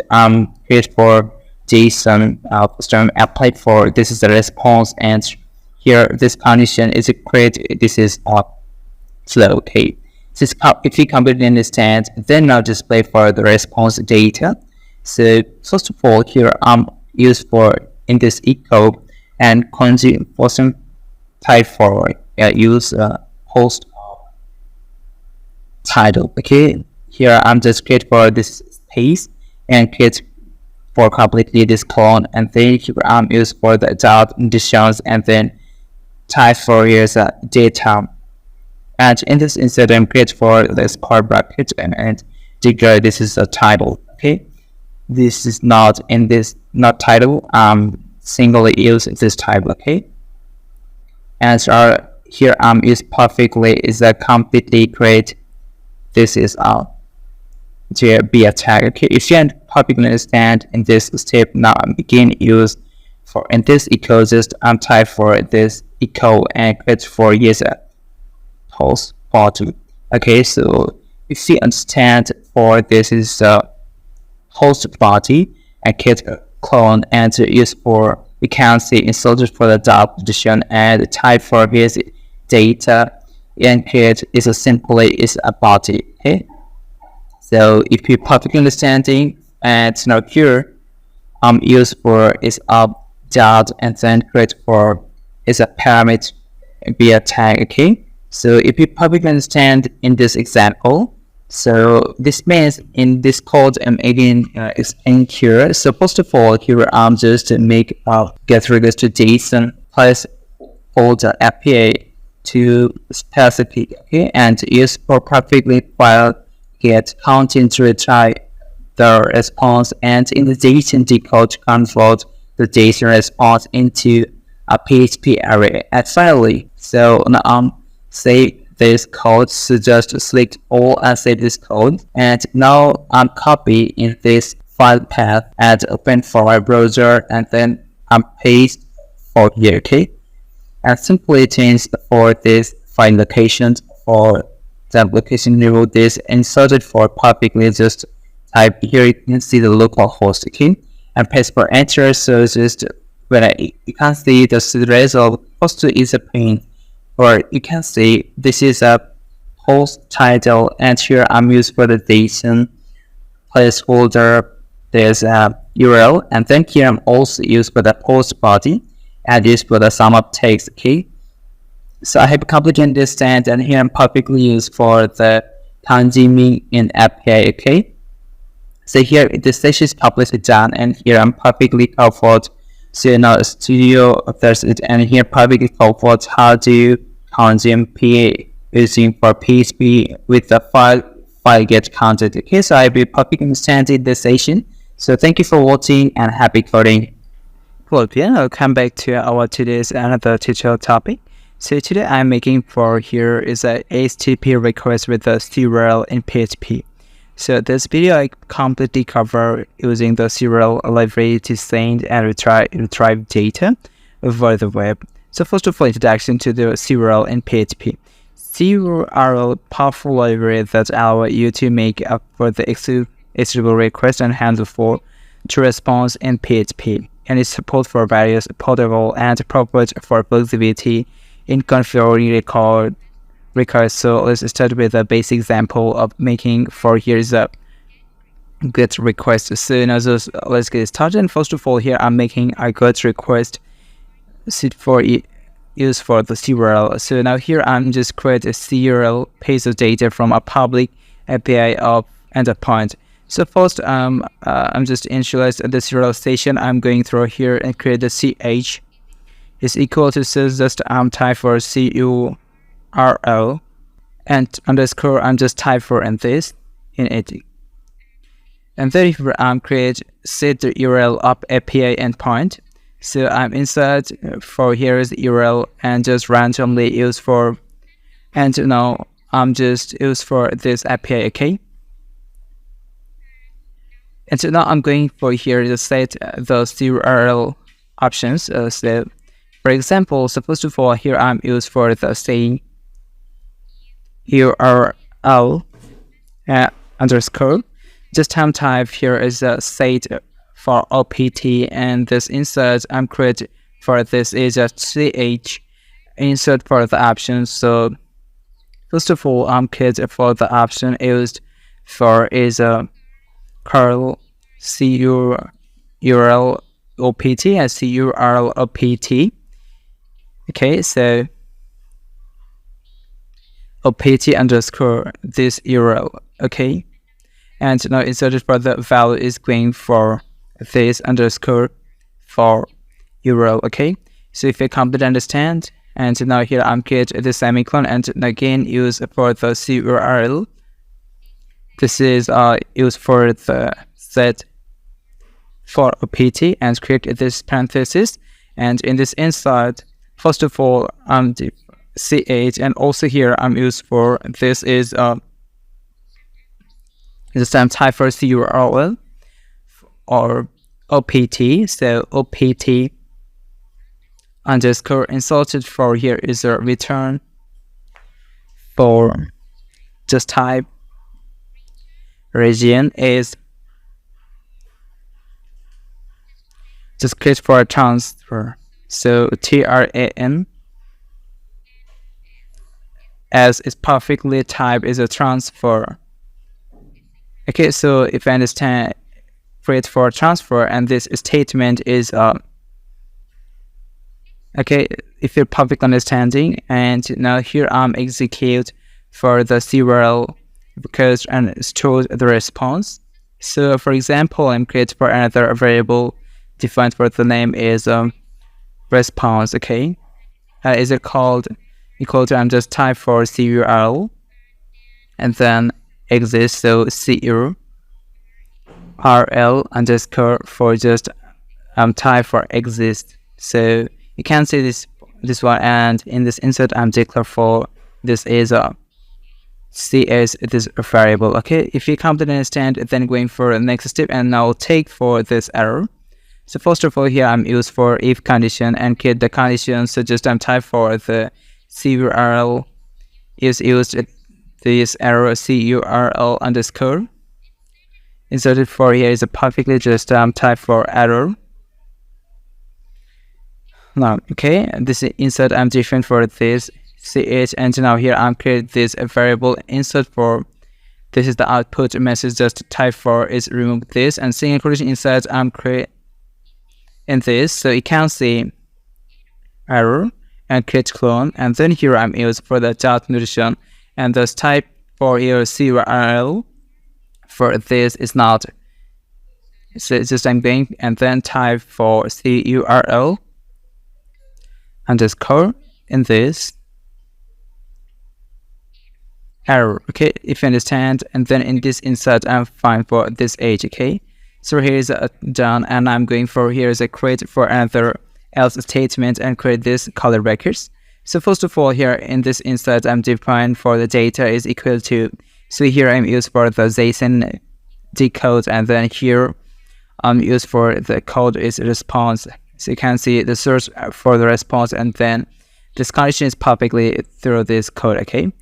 create for JSON custom applied for this is the response, and here this condition is a create this is flow. Okay, so if you completely understand, then now display for the response data. So first of all, here used for in this echo and consume for some type for use host title. Okay, here I'm just create for this space and create for completely this clone, and then here I'm used for the dot conditions, and then type for here's data, and in this insert I'm create for this part bracket and declare this is a title. Okay, this is not in this not title, singly use this type. Okay, and so here is perfectly is a completely create this is to be a tag. Okay, if you can perfectly understand in this step, now I'm begin use for in this echo just type for this echo and create for user host body. Okay, so if you understand for this is host body and create a clone and use for we can see inserted for the dot position and type for his data and create is a simply is a body. Okay, so if you perfectly understanding, and now here use for is a dot and then create for is a parameter be a tag. Okay, so if you perfectly understand in this example, so this means in this code I'm again explain here. So first of all, here I'm just make get request to JSON plus folder API to specific. Okay, and use for perfectly file get content to retry the response, and in the JSON decode convert the JSON response into a PHP array. And finally, so now save this code. So just select all and save this code, and now copy in this file path and open for my browser, and then paste for here. Okay, and simply change for this file location for the location level this inserted for perfectly just type here. You can see the local host. Okay, and press for enter. So just when you can see the result host is a pain, or you can see this is a post title, and here I'm used for the JSON placeholder. There's a URL, and then here I'm also used for the post body and used for the sum of text. Okay, so I have completely understand, and here I'm perfectly used for the consuming in API. Okay, so here the session is publicly done, and here I'm perfectly covered. So now studio there's it, and here perfectly covered how do you consume PA using for PHP with the file get counted. Okay, so I will perfectly understand in this session. So thank you for watching and happy coding. Well, yeah, I'll come back to our today's another tutorial topic. So today I'm making for here is a HTTP request with the serial in PHP. So this video I completely cover using the serial library to send and retrieve data over the web. So first of all, introduction to the serial in PHP. Serial powerful library that allow you to make up for the HTTP request and handle for to response in PHP, and its support for various portable and purpose for flexibility in configuring records. So let's start with a basic example of making for here's a GET request. So now let's get started. And first of all, here I'm making a GET request for use for the serial. So now here I'm just create a serial piece of data from a public API of endpoint. So first I'm just initialize the serial station. I'm going through here and create the ch is equal to, so just type for curl and underscore I'm just type for and this in it, and then if create set the URL of API endpoint. So I'm insert for here is URL and just randomly use for, and now I'm just use for this API. Okay, and so now I'm going for here to set those URL options. So for example, so first of all, here I'm used for the say URL underscore. Just type here is a set for opt, and this insert I'm create for this is a ch insert for the options. So first of all, I'm create for the option used for is a curl curl opt and curl opt. Okay, so opt underscore this URL. Okay, and now inserted for the value is going for this underscore for URL. Okay, so if you completely understand, and now here I'm create the semicolon and again use for the URL. This is used for the set for opt and create this parenthesis, and in this inside, first of all the ch, and also here I'm used for this is this time type for URL or opt. So opt underscore inserted for here is a return for just type region is just click for a transfer. So TRAN as is perfectly typed is a transfer. Okay, so if I understand, create for transfer, and this statement is okay, if you're perfect understanding, and now here I'm execute for the serial because and store the response. So for example, I'm create for another variable defined for the name is response. Okay, is it called equal to, I'm just type for curl and then exist, so curl underscore for just type for exist. So you can see this one, and in this insert I'm declare for this is a cs this variable. Okay, if you come to understand, then going for the next step, and now take for this error. So first of all, here I'm used for if condition and get the condition. So just type for the curl is used this error curl underscore inserted for here is a perfectly just type for error. Now okay, this insert I'm different for this see it, and now here I'm create this variable insert for. This is the output message. Just type for is remove this, and single quotation inside I'm create in this, so you can see error and create clone, and then here I'm used for the dot notation, and this type for here CURL for this is not. So it's just I'm going and then type for CURL underscore in this error, okay, if you understand, and then in this insert I'm fine for this age, okay. So here is done, and I'm going for here is a create for another else statement and create this color brackets. So first of all, here in this insert I'm defined for the data is equal to, so here I'm used for the JSON decode, and then here I'm used for the code is response. So you can see the source for the response, and then this condition is publicly through this code, okay.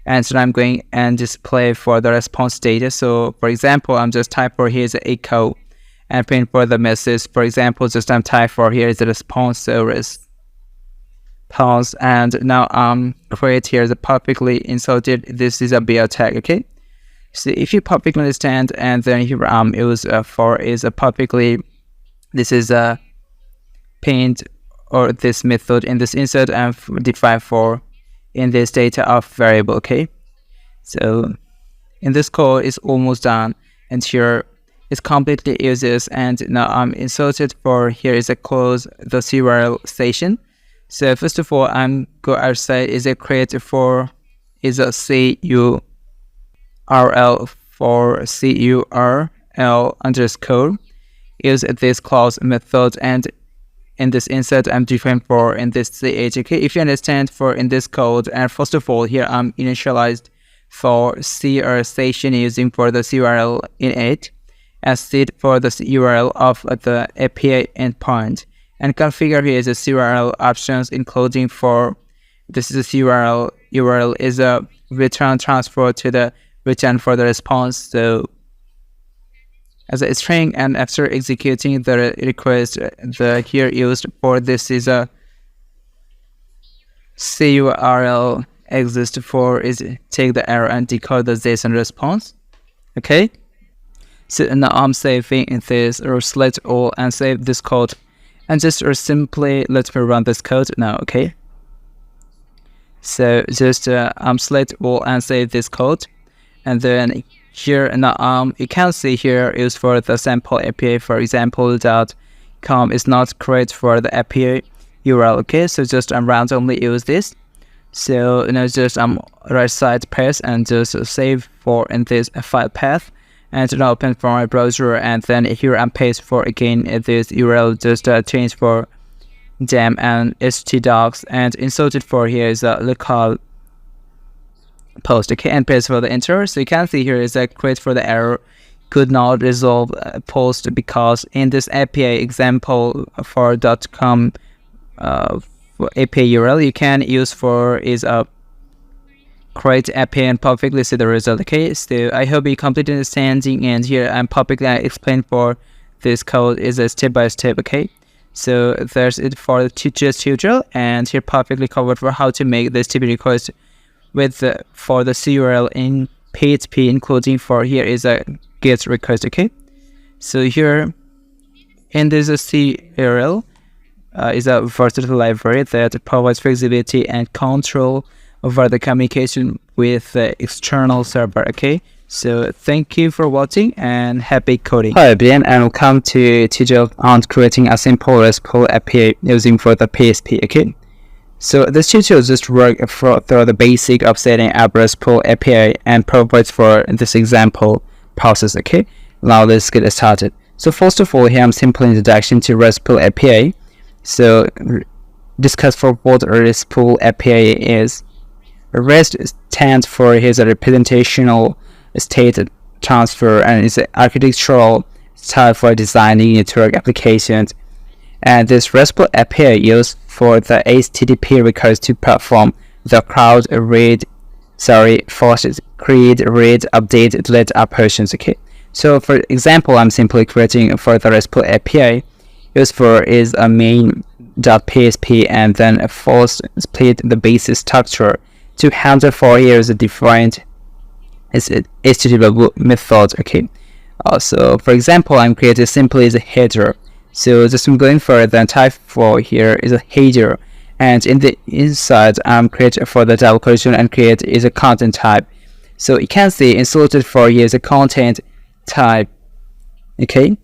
And so I'm going and display for the response data. So for example, I'm just type for here's the echo and print for the message. For example, just I'm type for here is the response, so response, and now create here the publicly inserted. This is a BL tag, okay. So if you publicly understand, and then here use for is a publicly, this is a paint or this method in this insert and define for in this data of variable, okay. So in this code is almost done, and here is completely uses, and now I'm inserted for here is a close the CURL station. So first of all I'm go outside is a create for is a CURL for CURL underscore use this clause method, and in this insert I'm defined for in this CH, okay. If you understand for in this code, and first of all here I'm initialized for CR station using for the CURL init as seed for the URL of the API endpoint, and configure here is a CURL options including for this is a URL is a return transfer to the return for the response, so as a string, and after executing the request, the here used for this is a CURL exist for is take the error and decode the JSON response, okay. So now I'm saving this or select all and save this code, and just or simply let me run this code now, okay. So just select all and save this code, and then here now you can see here is for the sample API, for example .com is not correct for the API URL, okay. So just randomly use this. So now just right side press and just save for in this file path, and now open for my browser, and then here I'm paste for again this URL, just change for dem and htdocs, and insert it for here is a local post, okay, and paste for the enter. So you can see here is a create for the error could not resolve post, because in this API example for .com for API URL you can use for is a create API and publicly see the result, okay. So I hope you completely understanding, and here I'm publicly explain for this code is a step by step, okay. So there's it for the teacher's tutorial, and here publicly covered for how to make this TP request with for the CURL in PHP, including for here is a GET request, okay. So here in this CURL is a versatile library that provides flexibility and control over the communication with the external server, okay. So thank you for watching and happy coding. Hi everyone, and welcome to tutorial on creating a simple RESTful API using for the PHP, okay. So this tutorial just work through the basic of setting up RESTful API and provides for this example process, okay. Now let's get started. So first of all, here I'm simple introduction to RESTful API. So discuss for what a RESTful API is. REST stands for his representational state transfer, and is an architectural style for designing network applications. And this RESTful API used for the HTTP request to perform the Crud read, first create, read, update, delete operations, okay. So for example, I'm simply creating for the RESTful API used for is a main .php and then first split the basic structure to handle for here the different HTTP methods. Okay, so for example, I'm creating simply as a header. So just I'm going for the type for here is a header, and in the inside I'm creating for the double quotation and create is a content type. So you can see inserted for here is a content type. Okay,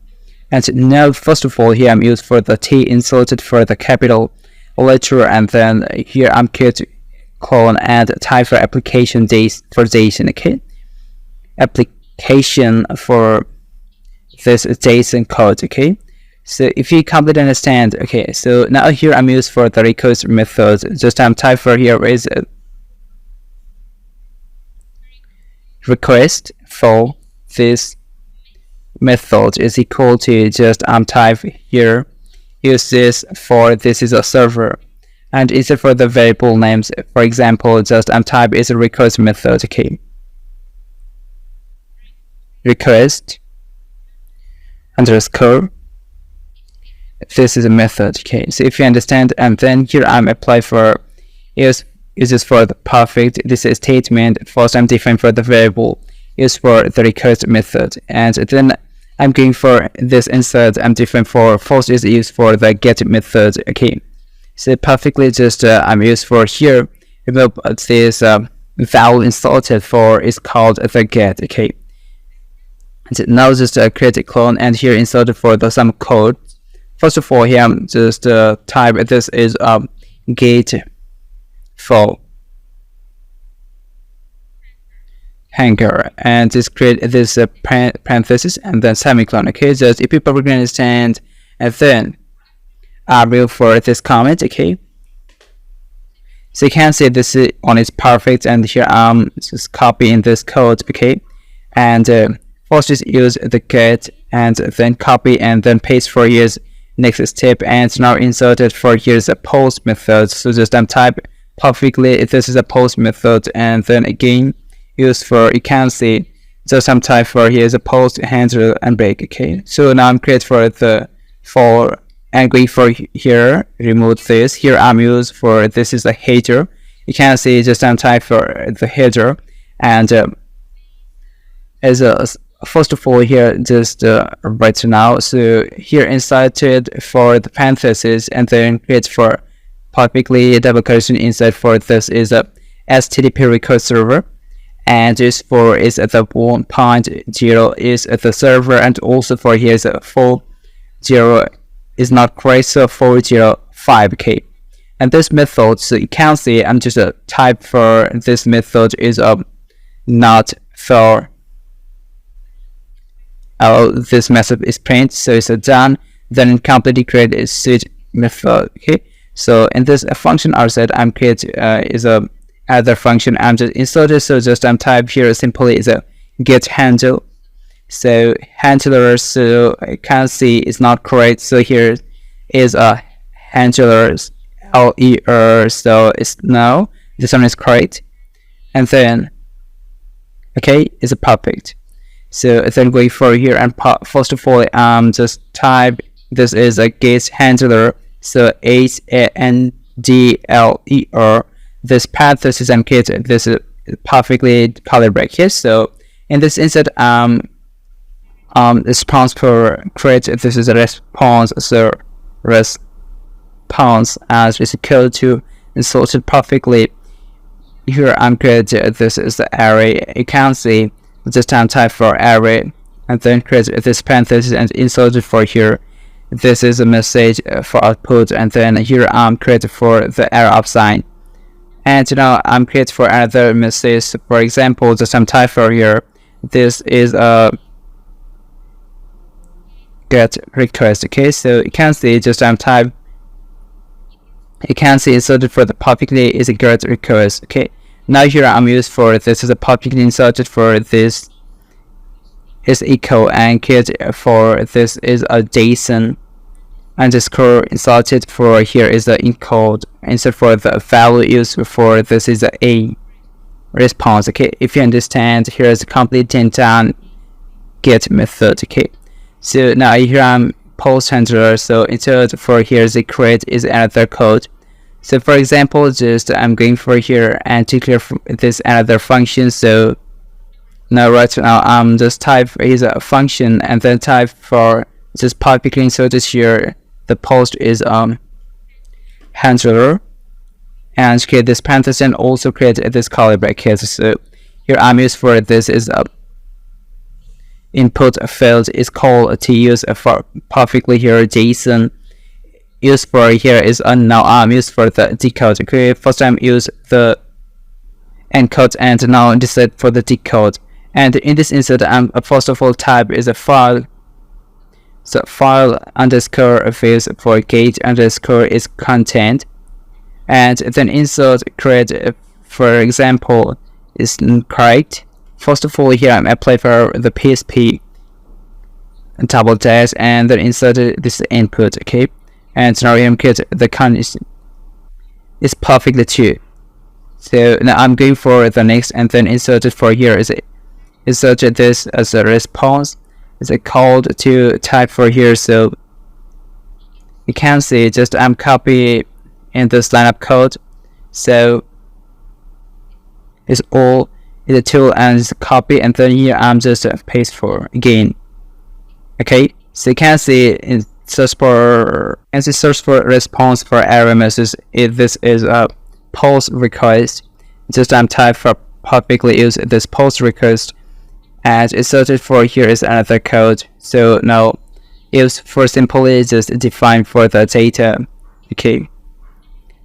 and now first of all here I'm used for the T inserted for the capital letter, and then here I'm creating colon and type for application days for JSON. Okay, application for this JSON code. Okay, so if you completely understand, okay, so now here I'm used for the request method. Just type for here is request for this method is equal to just type here use this for this is a server, and instead for the variable names, for example, just type is a request method. Okay, request underscore this is a method. Okay, so if you understand, and then here I'm apply for is this for the perfect, this is statement. First I'm define for the variable is for the request method, and then I'm going for this insert. I'm different for first is used for the get method. Okay, so perfectly just I'm used for here this value inserted for is called the get. Okay, and now just create a clone, and here inserted for the some code. First of all, here I'm just type this is get for hanger, and just create this parenthesis and then semicolon. Okay, just if you perfectly understand, and then I will for this comment. Okay, so you can see this one is perfect, and here I'm just copying this code. Okay, and first is use the get and then copy and then paste for here's next step, and now inserted for here's a post method. So just type perfectly this is a post method, and then again use for you can see just type for here's a post handle and break. Okay, so now I'm create for the for and going for here remove this. Here I'm used for this is a header. You can see just type for the header, and as a first of all here just right now, so here inserted for the parenthesis and then create for publicly double quotation inside for this is a HTTP request server, and this for is at the 1.0 is at the server, and also for here is a 40 is not correct, so 405. Okay, and this method, so you can see I'm just type for this method is not for this method is print, so it's done. Then completely create a switch method. Okay, so in this function outside I'm create is a other function I'm just inserted. So just type here simply is a get handle. So handler, so I can see it's not correct, so here is a handlers ler, so it's no, this one is correct, and then okay is a perfect. So then going for here and first of all just type this is a get handler, so handler, this parenthesis and get this is perfectly color break here. So in this insert response for create this is a response, so response as is equal to inserted perfectly. Here I'm create this is the array. You can see this time type for array and then create this parenthesis and insert it for here. This is a message for output, and then here I'm create for the arrow up sign, and now I'm create for another message. For example, just type for here this is a get request. Okay, so you can see just type, you can see inserted for the publicly is a get request. Okay, now here I'm used for this is a publicly inserted for this is equal, and get for this is a JSON underscore inserted for here is the encode, insert for the value used for this is a response. Okay, if you understand, here is a complete done get method. Okay, so now here I'm post handler. So instead for here the create is another code. So for example, just I'm going for here and declare this another function. So now right now I'm just type is a function and then type for just publicly inserted here. The post is handler, and create this parenthesis and also create this curly bracket. So here I'm used for this is a input field is called to use for perfectly here JSON. Used for here is now I'm used for the decode. Okay, first time use the encode and now decide for the decode. And in this instance, first of all type is a file. So file underscore fields for gate underscore is content, and then insert create for example is correct. First of all here I'm apply for the PHP double dash and then insert this input. Okay, and now I'm get the count is perfectly true. So now I'm going for the next and then insert it for here is insert this as a response. Is a called to type for here. So you can see just I'm copy in this line of code. So it's all is a tool and it's copy, and then here I'm just paste for again. Okay, so you can see in search for response for error message. If this is a post request, just I'm type for publicly use this post request. And inserted for here is another code. So now use for simply just define for the data. Okay,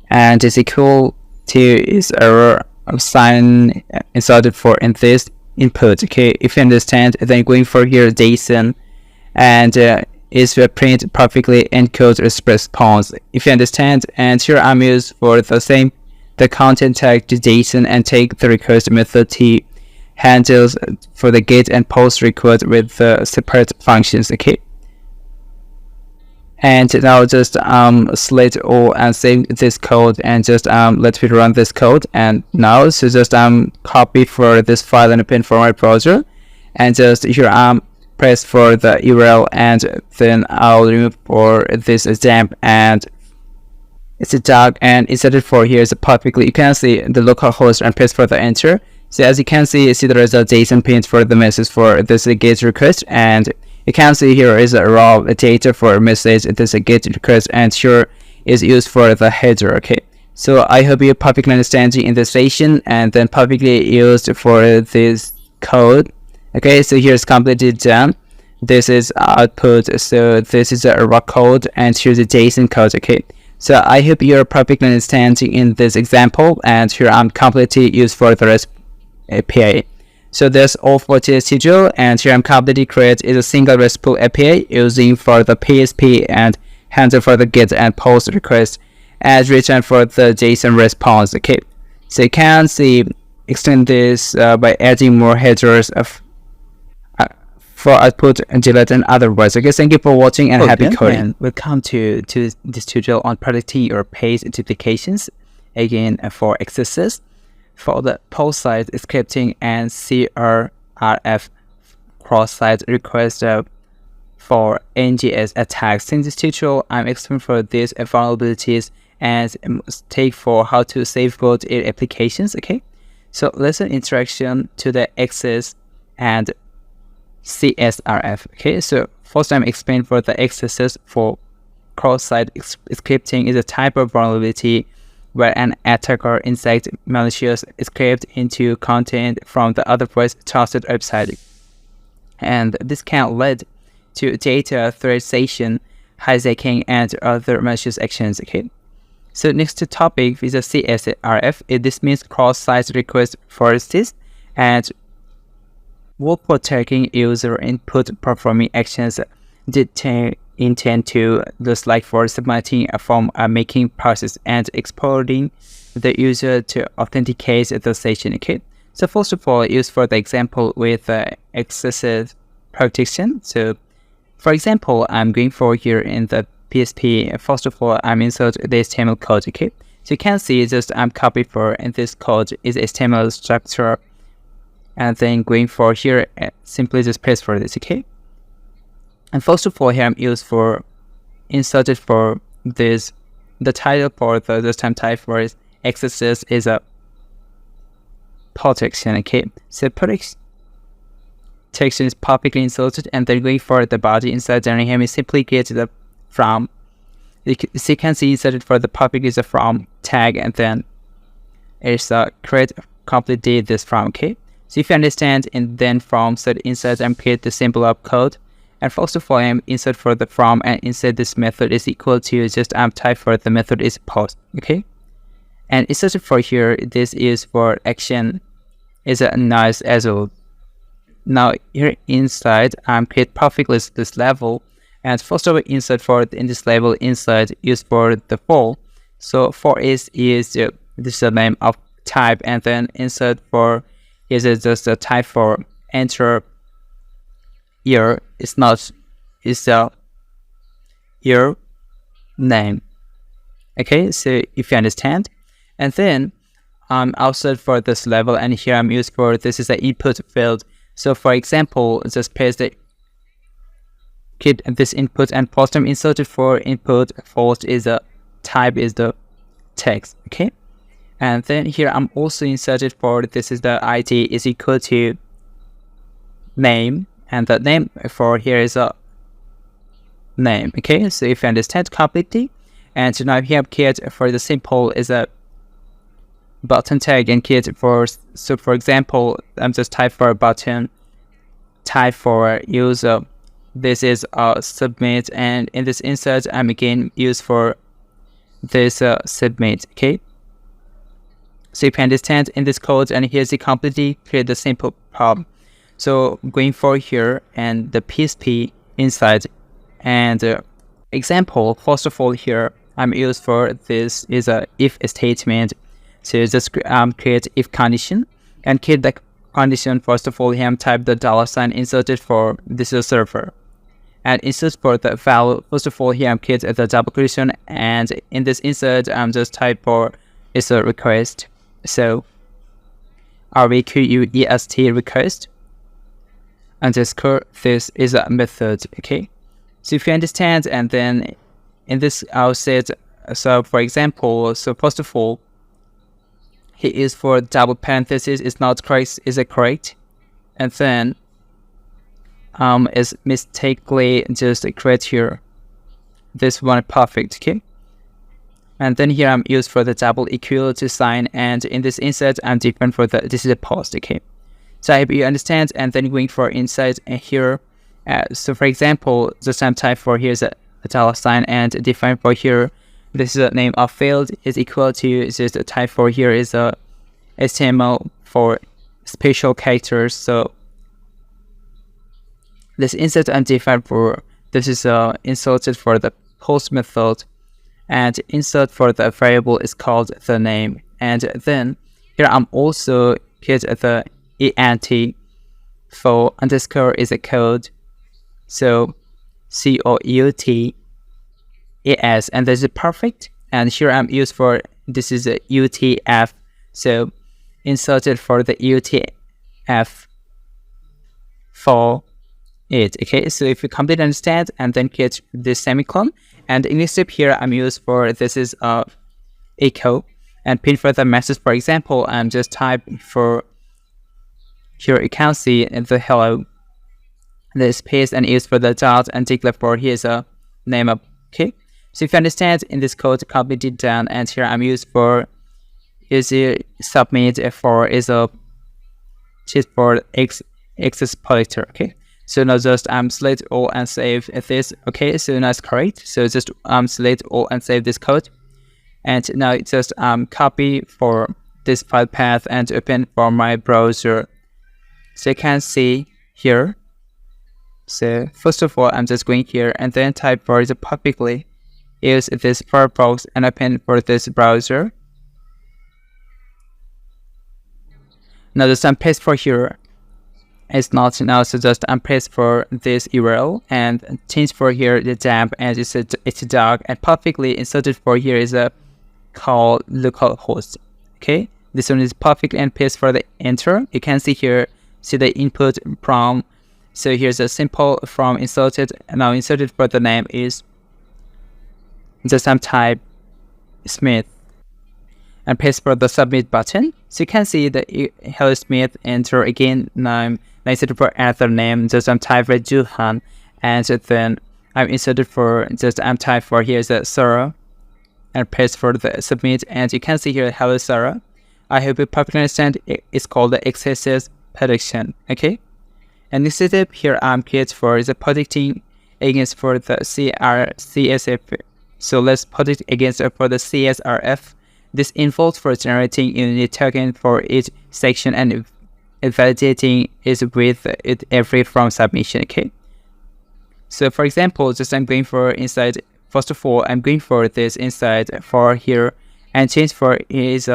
and is equal to is error of sign inserted for in this input. Okay, if you understand, then going for here JSON and is print perfectly encode response. If you understand, and here I'm used for the same the content tag to JSON and take the request method T handles for the get and post request with separate functions. Okay, and now just select all and save this code and just let me run this code. And now so just copy for this file and open for my browser, and just here press for the URL and then I'll remove for this XAMPP and it's a dog and insert it for here is a perfectly you can see the local host and press for the enter. So as you can see there is a JSON print for the message for this GET request, and you can see here is a raw data for message. This GET request and here is used for the header. Okay, so I hope you perfectly understanding in this session and then perfectly used for this code. Okay, so here's completely done. This is output. So this is a raw code and here's a JSON code. Okay, so I hope you're perfectly understanding in this example, and here I'm completely used for the REST API. So that's all for today's tutorial, and here I'm completely create is a single RESTful API using for the PHP and handle for the get and post request as return for the JSON response. Okay, so you can see extend this by adding more headers of for output and delete and otherwise. Okay, thank you for watching and happy coding. And welcome to this tutorial on predicting your page duplications again for XSS. For the post site scripting and CSRF cross-site request for NGS attacks. In this tutorial, I'm explaining for these vulnerabilities and take for how to safeguard your applications. Okay, so lesson introduction to the XSS and CSRF. Okay, so first I'm explaining for the XSS for cross-site scripting is a type of vulnerability where an attacker injects malicious script into content from the otherwise trusted website, and this can lead to data threadization, hijacking, and other malicious actions. Okay, so next topic is a CSRF. This means cross-site request forces and work protecting user input performing actions intend to just like for submitting a form, making process and exporting the user to authenticate the session. Okay, so first of all, use for the example with XSS protection. So for example, I'm going for here in the PHP. First of all, I'm insert the HTML code. Okay, so you can see just I'm copy for and this code is HTML structure, and then going for here simply just paste for this. Okay, And first of all, here I'm used for inserted for this. The title for the this time type for is XSS is a protection. Okay, so protection is publicly inserted, and then going for the body inside. And here we simply get the from. You can see inserted for the public is a from tag, and then it's a create completely this from. Okay, so if you understand, and then from set insert and create the symbol of code. And first of all, I'm insert for the from, and insert this method is equal to just type for the method is post. Okay, and insert for here, this is for action is a nice as well. Now here inside create perfectly this level, and first of all insert for in this level inside is for the for. So for is this is the name of type, and then insert for is just the type for enter year. It's not is the year name. Okay, so if you understand, and then outside for this level, and here I'm used for this is the input field. So for example, just paste the keep this input, and post I'm inserted for input post is a type is the text. Okay, and then here I'm also inserted for this is the ID is equal to name, and the name for here is a name. Okay, so if you understand completely, and now here I'm create for the simple is a button tag, and create for, so for example, I'm just type for a button, type for user, this is submit, and in this insert I'm again use for this submit. Okay, so if you understand in this code, and here's the completely create the simple problem. So going for here and the PHP inside, and example, first of all here I'm used for this is a if statement. So just create if condition, and create the condition. First of all here I'm type the $, inserted for this is a server, and insert for the value. First of all here I'm create the double quotation, and in this insert I'm just type for is a request. So request request underscore this is a method. Okay, so if you understand, and then in this I'll set, so for example, so first of all he is for double parenthesis is not correct, is it correct, and then is mistakenly just create here this one perfect. Okay, and then here I'm used for the double equality sign, and in this insert I'm different for the this is a post. Okay, so I hope you understand, and then going for inside, and here so for example the same type for here's a $, and define for here this is a name of field is equal to just a type for here is a HTML for special characters. So this insert and define for this is inserted for the post method, and insert for the variable is called the name, and then here I'm also get the ent for underscore is a code, so COUT ES, and this is perfect. And here I'm used for this is a UTF, so inserted for the UTF for it. Okay, so if you completely understand, and then get this semicolon, and in this step here I'm used for this is echo, and print for the message. For example, I'm just type for here you can see the hello, the space, and use for the dot, and declare for here's a name of. Okay, so if you understand in this code completely done, and here I'm used for is submit for is a just for access pointer. Okay, so now just select all and save this. Okay, so now it's correct. So just select all and save this code, and now just copy for this file path and open for my browser. So you can see here. So first of all, I'm just going here and then type for the publicly use this Firefox and open for this browser. Now just paste for here. It's not now, so just paste for this URL and change for here the temp, and it's a dog, and perfectly inserted for here is a call localhost. Okay, this one is perfect, and paste for the enter. You can see here, see the input from So here's a simple from inserted. Now inserted for the name is just some type Smith, and paste for the submit button. So you can see the hello Smith, enter again. Now I'm inserted for another name, just I'm type for Juhan, and then I'm inserted for just I'm type for here's a Sarah, and paste for the submit, and you can see here hello Sarah. I hope you perfectly understand. It's called the XSS prediction. Okay, and this step here I'm create for is a predicting against for the CSRF. So let's predict against for the CSRF. This involves for generating unit token for each section and validating it with it every from submission. Okay, so for example, just I'm going for inside. First of all, I'm going for this inside for here, and change for is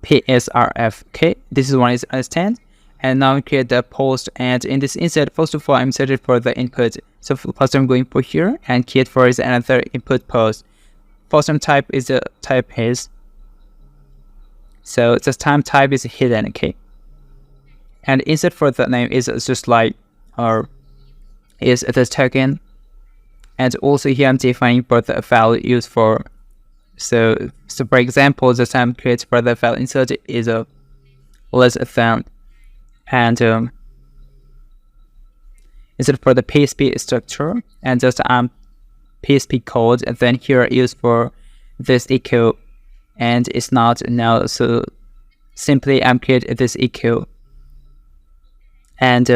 PSRF. Okay, this is one is understand. And now create the post, and in this insert, first of all I'm inserted for the input. So first I'm going for here and create for is another input post. First time type is the type is, so this time type is hidden. Okay, and insert for the name is just like or is the token, and also here I'm defining for the value used for. So for example, the time create for the file insert is a less than, and insert for the PHP structure, and just PHP code, and then here use for this equal, and it's not now, so simply create this equal, and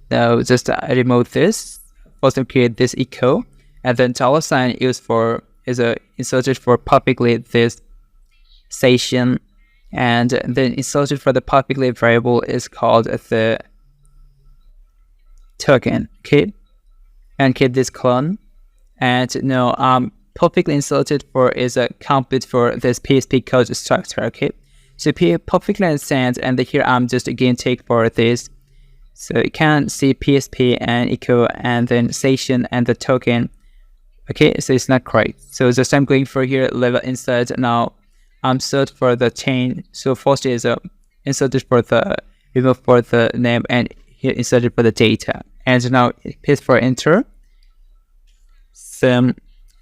now just remove this. First create this equal, and then $sign used for is inserted for publicly this session, and then inserted for the publicly variable is called the token. Okay, and create this clone, and now publicly inserted for is a complete for this PHP code structure. Okay, so publicly understand, and here I'm just again take for this. So you can see PHP and equal, and then session and the token. Okay, so it's not correct. So just I'm going for here level insert. Now I'm search for the chain. So first is inserted for the remove for the name, and here inserted for the data. And now paste for enter. Some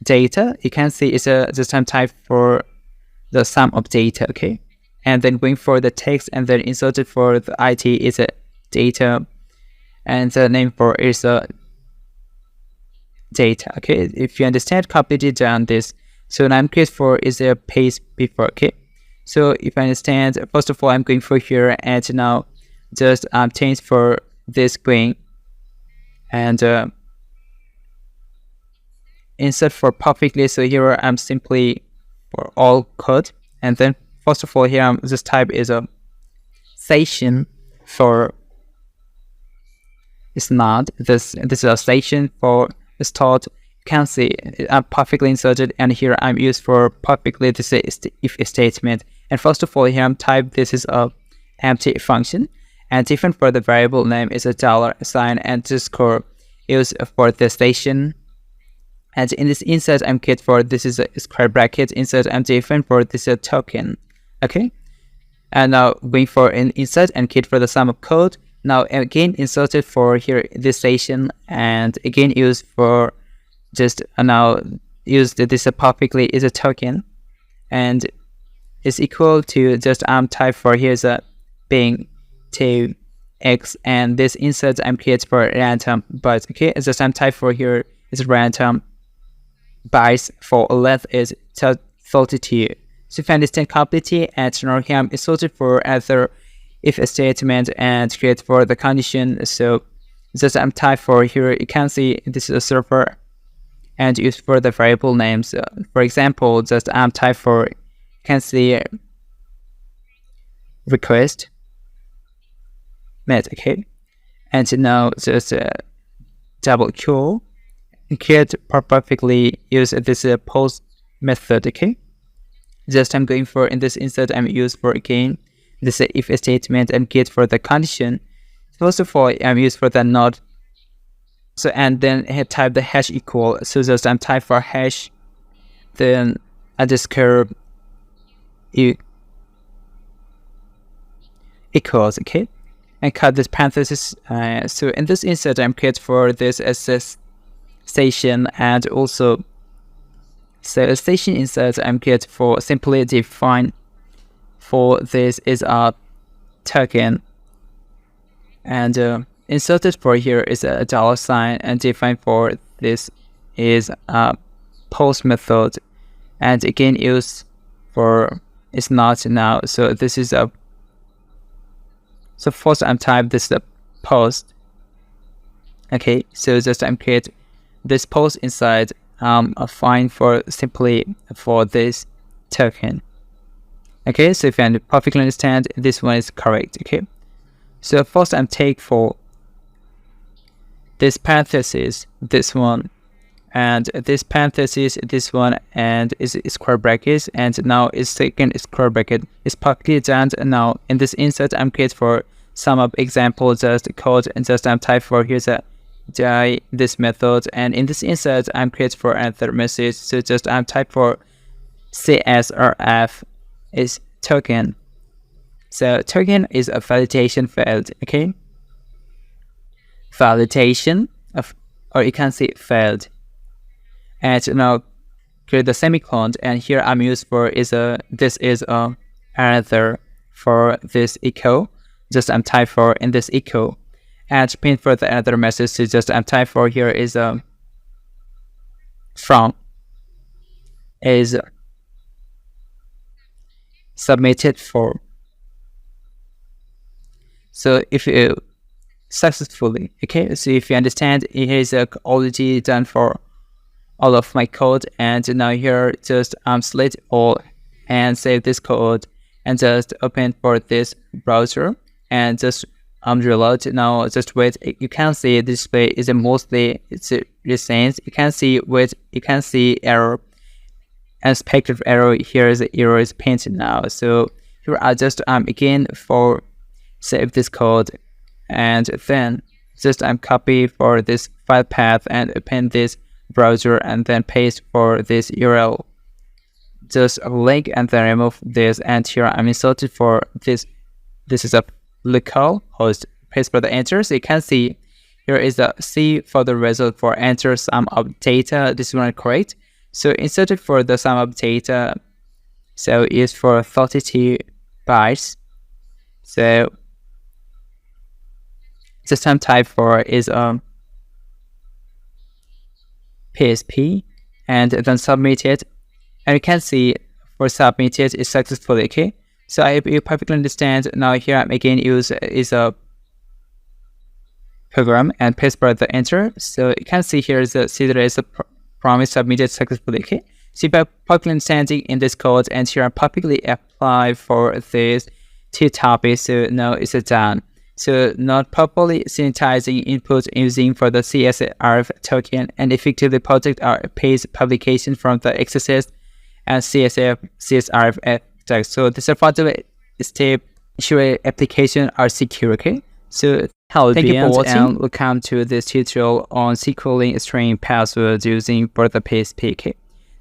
data you can see is just time type for the sum of data. Okay, and then going for the text, and then inserted for the IT is a data, and the name for is a data. Okay, if you understand completely done this. So now I'm create for is a page before. Okay, so if I understand, first of all I'm going for here, and now just change for this screen, and insert for publicly. So here I'm simply for all code, and then first of all here I'm just type is a session for it's not this is a session for start. You can see I'm perfectly inserted, and here I'm used for perfectly this is if statement. And first of all here I'm type this is a empty function, and different for the variable name is a $sign and underscore used for the station. And in this insert I'm create for this is a square bracket insert, and different for this is a token. Okay, and now going for an insert and create for the sum of code. Now again inserted for here this station, and again used for just now use this publicly is a token, and is equal to just type for here's a being to x, and this insert I'm create for random bytes. Okay, it's just type for here is random bytes for length is 32. So if I understand completely, and now here I'm inserted for other if a statement and create for the condition. So just type for here you can see this is a server, and use for the variable names. For example, just type for you can see request met. Okay, and now just double Q create perfectly use this post method. Okay, just I'm going for in this insert I'm used for again this if statement and get for the condition. First of all I'm used for the not. So and then I type the hash equal. So just I'm type for hash, then underscore equals. Okay, and cut this parenthesis. So in this insert, I'm create for this SS station, and also so station insert I'm create for simply define for this is a token, and inserted for here is a $, and defined for this is a post method, and again used for is not now. So this is a so first I'm type this is a post. Okay, so just I'm create this post inside a find for simply for this token. Okay, so if you perfectly understand, this one is correct. Okay, so first I'm take for this parenthesis, this one, and this parenthesis, this one, and is square brackets, and now is second square bracket is perfectly done. And now in this insert I'm create for some of example just code, and just I'm type for here's a this method, and in this insert I'm create for another message. So just I'm type for CSRF is token. So token is a validation field. Okay, validation of, or you can say field, and now create the semicolon, and here I'm used for is a this is a another for this echo. Just I'm type for in this echo, and print for the another message. So just I'm type for here is a from is submitted for. So if you successfully, okay, so if you understand, here is already done for all of my code, and now here just select all and save this code, and just open for this browser, and just reload. Now just wait, you can see this display is mostly it's recent. You can see error, expected error. Here is the error is painted now. So here I just again for save this code, and then just copy for this file path and open this browser, and then paste for this URL, just a link, and then remove this, and here I'm inserted for this is a local host, paste for the enter. So you can see here is the C for the result for enter sum of data. This one correct. So inserted for the sum of data, so is for 32 bytes. So system type for is PHP, and then submit it, and you can see for submitted is successfully. Okay, so I you perfectly understand. Now here I'm again use is a program and paste for the enter. So you can see here is a see there is a promise submitted successfully. Okay, so by perfectly understanding in this code, and here I perfectly apply for this two topics. So now it's done. So not properly synthesizing input using for the CSRF token, and effectively protect our page publication from the XSS and CSRF text. So this is further step ensure application are secure. Okay, so hello, thank you for watching, and welcome to this tutorial on securing string passwords using for the PHP. Okay,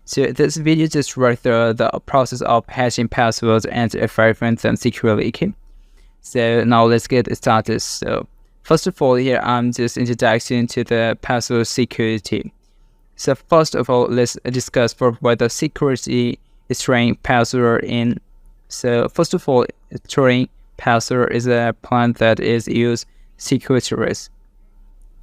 so this video just walk through the process of hashing passwords and verifying them securely. Okay, so now let's get started. So first of all, here I'm just introduction to the password security. So first of all, let's discuss for what the security string password in. So first of all, string password is a plan that is used security risk.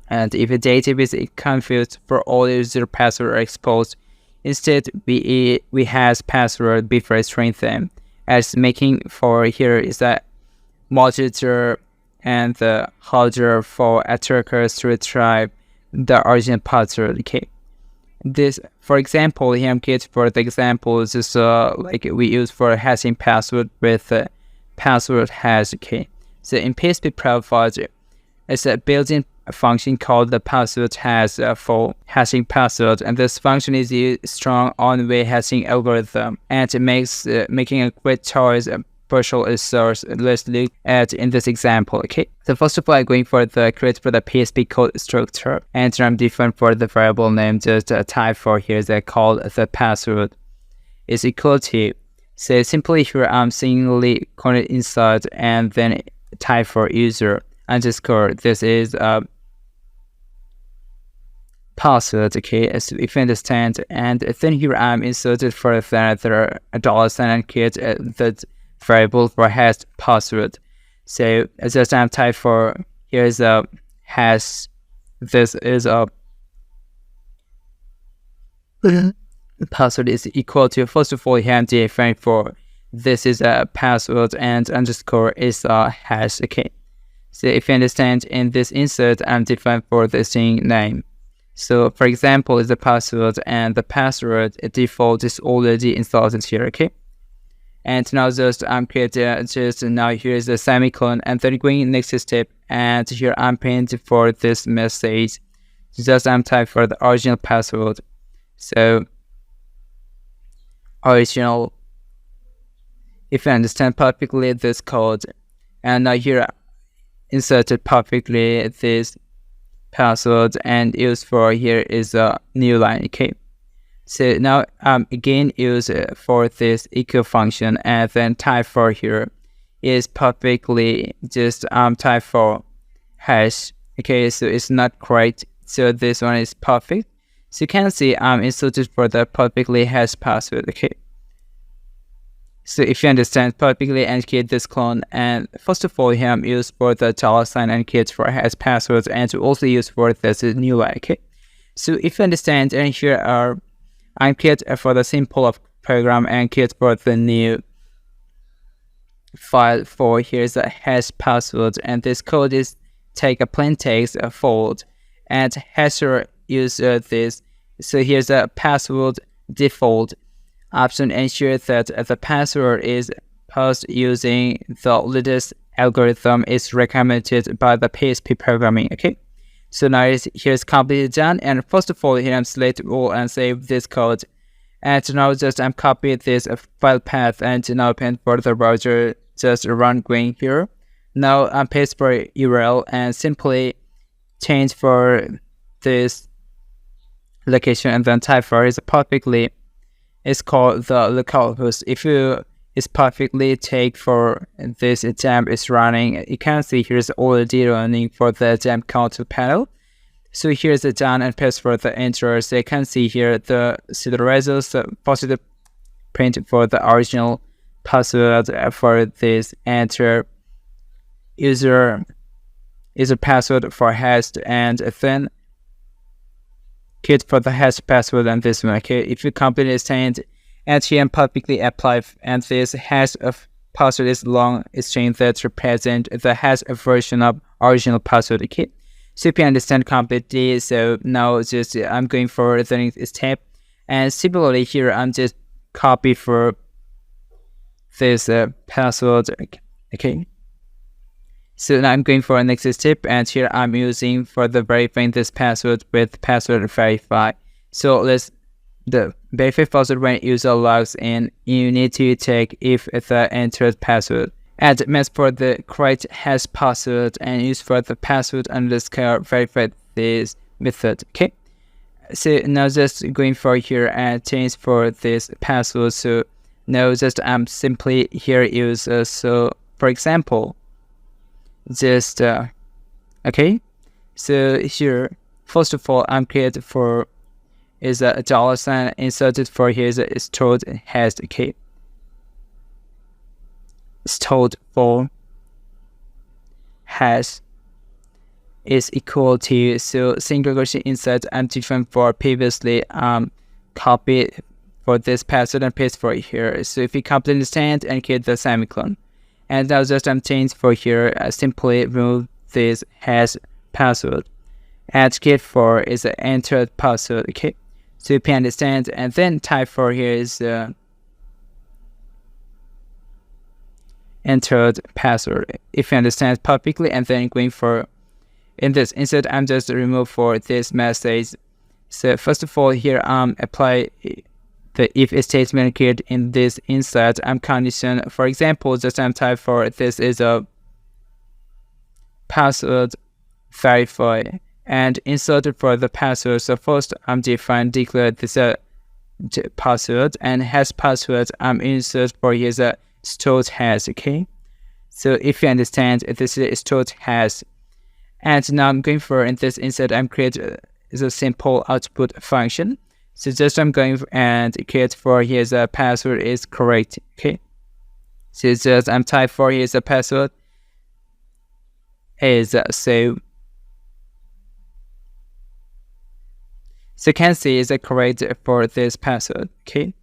And if a database is confused for all user password are exposed, instead we has password before string them, as making for here is a modulator and the holder for attackers to retrieve the original password. Okay, this for example here I'm getting for the example is like we use for hashing password with password hash. Okay, so in PHP provides it's a built-in function called the password hash for hashing password, and this function is a strong on-way hashing algorithm, and it makes making a great choice. Partial is source. Let's look at in this example. Okay, so first of all, I'm going for the create for the PHP code structure, and I'm different for the variable name. Just type for here that called the password is equal to. So simply here I'm singly connect inside, and then type for user underscore. This is password. Okay, so if you understand, and then here I'm inserted for another $sign and create the variable for hash password. So just I'm type for, here's a hash. This is a password is equal to, first of all, here I'm defining for this is a password and underscore is a hash. Okay, so if you understand, in this insert I'm defining for the string name. So for example, is the password, and the password default is already installed here. Okay, and now just I'm creating just now here is the semicolon, and then going next step, and here I'm printing for this message. Just I'm type for the original password. So original, if you understand perfectly this code, and now here inserted perfectly this password and use for here is a new line. Okay, so now again use for this equal function, and then type for here is perfectly just type for hash. Okay, so it's not correct, so this one is perfect. So you can see I'm inserted for the perfectly hash password. Okay, so if you understand perfectly and create this clone, and first of all here I'm used for the $sign and create for hash passwords, and to also use for this new line. Okay, so if you understand, and here are I'm create for the simple of program and create for the new file for here's a hash password, and this code is take a plain text fold and hasher use this. So here's a password default option, ensure that the password is passed using the latest algorithm is recommended by the PHP programming. Okay, so now here's completely done, and first of all here I'm select all and save this code, and now just I'm copy this file path and now open for the browser, just run going here. Now I'm paste for URL and simply change for this location, and then type for is perfectly is called the localhost. If you is perfectly take for this exam is running, you can see here's already running for the exam counter panel. So here's the done and paste for the enter. So you can see here the results, positive print for the original password for this enter user password for hash, and then kit for the hash password and this one. Okay, if you completely stand and here perfectly apply, and this hash of password is long string that represent the hash version of original password. Okay, so if you understand completely, so now just I'm going for the next step, and similarly here I'm just copy for this password. Okay, so now I'm going for a next step, and here I'm using for the verifying this password with password verify. So let's the verify password when user logs in, you need to check if the entered password and match for the correct hash password and use for the password underscore verify this method. Okay, so now just going for here and change for this password. So now just I'm simply here use so for example just okay, so here first of all I'm created for is a $sign inserted for here is stored hash. Okay, stored for hash is equal to, so single quotation insert I'm different for previously copy for this password and paste for here. So if you completely understand and create the semicolon, and now just I'm change for here simply remove this hash password and create for is entered password. Okay, so if you understand, and then type for here is entered password if you understand perfectly, and then going for in this insert I'm just remove for this message. So first of all here apply the if statement created in this insert condition. For example, just type for this is a password verify and inserted for the password. So first declare this password, and hash password insert for here is a stored hash. Okay, So if you understand, this is stored hash. And now I'm going for, in this insert, I'm create a simple output function. So just I'm going and create for here's a password is correct. Okay. So just I'm type for here's a password is so you can see is correct for this password. Okay.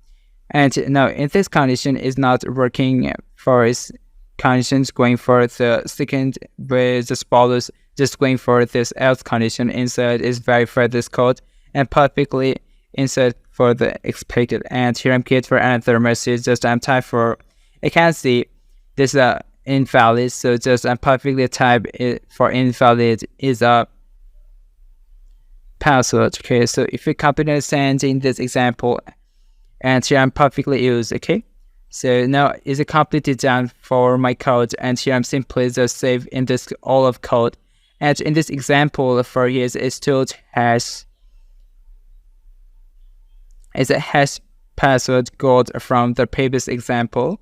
And now in this condition is not working for its conditions, going for the second with the follows, just going for this else condition inside is verify this code and perfectly insert for the expected. And here I'm create for another message, just I'm type for, I can see this invalid, so just I'm perfectly type it for invalid is a password. Okay, so if you copy and send in this example, and here I'm perfectly used. Okay, so now is it completely done for my code, and here I'm simply just save in this all of code. And in this example for here is still hash is a hash password got from the previous example,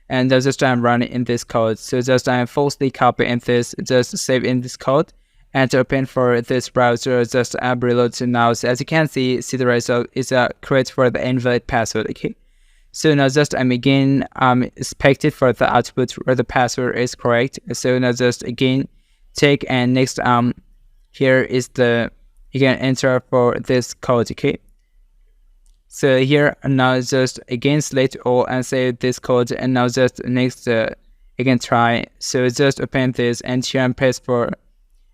and just I'm running in this code. So just I'm falsely copying this, just save in this code and open for this browser, just reload to now. So as you can see the result is correct for the invalid password. Okay, so now just I'm again expected for the output where the password is correct. So now just again take and next here is the you can enter for this code. Okay, so here now just again select all and save this code, and now just next again try. So just open this and here and paste for.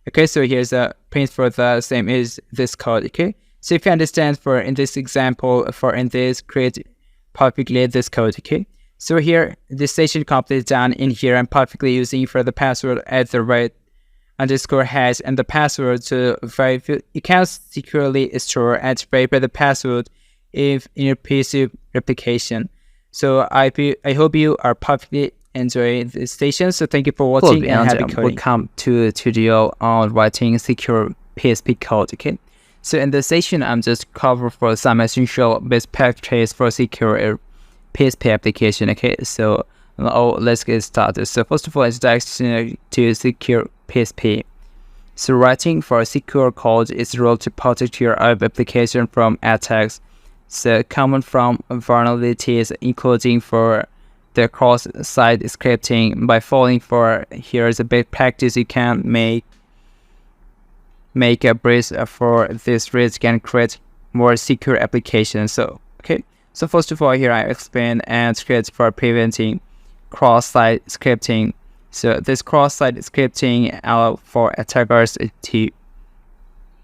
Okay, so here's a print for the same is this code. Okay, so if you understand for in this example for in this create perfectly this code. Okay, so here this station completely done in here. I'm perfectly using for the password at the right underscore hash and the password to verify. You can securely store and verify the password if in your PC replication. So I hope you are perfectly enjoying this station. So thank you for watching and happy coding. Welcome to a tutorial on writing secure PHP code. Okay, so in this session I'm just cover for some essential best practice for secure PHP application. Okay, so let's get started. So first of all, introduction to secure PHP. So writing for secure code is role to protect your web application from attacks. So common from vulnerabilities, including for the cross-site scripting. By following for here's a best practice, you can make a bridge for this risk and create more secure applications. So okay, so first of all here I explain and script for preventing cross-site scripting. So this cross-site scripting allow for attackers to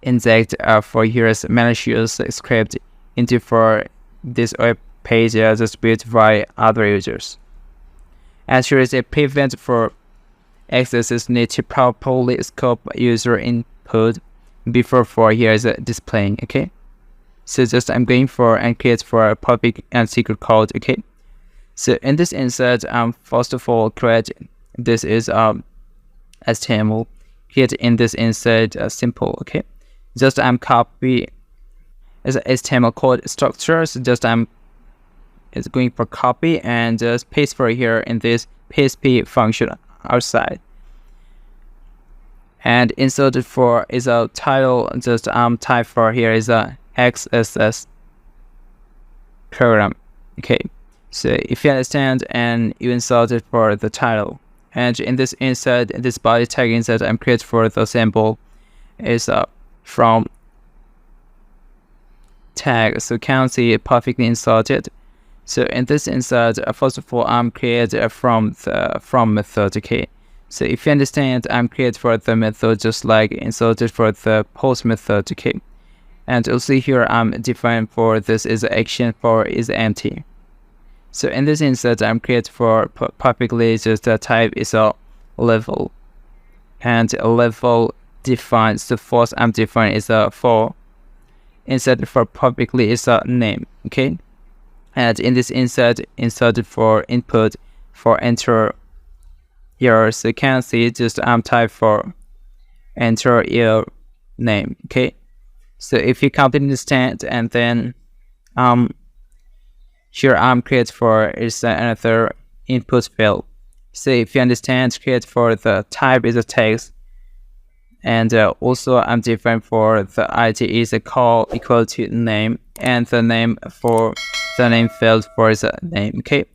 inject for here's malicious script into for this web page just built by other users. And here is a prevent for accesses need to properly scope user input before for here is displaying. Okay, so just I'm going for and create for a public and secret code. Okay, so in this insert first of all create this is HTML, create in this insert simple. Okay, just copy as a HTML code structure. So just is going for copy and just paste for here in this PHP function outside, and inserted for is a title. Just type for here is a XSS program. Okay, so if you understand and you insert it for the title, and in this insert this body tag insert I'm create for the symbol is from tag, so can see it perfectly inserted. So in this insert, first of all, I'm create from the from method. Okay, so if you understand, I'm create for the method just like inserted for the post method. Okay, and also here I'm define for this is action for is empty. So in this insert, I'm create for perfectly just the type is a level, and a level defines the first I'm define is a for inserted for publicly is a name. Okay. And in this insert, inserted for input for enter your, so you can see just type for enter your name. Okay, so if you completely understand, and then here create for is another input field. So if you understand, create for the type is a text, and also I'm different for the ID is a call equal to name, and the name for the name field for the name. Okay,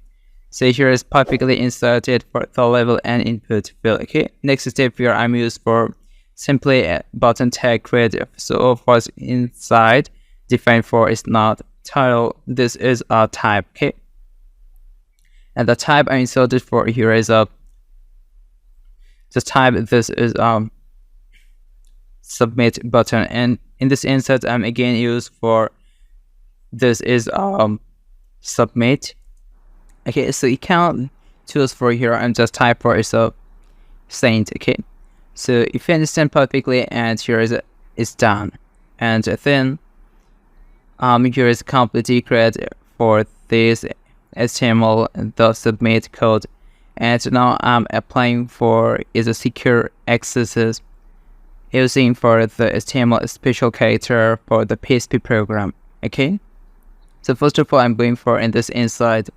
so here is perfectly inserted for the label and input field. Okay, next step here I'm used for simply a button tag create. So for inside defined for is not title, this is a type. Okay, and the type I inserted for here is a the type, this is submit button, and in this insert I'm again used for this is submit. Okay, so you can choose for here and just type for is a saint. Okay, so if you understand perfectly, and here is it's done, and then here is completely create for this HTML the submit code, and now I'm applying for is a secure XSS using for the HTML special character for the PHP program. Okay, so first of all I'm going for in this inside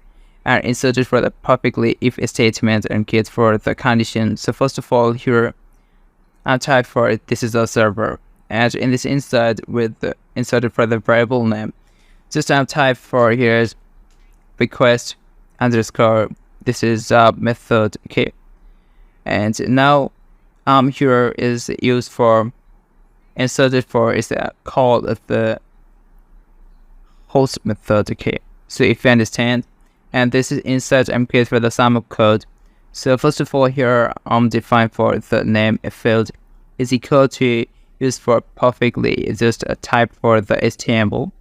and inserted for the perfectly if statement and get for the condition. So first of all here I type for this is a server, and in this inside with the inserted for the variable name, just type for here's request underscore this is a method. Okay, and now here is used for inserted for is called the host method. Okay, so if you understand, and this is insert and create for the sum of code. So first of all here define for the name field is equal to use for perfectly just a type for the HTML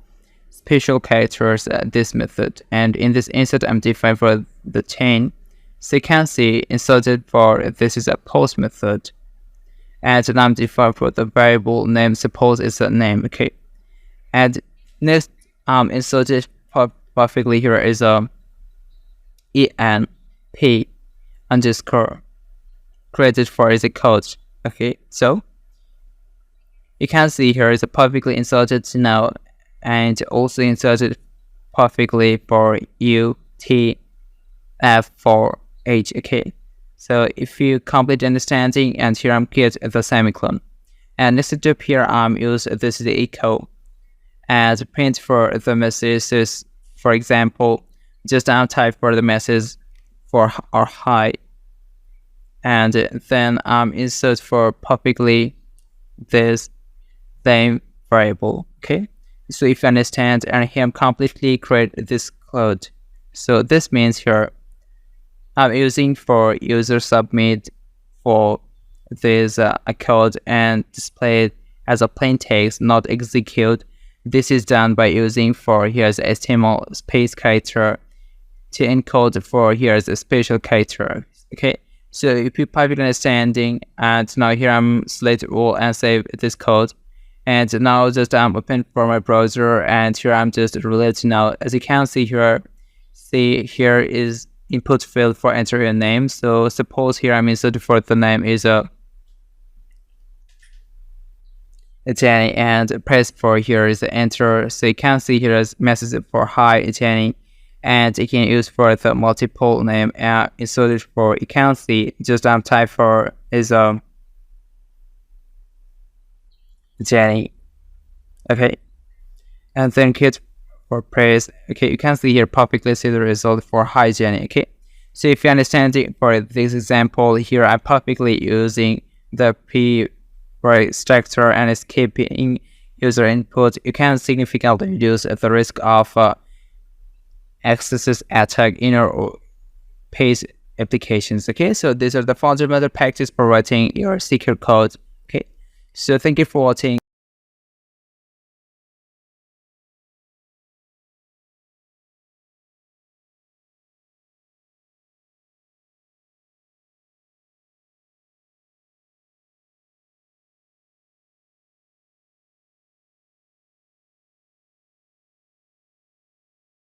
special characters this method, and in this insert I'm defined for the chain. So you can see inserted for this is a post method, and I'm defined for the variable name, suppose it's a name. Okay, and next inserted perfectly here is a enp underscore created for is a code. Okay, so you can see here is a perfectly inserted now, and also inserted perfectly for UTF-4H. Okay, so if you complete understanding, and here I'm get the semicolon, and next step here I'm use this is the echo as print for the messages. For example, just type for the message for or hi, and then insert for perfectly this same variable. Okay, so if you understand, and here I'm completely create this code. So this means here I'm using for user submit for this code and display it as a plain text, not execute. This is done by using for here's HTML space character to encode for here's a special character. Okay, so if you perfectly understanding, and now here I'm select all and save this code, and now just open for my browser, and here I'm just relate now. As you can see here, here is input field for enter your name. So suppose here I'm inserted for the name is a Jenny, and press for here is enter. So you can see here is message for hi Jenny, and you can use for the multiple name and inserted for you can see just type for is Jenny. Okay, and then hit for press. Okay, you can see here perfectly see the result for hi Jenny. Okay, so if you understand it for this example here, I'm perfectly using the P structure and skipping user input. You can significantly reduce the risk of XSS attack in your page applications. Okay, so these are the fundamental practice for writing your secure code. Okay, so thank you for watching.